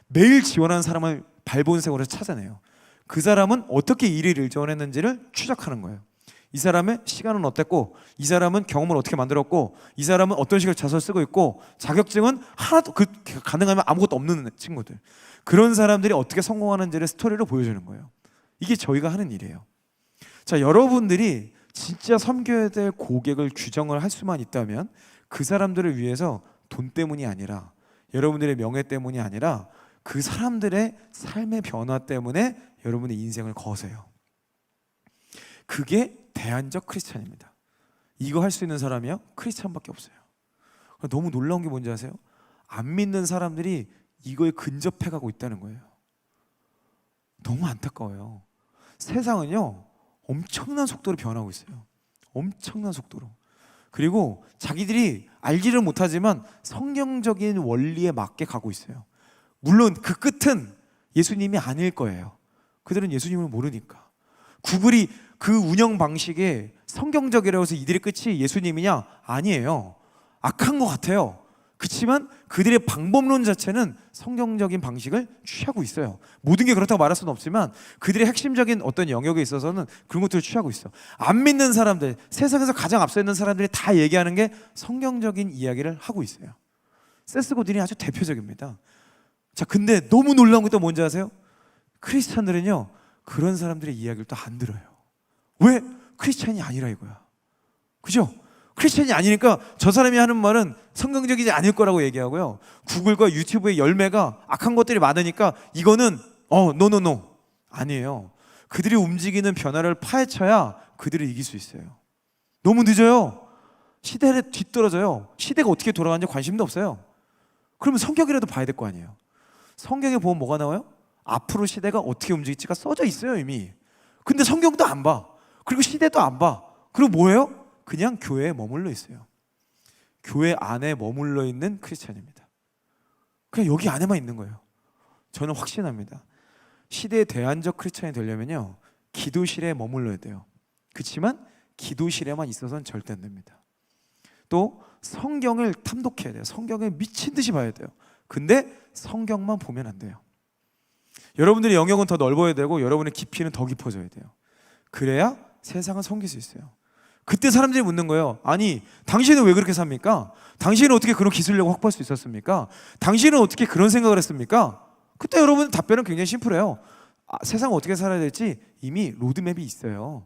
매일 지원하는 사람을 발본색으로 찾아내요. 그 사람은 어떻게 1일 1지원했는지를 추적하는 거예요. 이 사람의 시간은 어땠고, 이 사람은 경험을 어떻게 만들었고, 이 사람은 어떤 식으로 자소를 쓰고 있고, 자격증은 하나도 가능하면 아무것도 없는 친구들. 그런 사람들이 어떻게 성공하는지를 스토리로 보여주는 거예요. 이게 저희가 하는 일이에요. 자, 여러분들이 진짜 섬겨야 될 고객을 규정을 할 수만 있다면 그 사람들을 위해서 돈 때문이 아니라, 여러분들의 명예 때문이 아니라 그 사람들의 삶의 변화 때문에 여러분의 인생을 거세요. 그게 대안적 크리스찬입니다. 이거 할 수 있는 사람이요? 크리스찬밖에 없어요. 너무 놀라운 게 뭔지 아세요? 안 믿는 사람들이 이거에 근접해 가고 있다는 거예요. 너무 안타까워요. 세상은요 엄청난 속도로 변하고 있어요. 엄청난 속도로. 그리고 자기들이 알지를 못하지만 성경적인 원리에 맞게 가고 있어요. 물론 그 끝은 예수님이 아닐 거예요. 그들은 예수님을 모르니까. 구글이 그 운영 방식에 성경적이라고 해서 이들의 끝이 예수님이냐? 아니에요. 악한 것 같아요. 그렇지만 그들의 방법론 자체는 성경적인 방식을 취하고 있어요. 모든 게 그렇다고 말할 수는 없지만 그들의 핵심적인 어떤 영역에 있어서는 그런 것들을 취하고 있어. 안 믿는 사람들, 세상에서 가장 앞서 있는 사람들이 다 얘기하는 게 성경적인 이야기를 하고 있어요. 세스 고딘이 아주 대표적입니다. 자, 근데 너무 놀라운 것도 뭔지 아세요? 크리스찬들은요 그런 사람들의 이야기를 또 안 들어요. 왜? 크리스찬이 아니라 이거야. 그죠? 크리스찬이 아니니까 저 사람이 하는 말은 성경적이지 않을 거라고 얘기하고요. 구글과 유튜브의 열매가 악한 것들이 많으니까 이거는 노노노 아니에요. 그들이 움직이는 변화를 파헤쳐야 그들을 이길 수 있어요. 너무 늦어요. 시대에 뒤떨어져요. 시대가 어떻게 돌아가는지 관심도 없어요. 그러면 성경이라도 봐야 될 거 아니에요. 성경에 보면 뭐가 나와요? 앞으로 시대가 어떻게 움직일지가 써져 있어요 이미. 근데 성경도 안 봐. 그리고 시대도 안 봐. 그리고 뭐예요? 그냥 교회에 머물러 있어요. 교회 안에 머물러 있는 크리스찬입니다. 그냥 여기 안에만 있는 거예요. 저는 확신합니다. 시대의 대안적 크리스찬이 되려면요 기도실에 머물러야 돼요. 그렇지만 기도실에만 있어서는 절대 안 됩니다. 또 성경을 탐독해야 돼요. 성경을 미친 듯이 봐야 돼요. 근데 성경만 보면 안 돼요. 여러분들의 영역은 더 넓어야 되고 여러분의 깊이는 더 깊어져야 돼요. 그래야 세상을 섬길 수 있어요. 그때 사람들이 묻는 거예요. 아니 당신은 왜 그렇게 삽니까? 당신은 어떻게 그런 기술력을 확보할 수 있었습니까? 당신은 어떻게 그런 생각을 했습니까? 그때 여러분 답변은 굉장히 심플해요. 세상을 어떻게 살아야 될지 이미 로드맵이 있어요.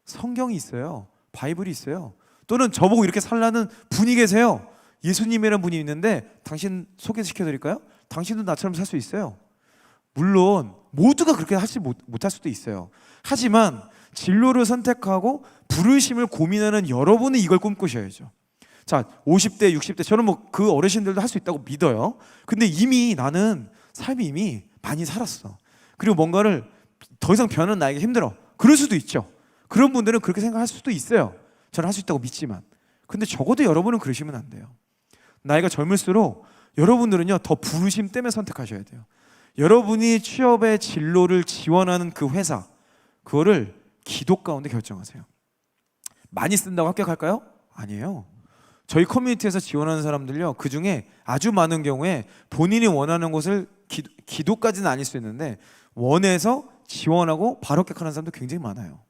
성경이 있어요. 바이블이 있어요. 또는 저보고 이렇게 살라는 분이 계세요. 예수님이라는 분이 있는데 당신 소개시켜드릴까요? 당신도 나처럼 살 수 있어요. 물론 모두가 그렇게 못할 수도 있어요. 하지만 진로를 선택하고 부르심을 고민하는 여러분은 이걸 꿈꾸셔야죠. 자, 50대, 60대 저는 뭐 그 어르신들도 할 수 있다고 믿어요. 근데 이미 나는 삶이 이미 많이 살았어. 그리고 뭔가를 더 이상 변하는 나에게 힘들어. 그럴 수도 있죠. 그런 분들은 그렇게 생각할 수도 있어요. 저는 할 수 있다고 믿지만. 근데 적어도 여러분은 그러시면 안 돼요. 나이가 젊을수록 여러분들은요 더 부르심 때문에 선택하셔야 돼요. 여러분이 취업의 진로를 지원하는 그 회사, 그거를 기도 가운데 결정하세요. 많이 쓴다고 합격할까요? 아니에요. 저희 커뮤니티에서 지원하는 사람들요 그 중에 아주 많은 경우에 본인이 원하는 곳을 기도까지는 아닐 수 있는데 원해서 지원하고 바로 합격하는 사람도 굉장히 많아요.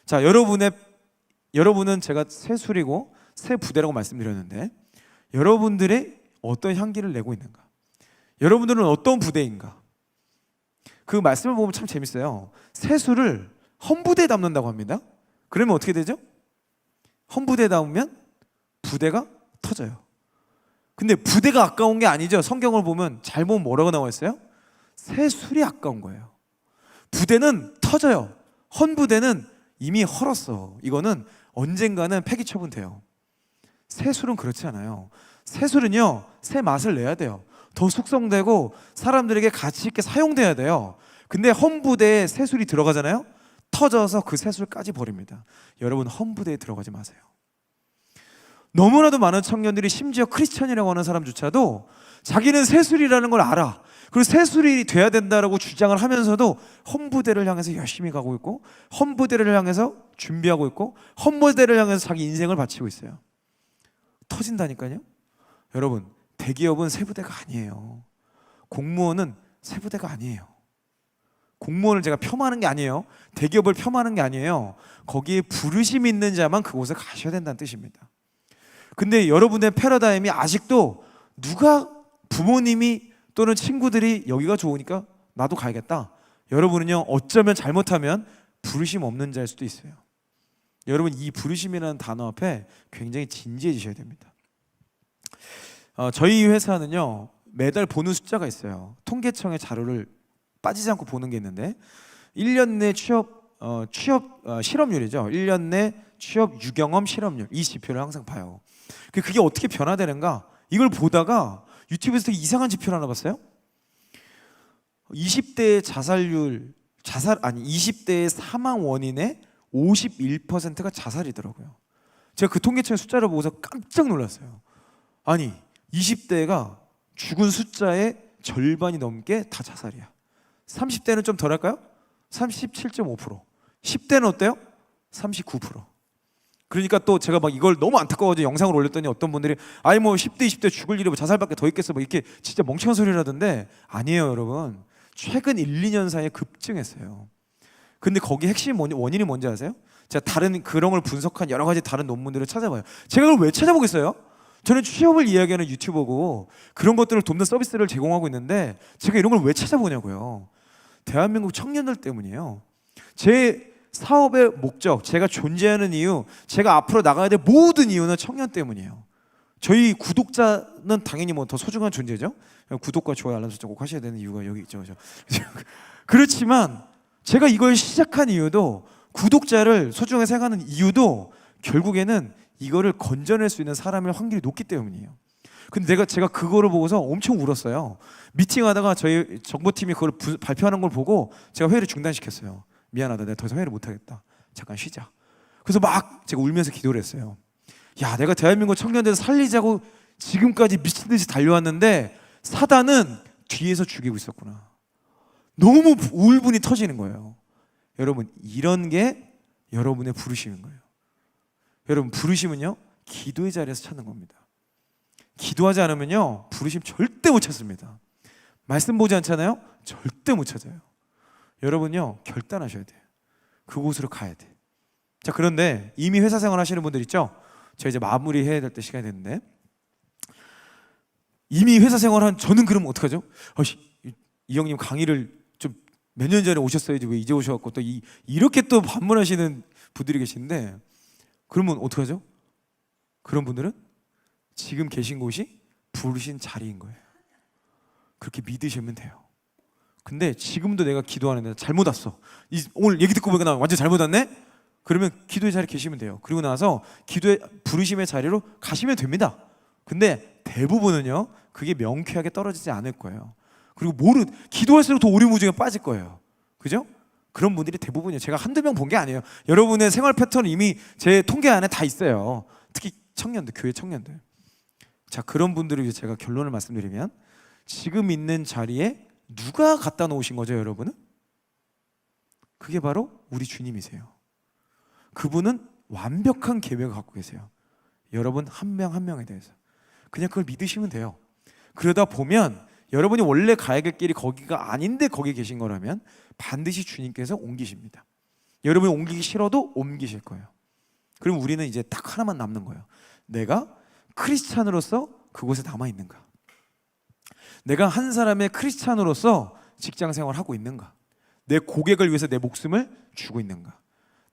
자, 여러분은 제가 새 술이고 새 부대라고 말씀드렸는데 여러분들의 어떤 향기를 내고 있는가? 여러분들은 어떤 부대인가? 그 말씀을 보면 참 재밌어요. 새 술을 헌부대에 담는다고 합니다. 그러면 어떻게 되죠? 헌부대에 담으면 부대가 터져요. 근데 부대가 아까운 게 아니죠. 성경을 보면 잘 보면 뭐라고 나와 있어요? 새 술이 아까운 거예요. 부대는 터져요. 헌부대는 이미 헐었어. 이거는 언젠가는 폐기 처분돼요. 새 술은 그렇지 않아요. 새 술은요 새 맛을 내야 돼요. 더 숙성되고 사람들에게 가치 있게 사용돼야 돼요. 근데 헌부대에 새 술이 들어가잖아요. 터져서 그 새 술까지 버립니다. 여러분 헌부대에 들어가지 마세요. 너무나도 많은 청년들이 심지어 크리스천이라고 하는 사람조차도 자기는 새 술이라는 걸 알아. 그리고 새 술이 돼야 된다라고 주장을 하면서도 헌부대를 향해서 열심히 가고 있고 헌부대를 향해서 준비하고 있고 헌부대를 향해서 자기 인생을 바치고 있어요. 터진다니까요. 여러분 대기업은 새 부대가 아니에요. 공무원은 새 부대가 아니에요. 공무원을 제가 폄하하는 게 아니에요. 대기업을 폄하하는 게 아니에요. 거기에 부르심 있는 자만 그곳에 가셔야 된다는 뜻입니다. 근데 여러분의 패러다임이 아직도 누가 부모님이 또는 친구들이 여기가 좋으니까 나도 가야겠다. 여러분은요 어쩌면 잘못하면 부르심 없는 자일 수도 있어요. 여러분 이 부르심이라는 단어 앞에 굉장히 진지해지셔야 됩니다. 저희 회사는요 매달 보는 숫자가 있어요. 통계청의 자료를 빠지지 않고 보는 게 있는데 1년 내 실업률이죠. 1년 내 취업 유경험 실업률 이 지표를 항상 봐요. 그게 어떻게 변화되는가? 이걸 보다가 유튜브에서 되게 이상한 지표를 하나 봤어요. 20대의 20대의 사망 원인의 51%가 자살이더라고요. 제가 그 통계청 숫자를 보고서 깜짝 놀랐어요. 아니 20대가 죽은 숫자의 절반이 넘게 다 자살이야. 30대는 좀 덜할까요? 37.5%. 10대는 어때요? 39%. 그러니까 또 제가 막 이걸 너무 안타까워서 영상을 올렸더니 어떤 분들이 아니 뭐 10대 20대 죽을 일이 뭐 자살밖에 더 있겠어 뭐 이렇게 진짜 멍청한 소리를 하던데 아니에요 여러분. 최근 1, 2년 사이에 급증했어요. 근데 거기 핵심 원인이 뭔지 아세요? 제가 다른 그런 걸 분석한 여러 가지 다른 논문들을 찾아봐요. 제가 그걸 왜 찾아보겠어요? 저는 취업을 이야기하는 유튜버고 그런 것들을 돕는 서비스를 제공하고 있는데 제가 이런 걸 왜 찾아보냐고요. 대한민국 청년들 때문이에요. 제 사업의 목적, 제가 존재하는 이유, 제가 앞으로 나가야 될 모든 이유는 청년 때문이에요. 저희 구독자는 당연히 뭐 더 소중한 존재죠. 구독과 좋아요, 알람 설정 꼭 하셔야 되는 이유가 여기 있죠. 그렇지만 제가 이걸 시작한 이유도 구독자를 소중하게 생각하는 이유도 결국에는 이거를 건져낼 수 있는 사람의 확률이 높기 때문이에요. 근데 제가 그거를 보고서 엄청 울었어요. 미팅하다가 저희 정보팀이 그걸 발표하는 걸 보고 제가 회의를 중단시켰어요. 미안하다, 내가 더 이상 회의를 못하겠다. 잠깐 쉬자. 그래서 막 제가 울면서 기도를 했어요. 야, 내가 대한민국 청년들 살리자고 지금까지 미친 듯이 달려왔는데 사단은 뒤에서 죽이고 있었구나. 너무 울분이 터지는 거예요. 여러분, 이런 게 여러분의 부르심인 거예요. 여러분, 부르심은요 기도의 자리에서 찾는 겁니다. 기도하지 않으면요 부르심 절대 못 찾습니다. 말씀 보지 않잖아요? 절대 못 찾아요. 여러분요 결단하셔야 돼요. 그곳으로 가야 돼. 자, 그런데 이미 회사 생활 하시는 분들 있죠? 제가 이제 마무리해야 될 때 시간이 됐는데 이미 회사 생활한 저는 그러면 어떡하죠? 이 형님 강의를 좀 몇 년 전에 오셨어야지 왜 이제 오셔갖고 또 이렇게 또 반문하시는 분들이 계시는데 그러면 어떡하죠? 그런 분들은 지금 계신 곳이 부르신 자리인 거예요. 그렇게 믿으시면 돼요. 근데 지금도 내가 기도하는데 잘못 왔어. 오늘 얘기 듣고 보니까 나 완전 잘못 왔네? 그러면 기도의 자리에 계시면 돼요. 그리고 나서 기도의 부르심의 자리로 가시면 됩니다. 근데 대부분은요 그게 명쾌하게 떨어지지 않을 거예요. 그리고 기도할수록 더 오리무중에 빠질 거예요. 그죠? 그런 분들이 대부분이에요. 제가 한두 명 본 게 아니에요. 여러분의 생활 패턴은 이미 제 통계 안에 다 있어요. 특히 청년들, 교회 청년들. 자, 그런 분들을 위해 제가 결론을 말씀드리면 지금 있는 자리에 누가 갖다 놓으신 거죠, 여러분은? 그게 바로 우리 주님이세요. 그분은 완벽한 계획을 갖고 계세요. 여러분 한 명 한 명에 대해서. 그냥 그걸 믿으시면 돼요. 그러다 보면 여러분이 원래 가야 될 길이 거기가 아닌데 거기 계신 거라면 반드시 주님께서 옮기십니다. 여러분이 옮기기 싫어도 옮기실 거예요. 그럼 우리는 이제 딱 하나만 남는 거예요. 내가 크리스찬으로서 그곳에 남아 있는가? 내가 한 사람의 크리스찬으로서 직장 생활을 하고 있는가? 내 고객을 위해서 내 목숨을 주고 있는가?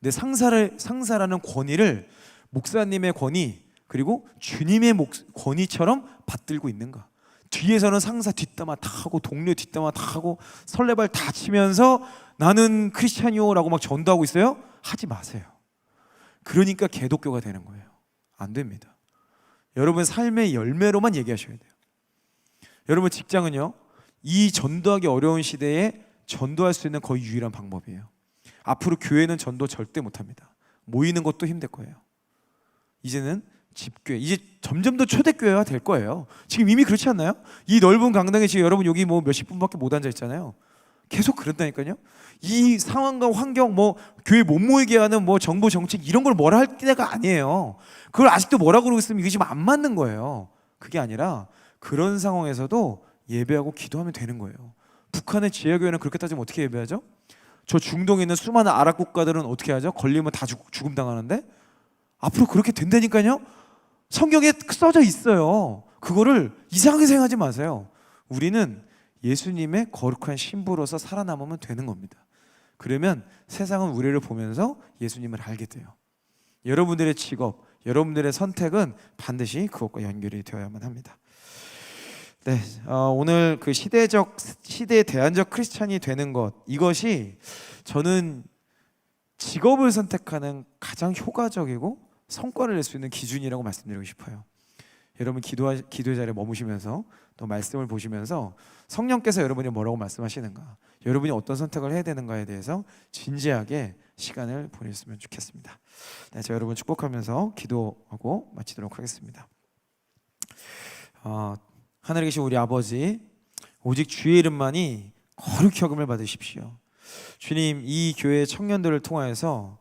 내 상사라는 권위를 목사님의 권위 그리고 주님의 권위처럼 받들고 있는가? 뒤에서는 상사 뒷담화 다 하고 동료 뒷담화 다 하고 설레발 다 치면서 나는 크리스찬이요라고 막 전도하고 있어요? 하지 마세요. 그러니까 개독교가 되는 거예요. 안 됩니다. 여러분 삶의 열매로만 얘기하셔야 돼요. 여러분 직장은요 이 전도하기 어려운 시대에 전도할 수 있는 거의 유일한 방법이에요. 앞으로 교회는 전도 절대 못합니다. 모이는 것도 힘들 거예요. 이제는 집교회, 이제 점점 더 초대교회가 될 거예요. 지금 이미 그렇지 않나요? 이 넓은 강당에 지금 여러분 여기 뭐 몇십 분밖에 못 앉아 있잖아요. 계속 그런다니까요. 이 상황과 환경, 뭐 교회 못 모이게 하는 뭐 정부 정책 이런 걸 뭐라 할 때가 아니에요. 그걸 아직도 뭐라 그러고 있으면 이게 지금 안 맞는 거예요. 그게 아니라 그런 상황에서도 예배하고 기도하면 되는 거예요. 북한의 지하교회는 그렇게 따지면 어떻게 예배하죠? 저 중동에 있는 수많은 아랍 국가들은 어떻게 하죠? 걸리면 다 죽음 당하는데 앞으로 그렇게 된다니까요. 성경에 써져 있어요. 그거를 이상하게 생각하지 마세요. 우리는 예수님의 거룩한 신부로서 살아남으면 되는 겁니다. 그러면 세상은 우리를 보면서 예수님을 알게 돼요. 여러분들의 직업, 여러분들의 선택은 반드시 그것과 연결이 되어야만 합니다. 네, 오늘 그 시대 대안적 크리스찬이 되는 것, 이것이 저는 직업을 선택하는 가장 효과적이고 성과를 낼 수 있는 기준이라고 말씀드리고 싶어요. 여러분 기도 자리에 머무시면서 또 말씀을 보시면서 성령께서 여러분이 뭐라고 말씀하시는가, 여러분이 어떤 선택을 해야 되는가에 대해서 진지하게 시간을 보냈으면 좋겠습니다. 네, 제가 여러분 축복하면서 기도하고 마치도록 하겠습니다. 하늘에 계신 우리 아버지, 오직 주의 이름만이 거룩히 여김을 받으십시오. 주님, 이 교회 청년들을 통하여서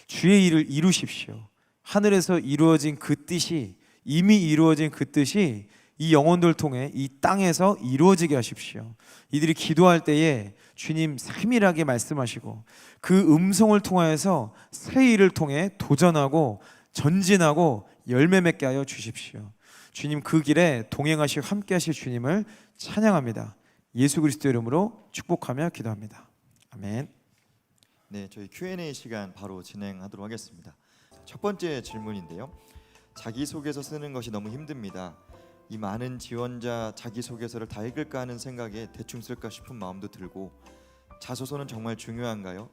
주의 일을 이루십시오. 하늘에서 이루어진 그 뜻이, 이미 이루어진 그 뜻이 이 영혼들 통해 이 땅에서 이루어지게 하십시오. 이들이 기도할 때에 주님 세밀하게 말씀하시고 그 음성을 통하여서 새 일을 통해 도전하고 전진하고 열매 맺게 하여 주십시오. 주님, 그 길에 동행하시고 함께 하실 주님을 찬양합니다. 예수 그리스도 이름으로 축복하며 기도합니다. 아멘. 네, 저희 Q&A 시간 바로 진행하도록 하겠습니다. 첫 번째 질문인데요. 자기소개서 쓰는 것이 너무 힘듭니다. 이 많은 지원자 자기소개서를 다 읽을까 하는 생각에 대충 쓸까 싶은 마음도 들고, 자소서는 정말 중요한가요?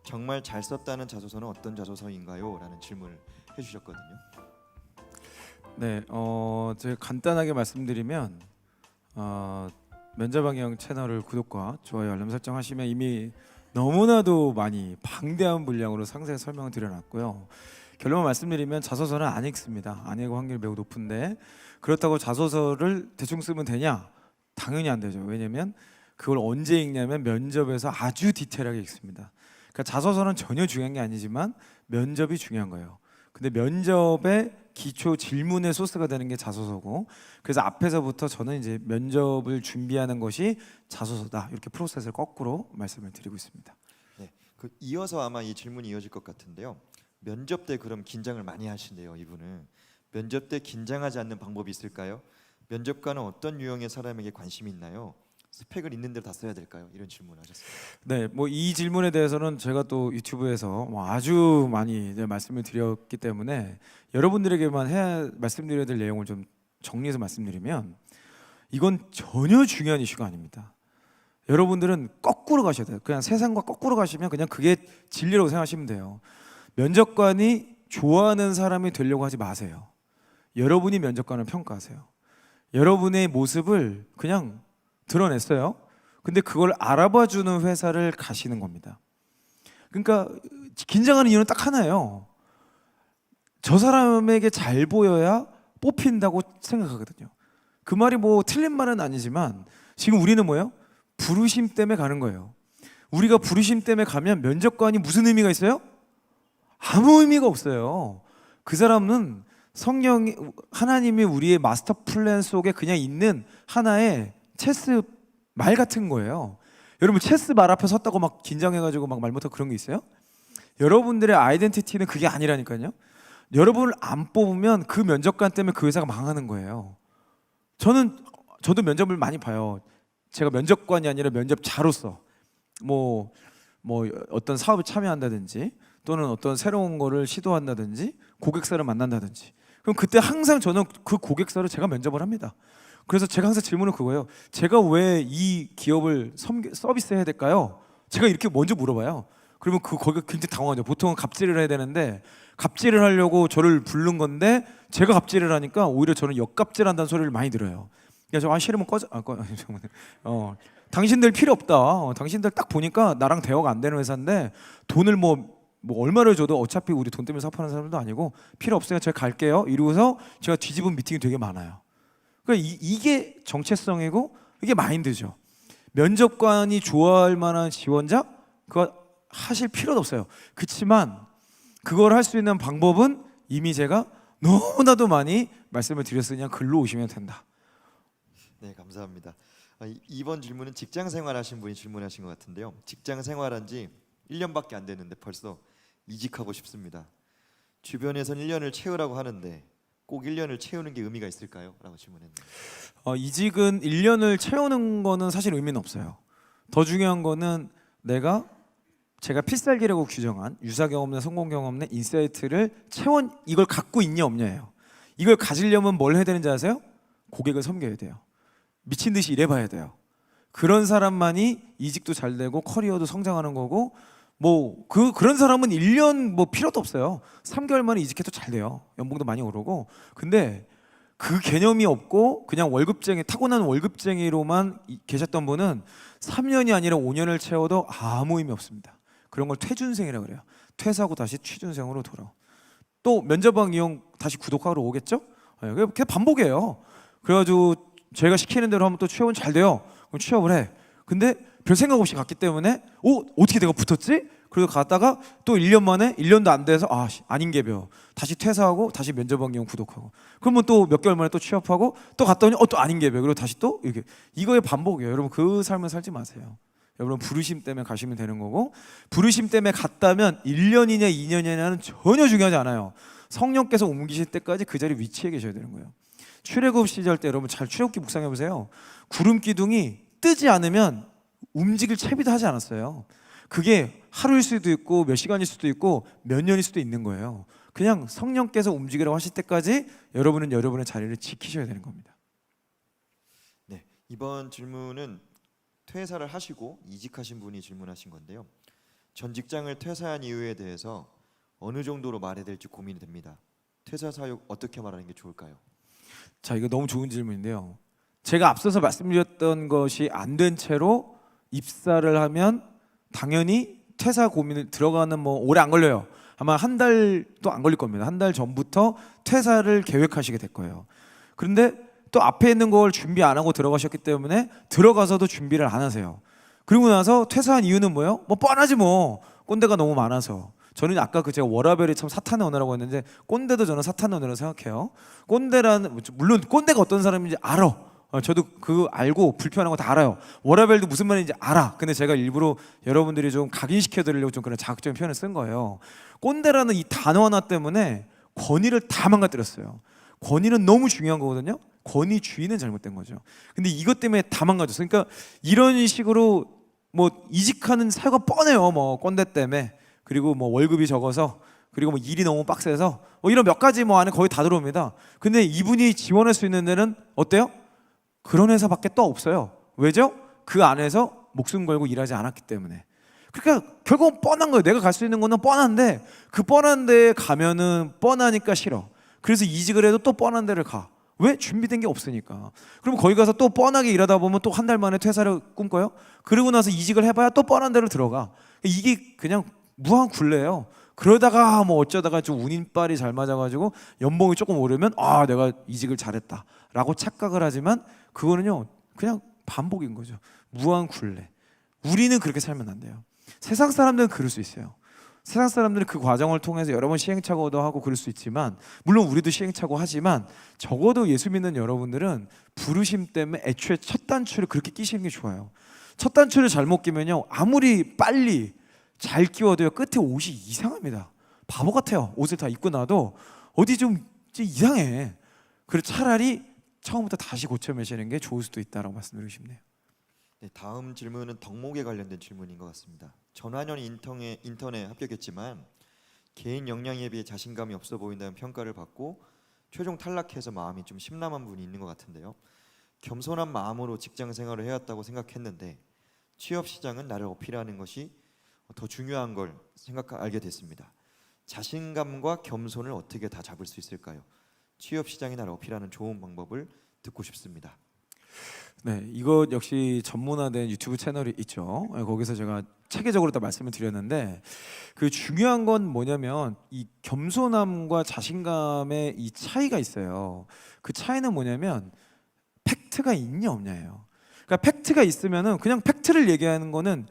정말 잘 썼다는 자소서는 어떤 자소서인가요? 라는 질문을 해주셨거든요. 네, 제가 간단하게 말씀드리면 면접방향 채널을 구독과 좋아요, 알람 설정 하시면 이미 너무나도 많이 방대한 분량으로 상세히 설명을 드려놨고요. 결론을 말씀드리면 자소서는 안 읽습니다. 안 읽을 확률이 매우 높은데, 그렇다고 자소서를 대충 쓰면 되냐? 당연히 안 되죠. 왜냐면 그걸 언제 읽냐면 면접에서 아주 디테일하게 읽습니다. 그러니까 자소서는 전혀 중요한 게 아니지만 면접이 중요한 거예요. 근데 면접의 기초 질문의 소스가 되는 게 자소서고, 그래서 앞에서부터 저는 이제 면접을 준비하는 것이 자소서다, 이렇게 프로세스를 거꾸로 말씀을 드리고 있습니다. 네, 이어서 아마 이 질문이 이어질 것 같은데요. 면접 때 그럼 긴장을 많이 하신대요. 이분은 면접 때 긴장하지 않는 방법이 있을까요? 면접관은 어떤 유형의 사람에게 관심이 있나요? 스펙을 있는 대로 다 써야 될까요? 이런 질문을 하셨습니다. 네, 뭐 이 질문에 대해서는 제가 또 유튜브에서 아주 많이 말씀을 드렸기 때문에 여러분들에게만 말씀드려야 될 내용을 좀 정리해서 말씀드리면, 이건 전혀 중요한 이슈가 아닙니다. 여러분들은 거꾸로 가셔야 돼요. 그냥 세상과 거꾸로 가시면 그냥 그게 진리라고 생각하시면 돼요. 면접관이 좋아하는 사람이 되려고 하지 마세요. 여러분이 면접관을 평가하세요. 여러분의 모습을 그냥 드러냈어요. 근데 그걸 알아봐주는 회사를 가시는 겁니다. 그러니까 긴장하는 이유는 딱 하나예요. 저 사람에게 잘 보여야 뽑힌다고 생각하거든요. 그 말이 뭐 틀린 말은 아니지만 지금 우리는 뭐예요? 부르심 때문에 가는 거예요. 우리가 부르심 때문에 가면 면접관이 무슨 의미가 있어요? 아무 의미가 없어요. 그 사람은 하나님이 우리의 마스터 플랜 속에 그냥 있는 하나의 체스 말 같은 거예요. 여러분 체스 말 앞에 섰다고 막 긴장해가지고 막 말 못하고 그런 게 있어요? 여러분들의 아이덴티티는 그게 아니라니까요. 여러분을 안 뽑으면 그 면접관 때문에 그 회사가 망하는 거예요. 저도 면접을 많이 봐요. 제가 면접관이 아니라 면접자로서 뭐 어떤 사업에 참여한다든지 또는 어떤 새로운 거를 시도한다든지 고객사를 만난다든지, 그럼 그때 항상 저는 그 고객사를 제가 면접을 합니다. 그래서 제가 항상 질문은 그거예요. 제가 왜 이 기업을 서비스해야 될까요? 제가 이렇게 먼저 물어봐요. 그러면 거기가 굉장히 당황하죠. 보통은 갑질을 해야 되는데 갑질을 하려고 저를 부른 건데 제가 갑질을 하니까 오히려 저는 역갑질한다는 소리를 많이 들어요. 그래서 싫으면 꺼져. 당신들 필요 없다. 당신들 딱 보니까 나랑 대화가 안 되는 회사인데 돈을 뭐 얼마를 줘도 어차피 우리 돈 때문에 사업하는 사람도 아니고 필요 없어요. 제가 갈게요. 이러고서 제가 뒤집은 미팅이 되게 많아요. 그러니까 이게 정체성이고 이게 마인드죠. 면접관이 좋아할 만한 지원자 그거 하실 필요도 없어요. 그렇지만 그걸 할 수 있는 방법은 이미 제가 너무나도 많이 말씀을 드렸으니 그냥 글로 오시면 된다. 네, 감사합니다. 이번 질문은 직장 생활하신 분이 질문하신 것 같은데요. 직장 생활한 지 1년밖에 안 됐는데 벌써 이직하고 싶습니다. 주변에선 1년을 채우라고 하는데 꼭 1년을 채우는 게 의미가 있을까요? 라고 질문했네요. 이직은 1년을 채우는 거는 사실 의미는 없어요. 더 중요한 거는 내가 제가 필살기라고 규정한 유사 경험 내 성공 경험 내 인사이트를 채원 이걸 갖고 있냐 없냐예요. 이걸 가지려면 뭘 해야 되는지 아세요? 고객을 섬겨야 돼요. 미친 듯이 일해봐야 돼요. 그런 사람만이 이직도 잘 되고 커리어도 성장하는 거고 뭐 그런 사람은 1년 뭐 필요도 없어요. 3개월 만에 이직해도 잘 돼요. 연봉도 많이 오르고. 근데 그 개념이 없고 그냥 월급쟁이 타고난 월급쟁이로만 계셨던 분은 3년이 아니라 5년을 채워도 아무 의미 없습니다. 그런 걸 퇴준생이라고 그래요. 퇴사하고 다시 취준생으로 돌아. 또 면접왕 이용 다시 구독하러 오겠죠? 그냥 반복이에요. 그래가지고 저희가 시키는 대로 하면 또 취업은 잘 돼요. 그럼 취업을 해. 근데 별 생각 없이 갔기 때문에 어떻게 내가 붙었지? 그리고 갔다가 또 1년 만에 1년도 안 돼서 아닌 게벼 다시 퇴사하고 다시 면접왕 이용 구독하고 그러면 또 몇 개월 만에 또 취업하고 또 갔더니 또 아닌 게벼 그리고 다시 또 이렇게 이거의 반복이에요. 여러분 그 삶을 살지 마세요. 여러분 부르심 때문에 가시면 되는 거고 부르심 때문에 갔다면 1년이냐 2년이냐는 전혀 중요하지 않아요. 성령께서 옮기실 때까지 그 자리 위치에 계셔야 되는 거예요. 출애굽 시절 때 여러분 잘 출애굽기 묵상해 보세요. 구름 기둥이 뜨지 않으면 움직일 채비도 하지 않았어요. 그게 하루일 수도 있고 몇 시간일 수도 있고 몇 년일 수도 있는 거예요. 그냥 성령께서 움직이라고 하실 때까지 여러분은 여러분의 자리를 지키셔야 되는 겁니다. 네, 이번 질문은 퇴사를 하시고 이직하신 분이 질문하신 건데요. 전 직장을 퇴사한 이유에 대해서 어느 정도로 말해야 될지 고민이 됩니다. 퇴사 사유 어떻게 말하는 게 좋을까요? 자, 이거 너무 좋은 질문인데요. 제가 앞서서 말씀드렸던 것이 안 된 채로 입사를 하면 당연히 퇴사 고민을 들어가는 뭐 오래 안 걸려요. 아마 한 달도 안 걸릴 겁니다. 한 달 전부터 퇴사를 계획하시게 될 거예요. 그런데 또 앞에 있는 걸 준비 안 하고 들어가셨기 때문에 들어가서도 준비를 안 하세요. 그리고 나서 퇴사한 이유는 뭐예요? 뭐 뻔하지 뭐 꼰대가 너무 많아서. 저는 아까 제가 워라벨이 참 사탄의 언어라고 했는데 꼰대도 저는 사탄의 언어라고 생각해요. 꼰대라는 물론 꼰대가 어떤 사람인지 알아. 저도 그거 알고 불편한 거 다 알아요. 워라벨도 무슨 말인지 알아. 근데 제가 일부러 여러분들이 좀 각인시켜 드리려고 좀 그런 자극적인 표현을 쓴 거예요. 꼰대라는 이 단어 하나 때문에 권위를 다 망가뜨렸어요. 권위는 너무 중요한 거거든요. 권위 주의는 잘못된 거죠. 근데 이것 때문에 다 망가졌어요. 그러니까 이런 식으로 뭐 이직하는 사유가 뻔해요. 뭐 꼰대 때문에 그리고 뭐 월급이 적어서 그리고 뭐 일이 너무 빡세서 뭐 이런 몇 가지 뭐 안에 거의 다 들어옵니다. 근데 이분이 지원할 수 있는 데는 어때요? 그런 회사밖에 또 없어요. 왜죠? 그 안에서 목숨 걸고 일하지 않았기 때문에. 그러니까 결국은 뻔한 거예요. 내가 갈 수 있는 거는 뻔한데 그 뻔한 데에 가면은 뻔하니까 싫어. 그래서 이직을 해도 또 뻔한 데를 가. 왜? 준비된 게 없으니까. 그럼 거기 가서 또 뻔하게 일하다 보면 또 한 달 만에 퇴사를 꿈꿔요. 그러고 나서 이직을 해봐야 또 뻔한 데로 들어가. 이게 그냥 무한 굴레예요. 그러다가 뭐 어쩌다가 좀 운인빨이 잘 맞아가지고 연봉이 조금 오르면 내가 이직을 잘했다라고 착각을 하지만 그거는요 그냥 반복인 거죠. 무한 굴레. 우리는 그렇게 살면 안 돼요. 세상 사람들은 그럴 수 있어요. 세상 사람들은 그 과정을 통해서 여러 번 시행착오도 하고 그럴 수 있지만 물론 우리도 시행착오 하지만 적어도 예수 믿는 여러분들은 부르심 때문에 애초에 첫 단추를 그렇게 끼시는 게 좋아요. 첫 단추를 잘못 끼면요 아무리 빨리 잘 끼워도요 끝에 옷이 이상합니다. 바보 같아요. 옷을 다 입고 나도 어디 좀 이상해. 그래서 차라리 처음부터 다시 고쳐 매시는 게 좋을 수도 있다라고 말씀드리고 싶네요. 네, 다음 질문은 덕목에 관련된 질문인 것 같습니다. 전환연 인턴에 합격했지만 개인 역량에 비해 자신감이 없어 보인다는 평가를 받고 최종 탈락해서 마음이 좀 심란한 분이 있는 것 같은데요. 겸손한 마음으로 직장 생활을 해왔다고 생각했는데 취업 시장은 나를 어필하는 것이 더 중요한 걸 알게 됐습니다. 자신감과 겸손을 어떻게 다 잡을 수 있을까요? 취업 시장이 나를 어필하는 좋은 방법을 듣고 싶습니다. 네, 이거 역시 전문화된 유튜브 채널이 있죠. 거기서 제가 체계적으로 다 말씀을 드렸는데 그 중요한 건 뭐냐면 이 겸손함과 자신감의 이 차이가 있어요. 그 차이는 뭐냐면 팩트가 있냐 없냐예요. 그러니까 팩트가 있으면은 그냥 팩트를 얘기하는 거는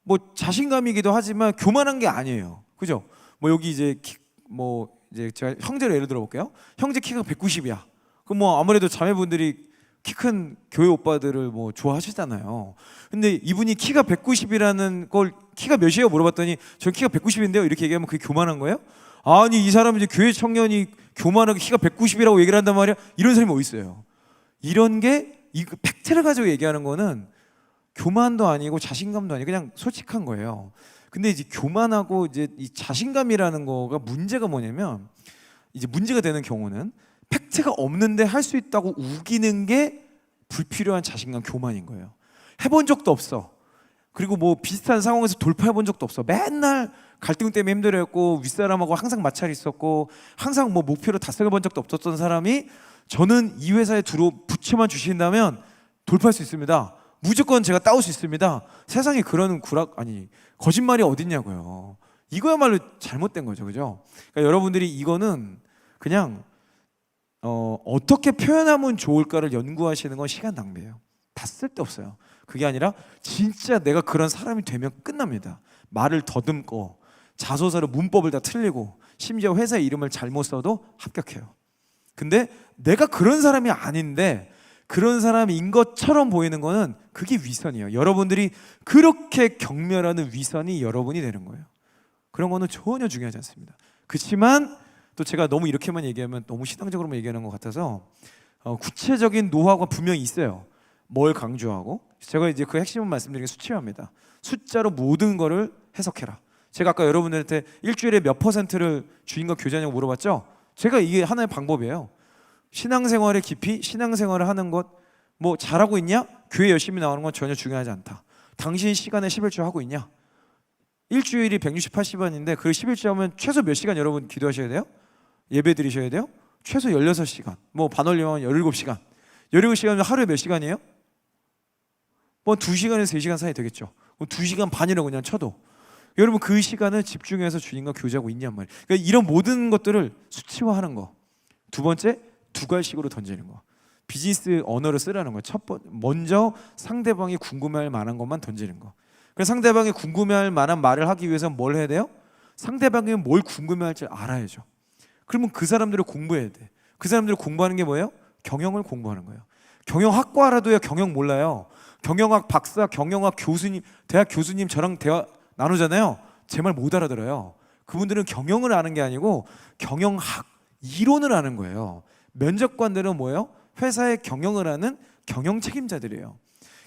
뭐 자신감이기도 하지만 교만한 게 아니에요. 그죠? 뭐 여기 이제 이제 제가 형제를 예를 들어 볼게요. 형제 키가 190이야. 그럼 뭐 아무래도 자매분들이 키 큰 교회 오빠들을 뭐 좋아하시잖아요. 근데 이분이 키가 190이라는 걸 키가 몇이에요? 물어봤더니 저 키가 190인데요. 이렇게 얘기하면 그게 교만한 거예요? 아니 이 사람은 이제 교회 청년이 교만하게 키가 190이라고 얘기를 한단 말이야. 이런 사람이 어디 있어요? 이런 게 이 팩트를 가지고 얘기하는 거는 교만도 아니고 자신감도 아니고 그냥 솔직한 거예요. 근데 이제 교만하고 이제 이 자신감이라는 거가 문제가 뭐냐면 이제 문제가 되는 경우는 팩트가 없는데 할 수 있다고 우기는 게 불필요한 자신감, 교만인 거예요. 해본 적도 없어. 그리고 뭐 비슷한 상황에서 돌파해 본 적도 없어. 맨날 갈등 때문에 힘들어했고 윗사람하고 항상 마찰이 있었고 항상 뭐 목표를 달성해 본 적도 없었던 사람이 저는 이 회사에 붙여만 주신다면 돌파할 수 있습니다. 무조건 제가 따올 수 있습니다. 세상에 그런 거짓말이 어딨냐고요. 이거야말로 잘못된 거죠, 그죠? 그러니까 여러분들이 이거는 그냥 어떻게 표현하면 좋을까를 연구하시는 건 시간 낭비예요. 다 쓸데없어요. 그게 아니라 진짜 내가 그런 사람이 되면 끝납니다. 말을 더듬고 자소서를 문법을 다 틀리고 심지어 회사 이름을 잘못 써도 합격해요. 근데 내가 그런 사람이 아닌데 그런 사람인 것처럼 보이는 거는 그게 위선이에요. 여러분들이 그렇게 경멸하는 위선이 여러분이 되는 거예요. 그런 거는 전혀 중요하지 않습니다. 그렇지만 또 제가 너무 이렇게만 얘기하면 너무 신앙적으로만 얘기하는 것 같아서 구체적인 노하우가 분명히 있어요. 뭘 강조하고 제가 이제 그 핵심은 말씀드리는 게 수치화입니다. 숫자로 모든 거를 해석해라. 제가 아까 여러분들한테 일주일에 몇 퍼센트를 주인과 교제하냐고 물어봤죠. 제가 이게 하나의 방법이에요. 신앙생활의 깊이, 신앙생활을 하는 것, 뭐 잘하고 있냐? 교회 열심히 나오는 건 전혀 중요하지 않다. 당신 시간에 11조 하고 있냐? 일주일이 168시간인데 그 11조 하면 최소 몇 시간 여러분 기도하셔야 돼요? 예배 드리셔야 돼요? 최소 16시간, 뭐 반올림하면 17시간. 17시간이면 하루에 몇 시간이에요? 뭐 2시간에서 3시간 사이 되겠죠. 2시간 반이라고 그냥 쳐도 여러분 그 시간을 집중해서 주님과 교제하고 있냔 말이에요. 그러니까 이런 모든 것들을 수치화하는 거. 두 번째, 두갈식으로 던지는 거. 비즈니스 언어를 쓰라는 거예요. 먼저 상대방이 궁금해할 만한 것만 던지는 거. 그래서 상대방이 궁금해할 만한 말을 하기 위해서 뭘 해야 돼요? 상대방이 뭘 궁금해할지 알아야죠. 그러면 그 사람들을 공부해야 돼. 그 사람들을 공부하는 게 뭐예요? 경영을 공부하는 거예요. 경영학과라도요 경영 몰라요. 경영학 박사, 경영학 교수님, 대학 교수님 저랑 대화 나누잖아요. 제 말 못 알아들어요. 그분들은 경영을 아는 게 아니고 경영학 이론을 아는 거예요. 면접관들은 뭐예요? 회사의 경영을 하는 경영 책임자들이에요.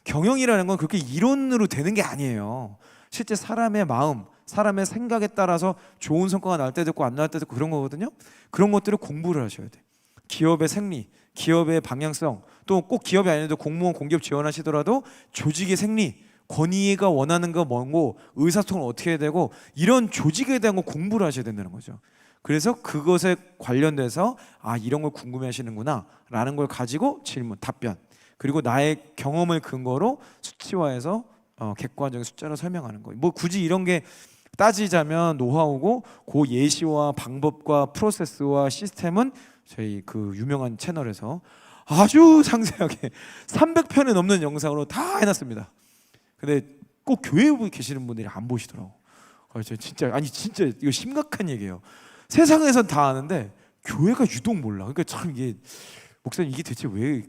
경영이라는 건 그렇게 이론으로 되는 게 아니에요. 실제 사람의 마음, 사람의 생각에 따라서 좋은 성과가 날 때도 있고 안 날 때도 있고 그런 거거든요. 그런 것들을 공부를 하셔야 돼. 기업의 생리, 기업의 방향성, 또 꼭 기업이 아니어도 공무원 공기업 지원하시더라도 조직의 생리, 권위가 원하는 거 뭐고 의사소통을 어떻게 해야 되고 이런 조직에 대한 거 공부를 하셔야 된다는 거죠. 그래서 그것에 관련돼서 이런 걸 궁금해하시는구나 라는 걸 가지고 질문, 답변, 그리고 나의 경험을 근거로 수치화해서 객관적인 숫자로 설명하는 거예요. 뭐 굳이 이런 게 따지자면 노하우고 그 예시와 방법과 프로세스와 시스템은 저희 그 유명한 채널에서 아주 상세하게 300편에 넘는 영상으로 다 해놨습니다. 근데 꼭 교회에 계시는 분들이 안 보시더라고. 그래서 진짜 이거 심각한 얘기예요. 세상에선 다 아는데 교회가 유독 몰라. 그러니까 참 이게 목사님 이게 대체 왜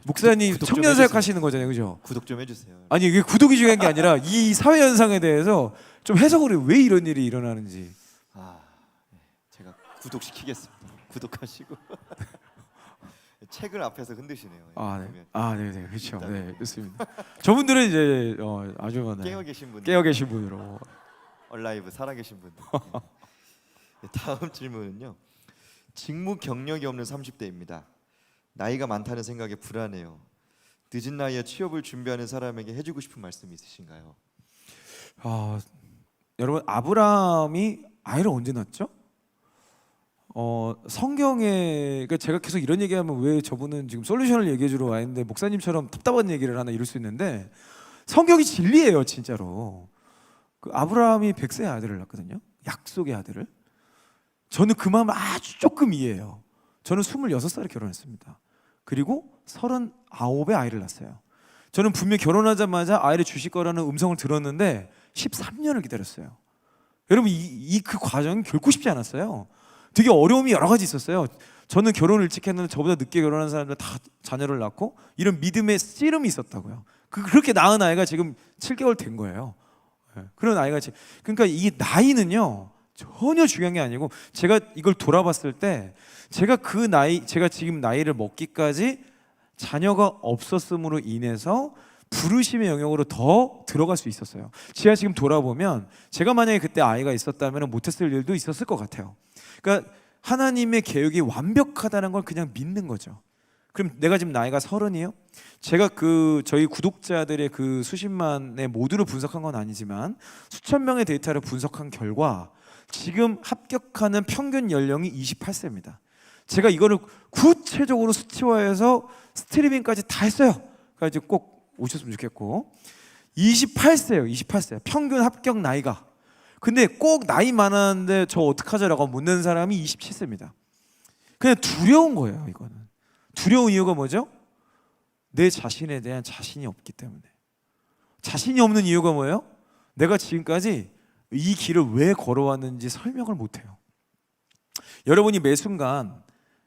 목사님 청년사역 하시는 거잖아요, 그죠? 구독 좀 해주세요. 아니 이게 구독이 중요한 게 아니라 이 사회 현상에 대해서 좀 해석을 해요. 왜 이런 일이 일어나는지. 네. 제가 구독시키겠습니다. 구독하시고 책을 앞에서 흔드시네요. 네, 그렇죠. 네, 좋습니다. 저분들은 이제 아주 깨어 계신 분으로 얼라이브 살아계신 분들. 네, 다음 질문은요. 직무 경력이 없는 30대입니다. 나이가 많다는 생각에 불안해요. 늦은 나이에 취업을 준비하는 사람에게 해주고 싶은 말씀이 있으신가요? 여러분 아브라함이 아이를 언제 낳았죠? 성경에 그러니까 제가 계속 이런 얘기하면 왜 저분은 지금 솔루션을 얘기해 주러 와 있는데 목사님처럼 답답한 얘기를 하나 이럴 수 있는데 성경이 진리예요, 진짜로. 그 아브라함이 100세의 아들을 낳거든요. 약속의 아들을. 저는 그 마음 아주 조금 이해해요. 저는 26살에 결혼했습니다. 그리고 39에 아이를 낳았어요. 저는 분명 결혼하자마자 아이를 주실 거라는 음성을 들었는데 13년을 기다렸어요. 여러분 그 과정이 결코 쉽지 않았어요. 되게 어려움이 여러 가지 있었어요. 저는 결혼을 일찍 했는데 저보다 늦게 결혼한 사람들 다 자녀를 낳고 이런 믿음의 씨름이 있었다고요. 그렇게 낳은 아이가 지금 7개월 된 거예요. 그런 아이가 그러니까 이 나이는요 전혀 중요한 게 아니고 제가 이걸 돌아봤을 때 제가 지금 나이를 먹기까지 자녀가 없었음으로 인해서 부르심의 영역으로 더 들어갈 수 있었어요. 제가 지금 돌아보면 제가 만약에 그때 아이가 있었다면 못했을 일도 있었을 것 같아요. 그러니까 하나님의 계획이 완벽하다는 걸 그냥 믿는 거죠. 그럼 내가 지금 나이가 30이에요. 제가 저희 구독자들의 그 수십만의 모두를 분석한 건 아니지만 수천 명의 데이터를 분석한 결과 지금 합격하는 평균 연령이 28세입니다. 제가 이거를 구체적으로 수치화해서 스트리밍까지 다 했어요. 그러니까 이제 꼭 오셨으면 좋겠고 28세예요. 28세 평균 합격 나이가. 근데 꼭 나이 많았는데 저 어떡하죠라고 묻는 사람이 27세입니다. 그냥 두려운 거예요. 이거는 두려운 이유가 뭐죠? 내 자신에 대한 자신이 없기 때문에. 자신이 없는 이유가 뭐예요? 내가 지금까지 이 길을 왜 걸어왔는지 설명을 못해요. 여러분이 매 순간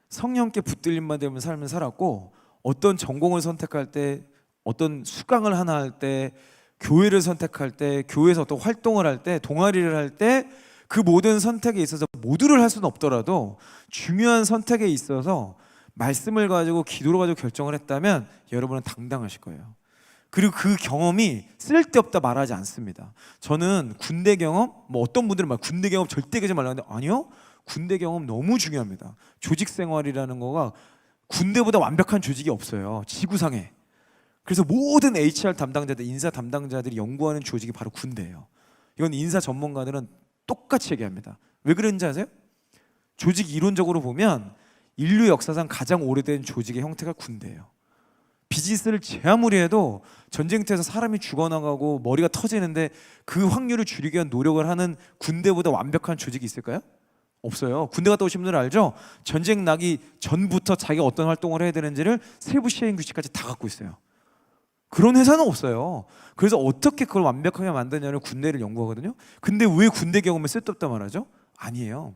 성령께 붙들림만 되면 삶을 살았고 어떤 전공을 선택할 때, 어떤 수강을 하나 할 때, 교회를 선택할 때, 교회에서 어떤 활동을 할 때, 동아리를 할 때 그 모든 선택에 있어서 모두를 할 수는 없더라도 중요한 선택에 있어서 말씀을 가지고 기도를 가지고 결정을 했다면 여러분은 당당하실 거예요. 그리고 그 경험이 쓸데없다 말하지 않습니다. 저는 군대 경험, 뭐 어떤 분들은 막 군대 경험 절대 가지 말라고 하는데 아니요, 군대 경험 너무 중요합니다. 조직 생활이라는 거가 군대보다 완벽한 조직이 없어요, 지구상에. 그래서 모든 HR 담당자들, 인사 담당자들이 연구하는 조직이 바로 군대예요. 이건 인사 전문가들은 똑같이 얘기합니다. 왜 그런지 아세요? 조직 이론적으로 보면 인류 역사상 가장 오래된 조직의 형태가 군대예요. 비즈니스를 제 아무리 해도 전쟁터에서 사람이 죽어나가고 머리가 터지는데 그 확률을 줄이기 위한 노력을 하는 군대보다 완벽한 조직이 있을까요? 없어요. 군대 갔다 오신 분들 알죠? 전쟁 나기 전부터 자기가 어떤 활동을 해야 되는지를 세부 시행 규칙까지 다 갖고 있어요. 그런 회사는 없어요. 그래서 어떻게 그걸 완벽하게 만드냐를 군대를 연구하거든요. 근데 왜 군대 경험은 쓸데없다 말하죠? 아니에요.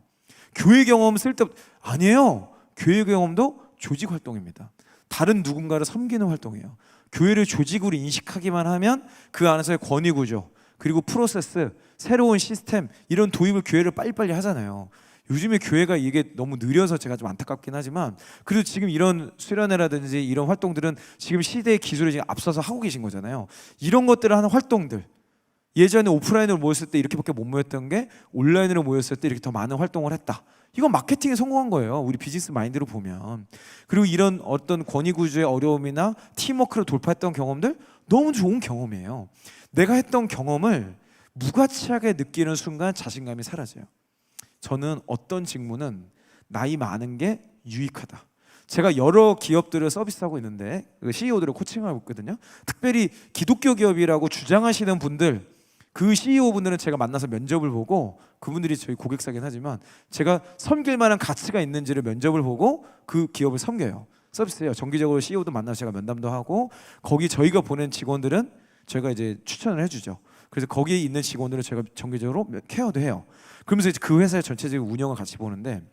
교회 경험 쓸데없 아니에요. 교회 경험도 조직 활동입니다. 다른 누군가를 섬기는 활동이에요. 교회를 조직으로 인식하기만 하면 그 안에서의 권위 구조, 그리고 프로세스, 새로운 시스템 이런 도입을 교회를 빨리빨리 하잖아요. 요즘에 교회가 이게 너무 느려서 제가 좀 안타깝긴 하지만 그래도 지금 이런 수련회라든지 이런 활동들은 지금 시대의 기술을 지금 앞서서 하고 계신 거잖아요. 이런 것들을 하는 활동들, 예전에 오프라인으로 모였을 때 이렇게밖에 못 모였던 게 온라인으로 모였을 때 이렇게 더 많은 활동을 했다. 이건 마케팅에 성공한 거예요. 우리 비즈니스 마인드로 보면. 그리고 이런 어떤 권위 구조의 어려움이나 팀워크를 돌파했던 경험들 너무 좋은 경험이에요. 내가 했던 경험을 무가치하게 느끼는 순간 자신감이 사라져요. 저는 어떤 직무는 나이 많은 게 유익하다. 제가 여러 기업들을 서비스하고 있는데 CEO들을 코칭하고 있거든요. 특별히 기독교 기업이라고 주장하시는 분들, 그 CEO 분들은 제가 만나서 면접을 보고, 그분들이 저희 고객사긴 하지만 제가 섬길 만한 가치가 있는지를 면접을 보고 그 기업을 섬겨요. 서비스해요. 정기적으로 CEO도 만나서 제가 면담도 하고, 거기 저희가 보낸 직원들은 저희가 이제 추천을 해주죠. 그래서 거기에 있는 직원들을 제가 정기적으로 케어도 해요. 그러면서 이제 그 회사의 전체적인 운영을 같이 보는데,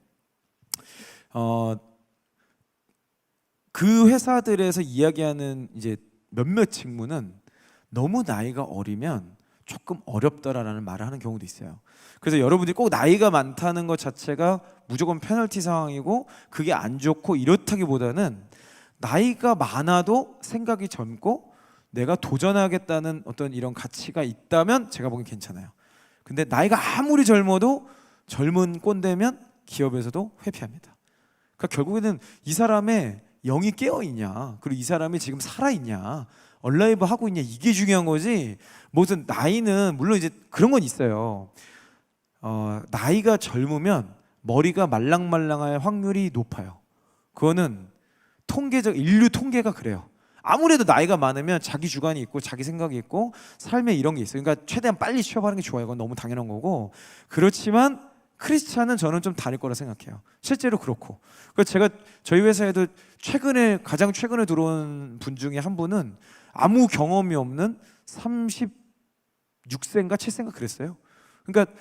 그 회사들에서 이야기하는 이제 몇몇 직무는 너무 나이가 어리면 조금 어렵다라는 말을 하는 경우도 있어요. 그래서 여러분들이 꼭 나이가 많다는 것 자체가 무조건 페널티 상황이고 그게 안 좋고 이렇다기보다는 나이가 많아도 생각이 젊고 내가 도전하겠다는 어떤 이런 가치가 있다면 제가 보기엔 괜찮아요. 근데 나이가 아무리 젊어도 젊은 꼰대면 기업에서도 회피합니다. 그러니까 결국에는 이 사람의 영이 깨어 있냐, 그리고 이 사람이 지금 살아 있냐, 얼라이브 하고 있냐, 이게 중요한 거지. 무슨 나이는 물론 이제 그런 건 있어요. 나이가 젊으면 머리가 말랑말랑할 확률이 높아요. 그거는 인류 통계가 그래요. 아무래도 나이가 많으면 자기 주관이 있고 자기 생각이 있고 삶에 이런 게 있어요. 그러니까 최대한 빨리 취업하는 게 좋아요. 그건 너무 당연한 거고. 그렇지만 크리스찬은 저는 좀 다를 거라 생각해요. 실제로 그렇고. 그래서 제가 저희 회사에도 가장 최근에 들어온 분 중에 한 분은 아무 경험이 없는 36세인가 7세인가 그랬어요. 그러니까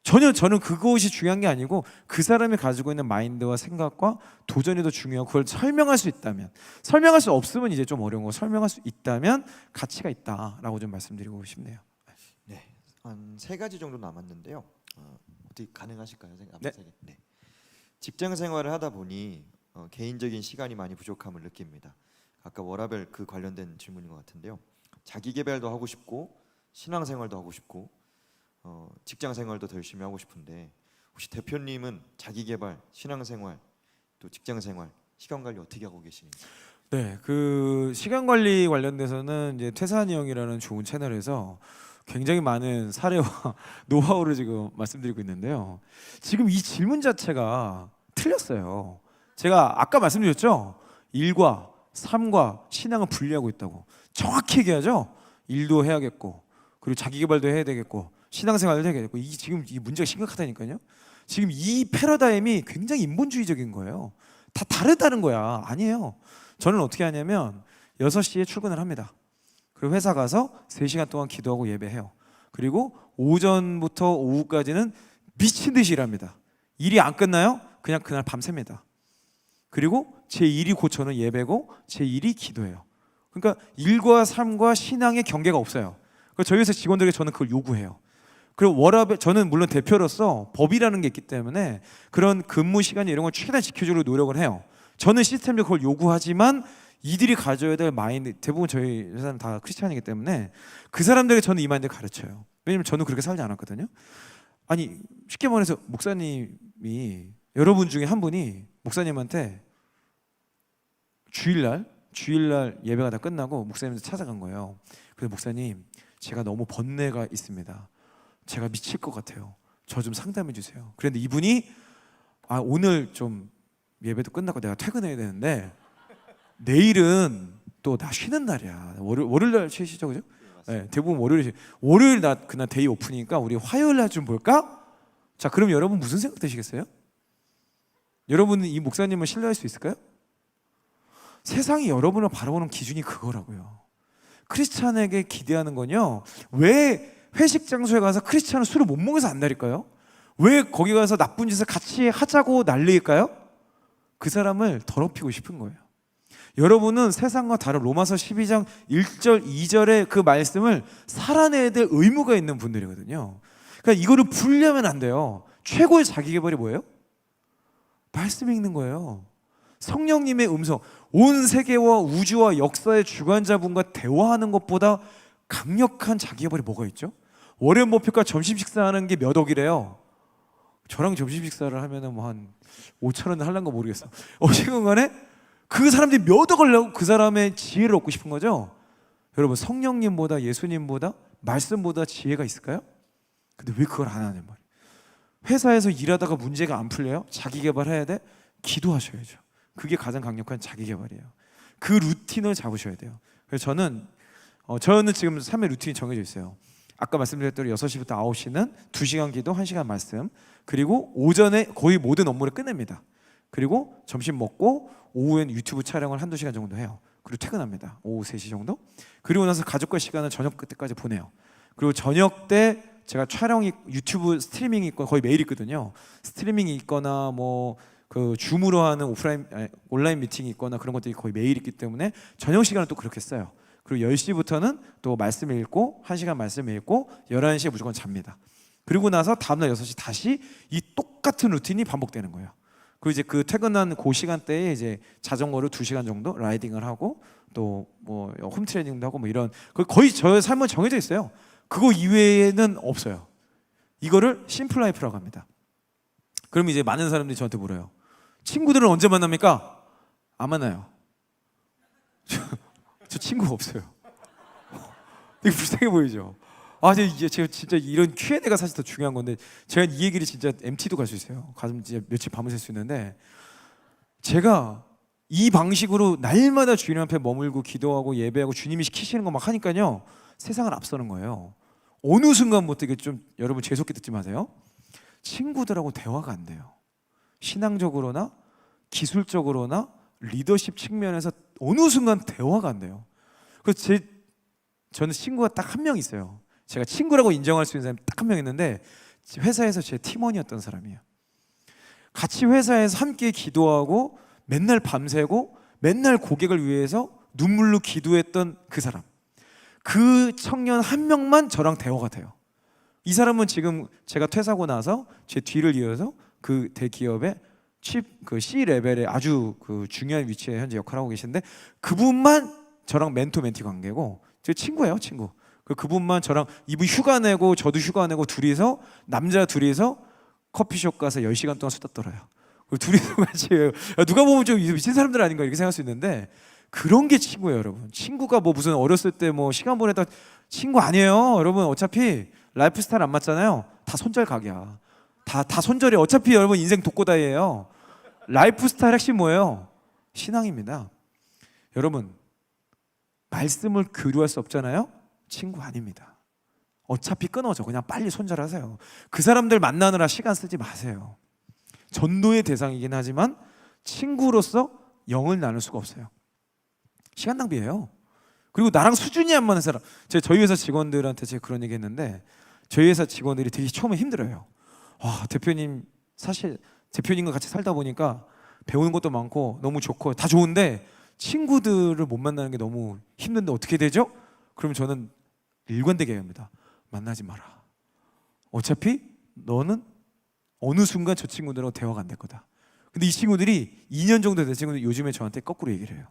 전혀 저는 그것이 중요한 게 아니고 그 사람이 가지고 있는 마인드와 생각과 도전이 더 중요하고, 그걸 설명할 수 있다면, 설명할 수 없으면 이제 좀 어려운 거, 설명할 수 있다면 가치가 있다라고 좀 말씀드리고 싶네요. 네, 한 3가지 정도 남았는데요. 어떻게 가능하실까요? 네. 네. 직장 생활을 하다 보니 개인적인 시간이 많이 부족함을 느낍니다. 아까 워라벨 그 관련된 질문인 것 같은데요. 자기 개발도 하고 싶고 신앙생활도 하고 싶고 직장생활도 더 열심히 하고 싶은데 혹시 대표님은 자기 개발, 신앙생활, 또 직장생활, 시간 관리 어떻게 하고 계십니까? 네, 그 시간 관리 관련돼서는 이제 태산이 형이라는 좋은 채널에서 굉장히 많은 사례와 노하우를 지금 말씀드리고 있는데요. 지금 이 질문 자체가 틀렸어요. 제가 아까 말씀드렸죠. 일과 삶과 신앙을 분리하고 있다고. 정확히 얘기하죠. 일도 해야겠고, 그리고 자기 개발도 해야 되겠고, 신앙생활도 해야 되겠고. 이 지금 이 문제가 심각하다니까요. 지금 이 패러다임이 굉장히 인본주의적인 거예요. 다 다르다는 거야. 아니에요. 저는 어떻게 하냐면 6시에 출근을 합니다. 그리고 회사 가서 3시간 동안 기도하고 예배해요. 그리고 오전부터 오후까지는 미친 듯이 일합니다. 일이 안 끝나요? 그냥 그날 밤새입니다. 그리고 제 일이 곧 저는 예배고 제 일이 기도예요. 그러니까 일과 삶과 신앙의 경계가 없어요. 그러니까 저희 회사 직원들에게 저는 그걸 요구해요. 그리고 워라밸, 저는 물론 대표로서 법이라는 게 있기 때문에 그런 근무 시간 이런 걸 최대한 지켜주려고 노력을 해요. 저는 시스템적으로 그걸 요구하지만 이들이 가져야 될 마인드, 대부분 저희 회사는 다 크리스찬이기 때문에 그 사람들에게 저는 이 마인드를 가르쳐요. 왜냐면 저는 그렇게 살지 않았거든요. 아니 쉽게 말해서 목사님이 여러분 중에 한 분이 목사님한테 주일날 예배가 다 끝나고 목사님한테 찾아간 거예요. 그래서 목사님, 제가 너무 번뇌가 있습니다. 제가 미칠 것 같아요. 저 좀 상담해 주세요. 그런데 이분이 오늘 좀 예배도 끝나고 내가 퇴근해야 되는데 내일은 또 나 쉬는 날이야. 월요일 날 쉬시죠, 그죠? 네, 대부분 월요일 나 그날 데이 오프니까 우리 화요일 날 좀 볼까? 자, 그럼 여러분 무슨 생각 드시겠어요? 여러분은 이 목사님을 신뢰할 수 있을까요? 세상이 여러분을 바라보는 기준이 그거라고요. 크리스찬에게 기대하는 건요. 왜 회식 장소에 가서 크리스찬은 술을 못 먹어서 안 날릴까요? 왜 거기 가서 나쁜 짓을 같이 하자고 난리일까요? 그 사람을 더럽히고 싶은 거예요. 여러분은 세상과 다른 로마서 12장 1절 2절의 그 말씀을 살아내야 될 의무가 있는 분들이거든요. 그러니까 이거를 불려면 안 돼요. 최고의 자기개발이 뭐예요? 말씀 읽는 거예요. 성령님의 음성, 온 세계와 우주와 역사의 주관자분과 대화하는 것보다 강력한 자기개발이 뭐가 있죠? 워렌 버핏과 점심 식사하는 게 몇 억이래요. 저랑 점심 식사를 하면은 뭐 한 5,000원 할란가 모르겠어. 어쨌든 간에 그 사람들이 몇 억을 내고 그 사람의 지혜를 얻고 싶은 거죠. 여러분, 성령님보다 예수님보다 말씀보다 지혜가 있을까요? 근데 왜 그걸 안 하냐 말이에요. 회사에서 일하다가 문제가 안 풀려요? 자기 개발해야 돼? 기도하셔야죠. 그게 가장 강력한 자기 개발이에요. 그 루틴을 잡으셔야 돼요. 그래서 저는 지금 삶의 루틴이 정해져 있어요. 아까 말씀드렸던 6시부터 9시는 2시간 기도, 1시간 말씀, 그리고 오전에 거의 모든 업무를 끝냅니다. 그리고 점심 먹고 오후에는 유튜브 촬영을 1-2시간 정도 해요. 그리고 퇴근합니다. 오후 3시 정도. 그리고 나서 가족과 시간을 저녁 때까지 보내요. 그리고 저녁 때 제가 촬영이 유튜브 스트리밍이 있거나 거의 매일 있거든요. 스트리밍이 있거나 뭐 그 줌으로 하는 온라인 미팅이 있거나 그런 것들이 거의 매일 있기 때문에 저녁 시간을 또 그렇게 써요. 그리고 10시부터는 또 말씀 읽고 1시간 말씀 읽고 11시에 무조건 잡니다. 그리고 나서 다음날 6시 다시 이 똑같은 루틴이 반복되는 거예요. 그리고 이제 그 퇴근한 그 시간대에 이제 자전거를 2시간 정도 라이딩을 하고 또 뭐 홈 트레이닝도 하고 뭐 이런 거의 저의 삶은 정해져 있어요. 그거 이외에는 없어요. 이거를 심플 라이프라고 합니다. 그럼 이제 많은 사람들이 저한테 물어요. 친구들은 언제 만납니까? 안 만나요. 저 친구가 없어요. 되게 불쌍해 보이죠? 제가 진짜 이런 Q&A가 사실 더 중요한 건데 제가 이 얘기를 진짜 MT도 갈 수 있어요. 가슴 진짜 며칠 밤을 샐 수 있는데 제가 이 방식으로 날마다 주님 앞에 머물고 기도하고 예배하고 주님이 시키시는 거 막 하니까요. 세상을 앞서는 거예요. 어느 순간부터 이게 좀 여러분 재수없게 듣지 마세요. 친구들하고 대화가 안 돼요. 신앙적으로나 기술적으로나 리더십 측면에서 어느 순간 대화가 안 돼요. 그래서 저는 친구가 딱 한 명 있어요. 제가 친구라고 인정할 수 있는 사람이 딱 한 명 있는데 회사에서 제 팀원이었던 사람이에요. 같이 회사에서 함께 기도하고 맨날 밤새고 맨날 고객을 위해서 눈물로 기도했던 그 사람. 그 청년 한 명만 저랑 대화가 돼요. 이 사람은 지금 제가 퇴사하고 나서 제 뒤를 이어서 그 대기업의 그 C 레벨의 아주 그 중요한 위치에 현재 역할을 하고 계신데 그분만 저랑 멘토 멘티 관계고 제 친구예요, 친구. 그분만 저랑 이분 휴가 내고 저도 휴가 내고 둘이서 남자 둘이서 커피숍 가서 10시간 동안 수다 떨어요. 그리고 둘이서 같이 누가 보면 좀 미친 사람들 아닌가 이렇게 생각할 수 있는데 그런 게 친구예요, 여러분. 친구가 뭐 무슨 어렸을 때 뭐 시간 보내다 친구 아니에요, 여러분. 어차피 라이프 스타일 안 맞잖아요. 다 손절 각이야. 다 손절이 어차피 여러분 인생 독고다이예요. 라이프 스타일 핵심 뭐예요? 신앙입니다. 여러분 말씀을 교류할 수 없잖아요. 친구 아닙니다. 어차피 끊어져. 그냥 빨리 손절하세요. 그 사람들 만나느라 시간 쓰지 마세요. 전도의 대상이긴 하지만 친구로서 영을 나눌 수가 없어요. 시간 낭비예요. 그리고 나랑 수준이 안 맞는 사람. 저희 회사 직원들한테 제가 그런 얘기 했는데 저희 회사 직원들이 되게 처음에 힘들어요. 와, 대표님 사실 대표님과 같이 살다 보니까 배우는 것도 많고 너무 좋고 다 좋은데 친구들을 못 만나는 게 너무 힘든데 어떻게 되죠? 그러면 저는 일관되게 얘기합니다. 만나지 마라. 어차피 너는 어느 순간 저 친구들하고 대화가 안 될 거다. 근데 이 친구들이 2년 정도 된 친구들 요즘에 저한테 거꾸로 얘기를 해요.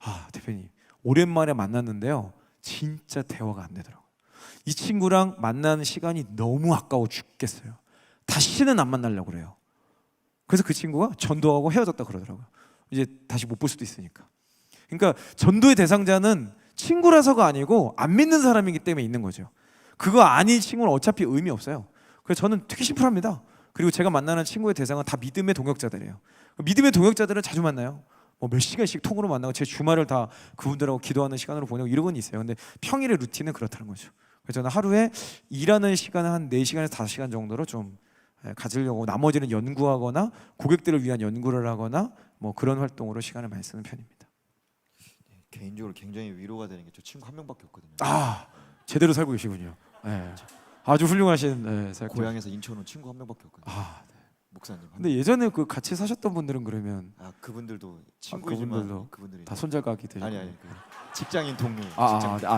아, 대표님 오랜만에 만났는데요 진짜 대화가 안 되더라고요. 이 친구랑 만나는 시간이 너무 아까워 죽겠어요. 다시는 안 만나려고 그래요. 그래서 그 친구가 전도하고 헤어졌다 그러더라고요. 이제 다시 못 볼 수도 있으니까. 그러니까 전도의 대상자는 친구라서가 아니고 안 믿는 사람이기 때문에 있는 거죠. 그거 아닌 친구는 어차피 의미 없어요. 그래서 저는 되게 심플합니다. 그리고 제가 만나는 친구의 대상은 다 믿음의 동역자들이에요. 믿음의 동역자들은 자주 만나요. 뭐 몇 시간씩 통으로 만나고 제 주말을 다 그분들하고 기도하는 시간으로 보내고 이런 건 있어요. 근데 평일의 루틴은 그렇다는 거죠. 그래서 저는 하루에 일하는 시간은 한 4시간에서 5시간 정도로 좀 가지려고 나머지는 연구하거나 고객들을 위한 연구를 하거나 뭐 그런 활동으로 시간을 많이 쓰는 편입니다. 개인적으로 굉장히 위로가 되는 게 저 친구 한 명밖에 없거든요. 아, 제대로 살고 계시군요. 네. 아주 훌륭하신 삶. 고향에서 인천 온 친구 한 명밖에 없거든요. 아, 목사님. 근데 예전에 그 같이 사셨던 분들은 그러면 그분들도 친구이지만 그분들이 다 손절각이 되죠. 아니 그 직장인 동료.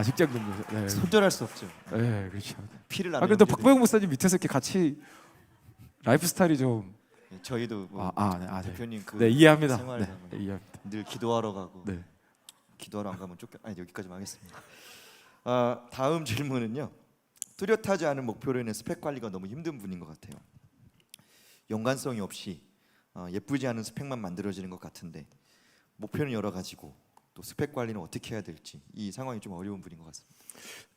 직장 동료. 네. 손절할 수 없죠. 네, 그렇죠. 피를 안. 그래도 박보영 목사님 밑에서 이렇게 같이 라이프 스타일이 좀 저희도 뭐 네. 대표님 그 네, 이해합니다. 생활 네, 이해합니다. 늘 기도하러 가고 네. 기도하러 안 가면 여기까지만 하겠습니다. 다음 질문은요. 뚜렷하지 않은 목표로 인해 스펙 관리가 너무 힘든 분인 것 같아요. 연관성이 없이 예쁘지 않은 스펙만 만들어지는 것 같은데 목표는 여러 가지고 또 스펙 관리는 어떻게 해야 될지 이 상황이 좀 어려운 분인 것 같습니다.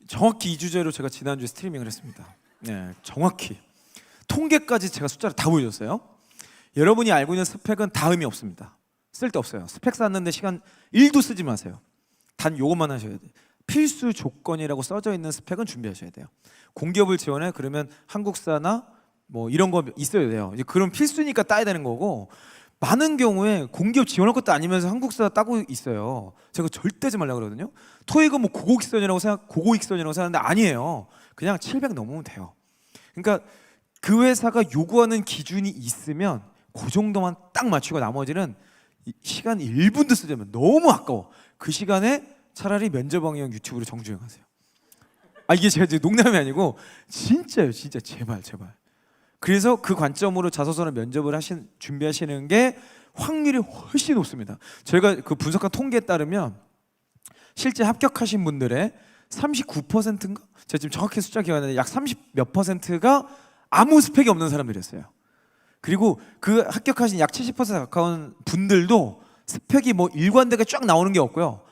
정확히 이 주제로 제가 지난주에 스트리밍을 했습니다. 네, 정확히 통계까지 제가 숫자를 다 보여줬어요. 여러분이 알고 있는 스펙은 다 의미 없습니다. 쓸데없어요. 스펙 쌓는데 시간 1도 쓰지 마세요. 단 요것만 하셔야 돼요. 필수 조건이라고 써져 있는 스펙은 준비하셔야 돼요. 공기업을 지원해 그러면 한국사나 뭐 이런 거 있어야 돼요. 이제 그런 필수니까 따야 되는 거고 많은 경우에 공기업 지원할 것도 아니면서 한국사 따고 있어요. 제가 절대 하지 말라고 그러거든요. 토익은 뭐 고고익선이라고 생각하는데 아니에요. 그냥 700 넘으면 돼요. 그러니까 그 회사가 요구하는 기준이 있으면 그 정도만 딱 맞추고 나머지는 시간 1분도 쓰지 않으면 너무 아까워. 그 시간에 차라리 면접왕형 유튜브로 정주행하세요. 이게 제가 이제 농담이 아니고 진짜요, 진짜 제발. 그래서 그 관점으로 자소서나 면접을 준비하시는 게 확률이 훨씬 높습니다. 저희가 그 분석한 통계에 따르면 실제 합격하신 분들의 39%인가? 제가 지금 정확히 숫자 기억 안 나는데 약 30몇 %가 아무 스펙이 없는 사람들이었어요. 그리고 그 합격하신 약 70% 가까운 분들도 스펙이 뭐 일관되게 쫙 나오는 게 없고요.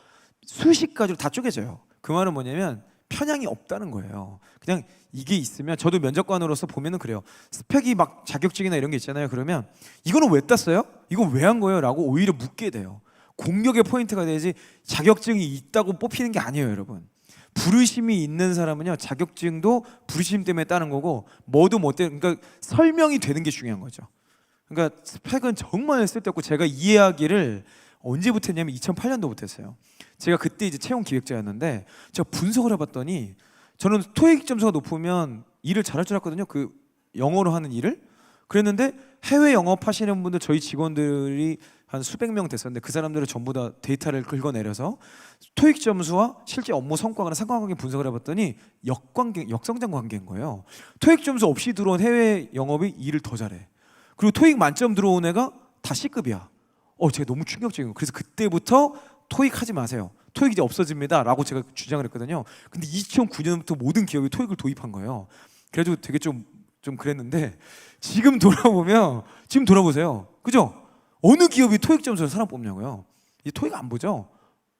수십 가지로 다 쪼개져요. 그 말은 뭐냐면 편향이 없다는 거예요. 그냥 이게 있으면 저도 면접관으로서 보면은 그래요. 스펙이 막 자격증이나 이런 게 있잖아요. 그러면 이거는 왜 땄어요? 이거 왜 한 거예요? 라고 오히려 묻게 돼요. 공격의 포인트가 되지 자격증이 있다고 뽑히는 게 아니에요, 여러분. 부르심이 있는 사람은요 자격증도 부르심 때문에 따는 거고 뭐도 못 되는, 그러니까 설명이 되는 게 중요한 거죠. 그러니까 스펙은 정말 쓸데없고 제가 이 이야기를 언제부터 했냐면 2008년도부터 했어요. 제가 그때 이제 채용 기획자였는데 제가 분석을 해봤더니 저는 토익 점수가 높으면 일을 잘할 줄 알았거든요. 그 영어로 하는 일을. 그랬는데 해외 영업하시는 분들 저희 직원들이 한 수백 명 됐었는데 그 사람들을 전부 다 데이터를 긁어내려서 토익 점수와 실제 업무 성과가 상관관계 분석을 해봤더니 역성장 관계인 거예요. 토익 점수 없이 들어온 해외 영업이 일을 더 잘해. 그리고 토익 만점 들어온 애가 다 C급이야. 제가 너무 충격적인 거예요. 그래서 그때부터 토익 하지 마세요. 토익 이제 없어집니다라고 제가 주장을 했거든요. 근데 2009년부터 모든 기업이 토익을 도입한 거예요. 그래가지고 되게 좀 그랬는데 지금 돌아보세요. 그죠? 어느 기업이 토익 점수로 사람 뽑냐고요? 이 토익 안 보죠?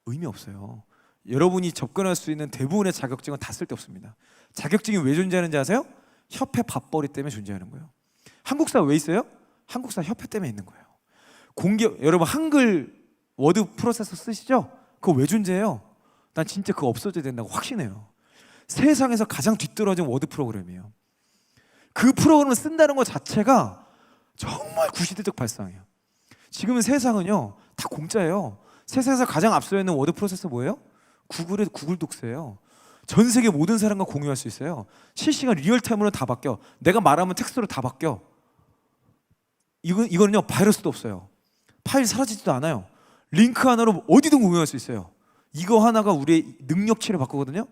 의미 없어요. 여러분이 접근할 수 있는 대부분의 자격증은 다 쓸데없습니다. 자격증이 왜 존재하는지 아세요? 협회 밥벌이 때문에 존재하는 거예요. 한국사 왜 있어요? 한국사 협회 때문에 있는 거예요. 여러분 한글 워드 프로세서 쓰시죠? 그거 왜 존재해요? 난 진짜 그거 없어져야 된다고 확신해요. 세상에서 가장 뒤떨어진 워드 프로그램이에요. 그 프로그램을 쓴다는 것 자체가 정말 구시대적 발상이에요. 지금은 세상은요 다 공짜예요. 세상에서 가장 앞서 있는 워드 프로세서 뭐예요? 구글의 구글 독스예요. 전 세계 모든 사람과 공유할 수 있어요. 실시간 리얼타임으로 다 바뀌어. 내가 말하면 텍스트로 다 바뀌어. 이거는요 바이러스도 없어요. 파일 사라지지도 않아요. 링크 하나로 어디든 공유할 수 있어요. 이거 하나가 우리의 능력치를 바꾸거든요.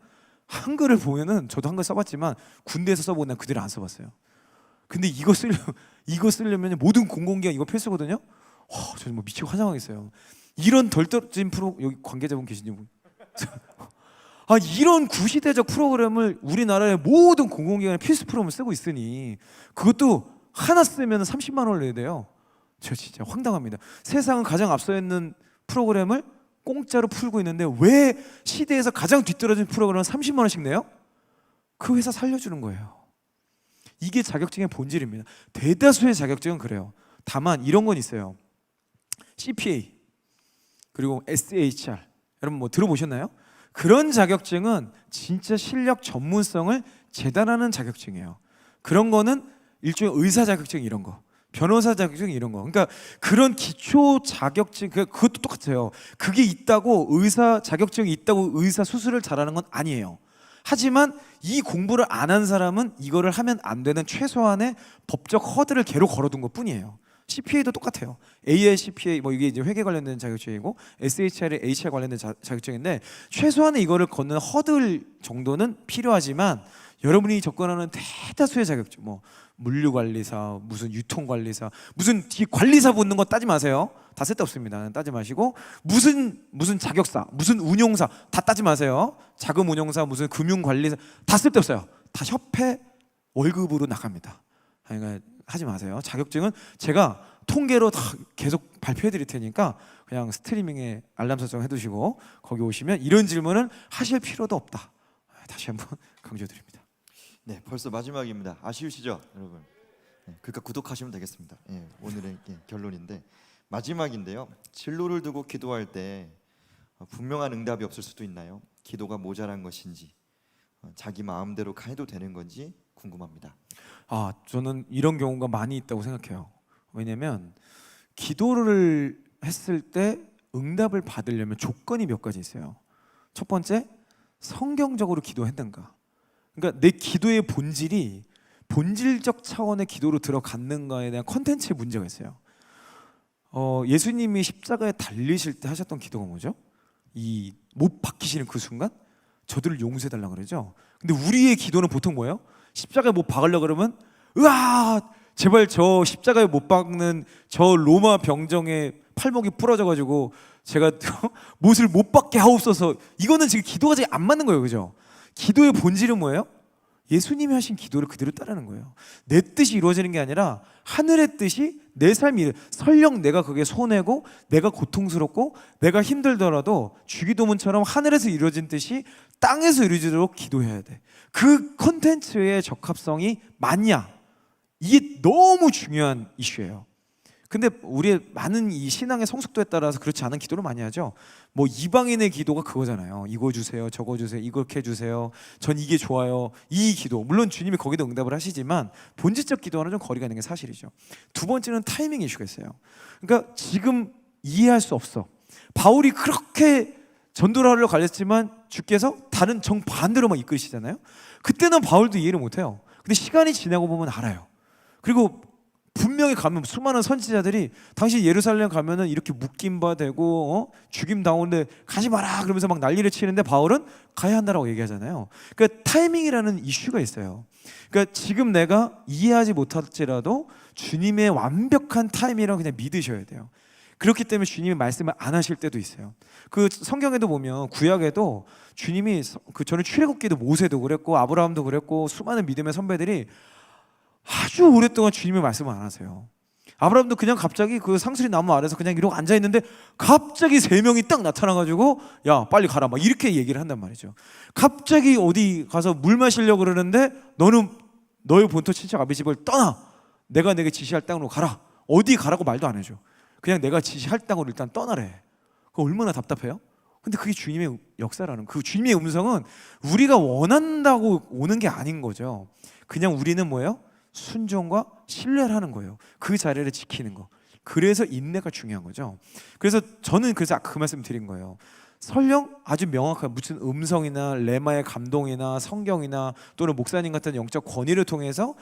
한글을 보면은 저도 한글 써봤지만 군대에서 써보고 난 그대로 안 써봤어요. 근데 이거 쓰려면 모든 공공기관 이거 필수거든요. 저는 뭐 미치고 환장하겠어요. 이런 덜 떨어진 여기 관계자분 계시니 분. 이런 구시대적 프로그램을 우리나라의 모든 공공기관의 필수 프로그램을 쓰고 있으니 그것도 하나 쓰면 30만 원을 내야 돼요. 저 진짜 황당합니다. 세상은 가장 앞서 있는 프로그램을 공짜로 풀고 있는데 왜 시대에서 가장 뒤떨어진 프로그램은 30만 원씩 내요? 그 회사 살려주는 거예요. 이게 자격증의 본질입니다. 대다수의 자격증은 그래요. 다만 이런 건 있어요. CPA 그리고 SHR 여러분 뭐 들어보셨나요? 그런 자격증은 진짜 실력 전문성을 재단하는 자격증이에요. 그런 거는 일종의 의사 자격증 이런 거, 변호사 자격증 이런 거. 그러니까 그런 기초 자격증 그것도 똑같아요. 그게 있다고 의사 자격증이 있다고 의사 수술을 잘하는 건 아니에요. 하지만 이 공부를 안 한 사람은 이거를 하면 안 되는 최소한의 법적 허들을 개로 걸어둔 것뿐이에요. CPA도 똑같아요. AICPA 뭐 이게 이제 회계 관련된 자격증이고 SHR이 HR 관련된 자격증인데 최소한의 이거를 걷는 허들 정도는 필요하지만 여러분이 접근하는 대다수의 자격증 뭐 물류관리사, 무슨 유통관리사, 무슨 뒤에 관리사 붙는 거 따지 마세요. 다 쓸데없습니다. 따지 마시고 무슨 자격사, 무슨 운용사 다 따지 마세요. 자금운용사, 무슨 금융관리사 다 쓸데없어요. 다 협회 월급으로 나갑니다. 그러니까 하지 마세요. 자격증은 제가 통계로 다 계속 발표해 드릴 테니까 그냥 스트리밍에 알람 설정 해두시고 거기 오시면 이런 질문은 하실 필요도 없다. 다시 한번 강조드립니다. 네, 벌써 마지막입니다. 아쉬우시죠, 여러분? 네, 그러니까 구독하시면 되겠습니다. 오늘의 결론인데 마지막인데요. 진로를 두고 기도할 때 분명한 응답이 없을 수도 있나요? 기도가 모자란 것인지 자기 마음대로 해도 되는 건지 궁금합니다. 저는 이런 경우가 많이 있다고 생각해요. 왜냐면 기도를 했을 때 응답을 받으려면 조건이 몇 가지 있어요. 첫 번째, 성경적으로 기도했는가. 그러니까 내 기도의 본질이 본질적 차원의 기도로 들어갔는가에 대한 컨텐츠에 문제가 있어요. 예수님이 십자가에 달리실 때 하셨던 기도가 뭐죠? 이 못 박히시는 그 순간 저들을 용서해 달라고 그러죠. 근데 우리의 기도는 보통 뭐예요? 십자가에 못 박으려고 그러면 으아 제발 저 십자가에 못 박는 저 로마 병정의 팔목이 부러져가지고 제가 못을 못 박게 하옵소서. 이거는 지금 기도가 잘 안 맞는 거예요, 그죠? 기도의 본질은 뭐예요? 예수님이 하신 기도를 그대로 따르는 거예요. 내 뜻이 이루어지는 게 아니라 하늘의 뜻이 내 삶이 설령 내가 그게 손해고 내가 고통스럽고 내가 힘들더라도 주기도문처럼 하늘에서 이루어진 뜻이 땅에서 이루어지도록 기도해야 돼. 그 컨텐츠의 적합성이 맞냐? 이게 너무 중요한 이슈예요. 근데 우리의 많은 이 신앙의 성숙도에 따라서 그렇지 않은 기도를 많이 하죠. 뭐 이방인의 기도가 그거잖아요. 이거 주세요, 저거 주세요, 이렇게 해주세요. 전 이게 좋아요. 이 기도. 물론 주님이 거기도 응답을 하시지만 본질적 기도와는 좀 거리가 있는 게 사실이죠. 두 번째는 타이밍 이슈가 있어요. 그러니까 지금 이해할 수 없어. 바울이 그렇게 전도를 하려고 갈렸지만 주께서 다른 정반대로 막 이끌으시잖아요. 그때는 바울도 이해를 못해요. 근데 시간이 지나고 보면 알아요. 그리고 분명히 가면 수많은 선지자들이 당시 예루살렘 가면은 이렇게 묶임 바 되고 죽임 당하는데 가지 마라 그러면서 막 난리를 치는데 바울은 가야 한다라고 얘기하잖아요. 그러니까 타이밍이라는 이슈가 있어요. 그러니까 지금 내가 이해하지 못할지라도 주님의 완벽한 타이밍이라고 그냥 믿으셔야 돼요. 그렇기 때문에 주님이 말씀을 안 하실 때도 있어요. 그 성경에도 보면 구약에도 주님이 저는 출애굽기도 모세도 그랬고 아브라함도 그랬고 수많은 믿음의 선배들이 아주 오랫동안 주님의 말씀을 안 하세요. 아브라함도 그냥 갑자기 그 상수리 나무 아래서 그냥 이러고 앉아 있는데 갑자기 3명이 딱 나타나가지고 야 빨리 가라 막 이렇게 얘기를 한단 말이죠. 갑자기 어디 가서 물 마시려고 그러는데 너는 너의 본토 친척 아비 집을 떠나 내가 내게 지시할 땅으로 가라. 어디 가라고 말도 안 해줘. 그냥 내가 지시할 땅으로 일단 떠나래. 그거 얼마나 답답해요? 근데 그게 주님의 역사라는, 그 주님의 음성은 우리가 원한다고 오는 게 아닌 거죠. 그냥 우리는 뭐예요? 순종과 신뢰를 하는 거예요. 그 자리를 지키는 거. 그래서 인내가 중요한 거죠. 그래서 저는 아까 그 말씀 드린 거예요. 설령 아주 명확한 무슨 음성이나 레마의 감동이나 성경이나 또는 목사님 같은 영적 권위를 통해서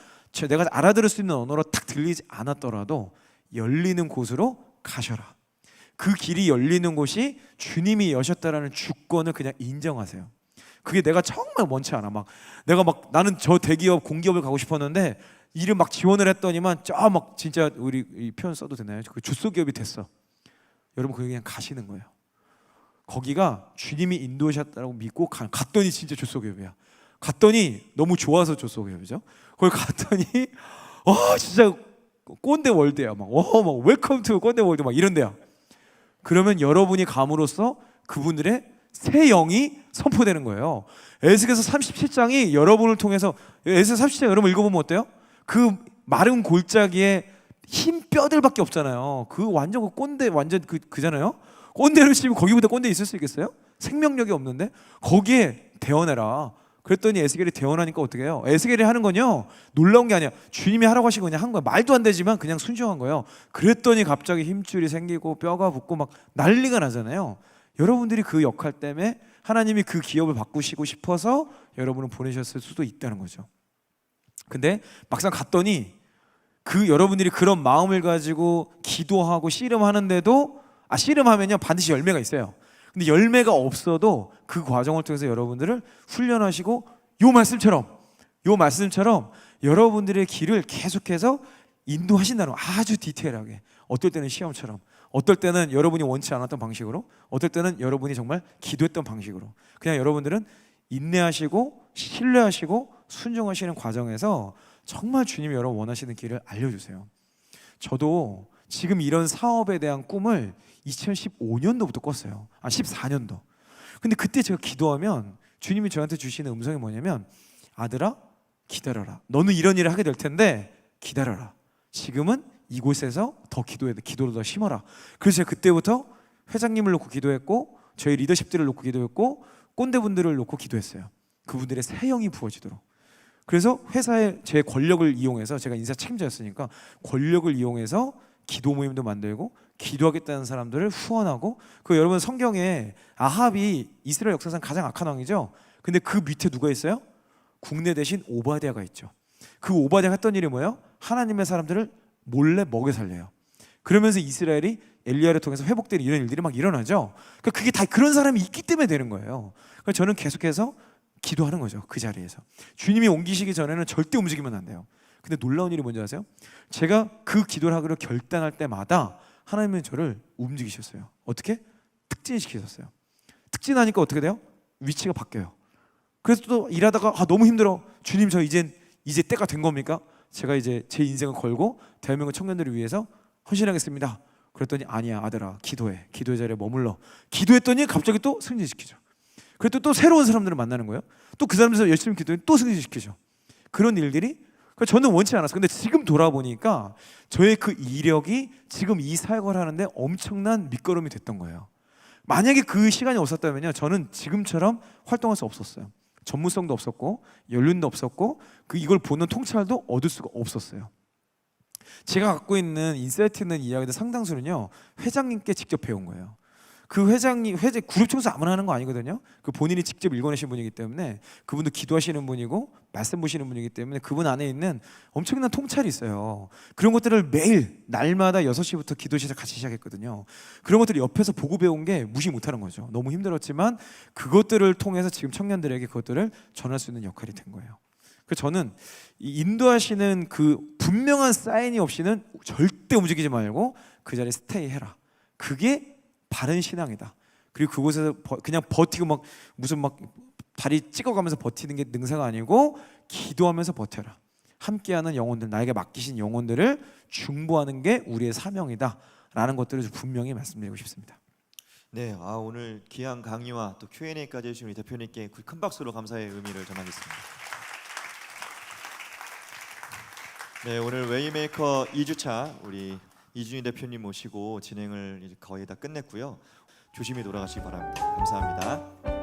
내가 알아들을 수 있는 언어로 딱 들리지 않았더라도 열리는 곳으로 가셔라. 그 길이 열리는 곳이 주님이 여셨다라는 주권을 그냥 인정하세요. 그게 내가 정말 원치 않아. 내가 나는 저 대기업 공기업을 가고 싶었는데 일을 지원을 했더니만 진짜 우리 이 표현 써도 되나요? 그 주소기업이 됐어. 여러분 거기 그냥 가시는 거예요. 거기가 주님이 인도하셨다고 믿고 갔더니 진짜 주소기업이야. 갔더니 너무 좋아서 주소기업이죠. 거기 갔더니 진짜 꼰대 월드야. 막 웰컴 투 꼰대 월드 막 이런 데야. 그러면 여러분이 감으로써 그분들의 새 영이 선포되는 거예요. 에스겔서 37장이 여러분을 통해서, 에스겔서 37장 여러분 읽어보면 어때요? 그 마른 골짜기에 흰 뼈들밖에 없잖아요. 그 완전 그 꼰대 완전 그잖아요. 꼰대를 치면 거기보다 꼰대 있을 수 있겠어요? 생명력이 없는데 거기에 대언해라. 그랬더니 에스겔이 대언하니까 어떻게 해요? 에스겔이 하는 건요 놀라운 게 아니야. 주님이 하라고 하시고 그냥 한 거야. 말도 안 되지만 그냥 순종한 거예요. 그랬더니 갑자기 힘줄이 생기고 뼈가 붙고 막 난리가 나잖아요. 여러분들이 그 역할 때문에 하나님이 그 기업을 바꾸시고 싶어서 여러분을 보내셨을 수도 있다는 거죠. 근데 막상 갔더니 그 여러분들이 그런 마음을 가지고 기도하고 씨름하는데도 씨름하면요 반드시 열매가 있어요. 근데 열매가 없어도 그 과정을 통해서 여러분들을 훈련하시고 요 말씀처럼 여러분들의 길을 계속해서 인도하신다는 거예요. 아주 디테일하게. 어떨 때는 시험처럼, 어떨 때는 여러분이 원치 않았던 방식으로, 어떨 때는 여러분이 정말 기도했던 방식으로. 그냥 여러분들은 인내하시고 신뢰하시고 순종하시는 과정에서 정말 주님이 여러분 원하시는 길을 알려주세요. 저도 지금 이런 사업에 대한 꿈을 2015년도부터 꿨어요. 14년도. 근데 그때 제가 기도하면 주님이 저한테 주시는 음성이 뭐냐면 아들아 기다려라. 너는 이런 일을 하게 될 텐데 기다려라. 지금은 이곳에서 더 기도해야 돼. 기도를 더 심어라. 그래서 제가 그때부터 회장님을 놓고 기도했고 저희 리더십들을 놓고 기도했고 꼰대분들을 놓고 기도했어요. 그분들의 새 영이 부어지도록. 그래서 회사의 제 권력을 이용해서, 제가 인사 책임자였으니까 권력을 이용해서 기도 모임도 만들고 기도하겠다는 사람들을 후원하고, 여러분 성경에 아합이 이스라엘 역사상 가장 악한 왕이죠. 근데 그 밑에 누가 있어요? 국내 대신 오바댜가 있죠. 그 오바댜가 했던 일이 뭐예요? 하나님의 사람들을 몰래 먹여 살려요. 그러면서 이스라엘이 엘리야를 통해서 회복되는 이런 일들이 막 일어나죠. 그러니까 그게 다 그런 사람이 있기 때문에 되는 거예요. 그래서 저는 계속해서 기도하는 거죠. 그 자리에서 주님이 옮기시기 전에는 절대 움직이면 안 돼요. 근데 놀라운 일이 뭔지 아세요? 제가 그 기도를 하기로 결단할 때마다 하나님은 저를 움직이셨어요. 어떻게? 특진시키셨어요. 특진하니까 어떻게 돼요? 위치가 바뀌어요. 그래서 또 일하다가 너무 힘들어. 주님 저 이제 때가 된 겁니까? 제가 이제 제 인생을 걸고 대한민국 청년들을 위해서 헌신하겠습니다. 그랬더니 아니야 아들아 기도해. 기도의 자리에 머물러. 기도했더니 갑자기 또 승진시키죠. 그래도 또 새로운 사람들을 만나는 거예요. 또 그 사람들에서 열심히 기도해 또 승진시키죠. 그런 일들이 저는 원치 않았어요. 근데 지금 돌아보니까 저의 그 이력이 지금 이 사역을 하는데 엄청난 밑거름이 됐던 거예요. 만약에 그 시간이 없었다면요 저는 지금처럼 활동할 수 없었어요. 전문성도 없었고 연륜도 없었고 이걸 보는 통찰도 얻을 수가 없었어요. 제가 갖고 있는 인사이트 있는 이야기들 상당수는요 회장님께 직접 배운 거예요. 그 회장님 그룹 청소 아무나 하는 거 아니거든요. 그 본인이 직접 읽어내신 분이기 때문에, 그분도 기도하시는 분이고 말씀 보시는 분이기 때문에 그분 안에 있는 엄청난 통찰이 있어요. 그런 것들을 매일 날마다 6시부터 기도 같이 시작했거든요. 그런 것들을 옆에서 보고 배운 게 무시 못하는 거죠. 너무 힘들었지만 그것들을 통해서 지금 청년들에게 그것들을 전할 수 있는 역할이 된 거예요. 그래서 저는 인도하시는 그 분명한 사인이 없이는 절대 움직이지 말고 그 자리에 스테이 해라. 그게 바른 신앙이다. 그리고 그곳에서 그냥 버티고 막 무슨 막 다리 찍어가면서 버티는 게 능사가 아니고 기도하면서 버텨라. 함께하는 영혼들, 나에게 맡기신 영혼들을 중보하는 게 우리의 사명이다라는 것들을 좀 분명히 말씀드리고 싶습니다. 네, 오늘 귀한 강의와 또 Q&A까지 해주신 우리 대표님께 큰 박수로 감사의 의미를 전하겠습니다. 네, 오늘 웨이메이커 2주차 우리 이준희 대표님 모시고 진행을 이제 거의 다 끝냈고요. 조심히 돌아가시기 바랍니다. 감사합니다.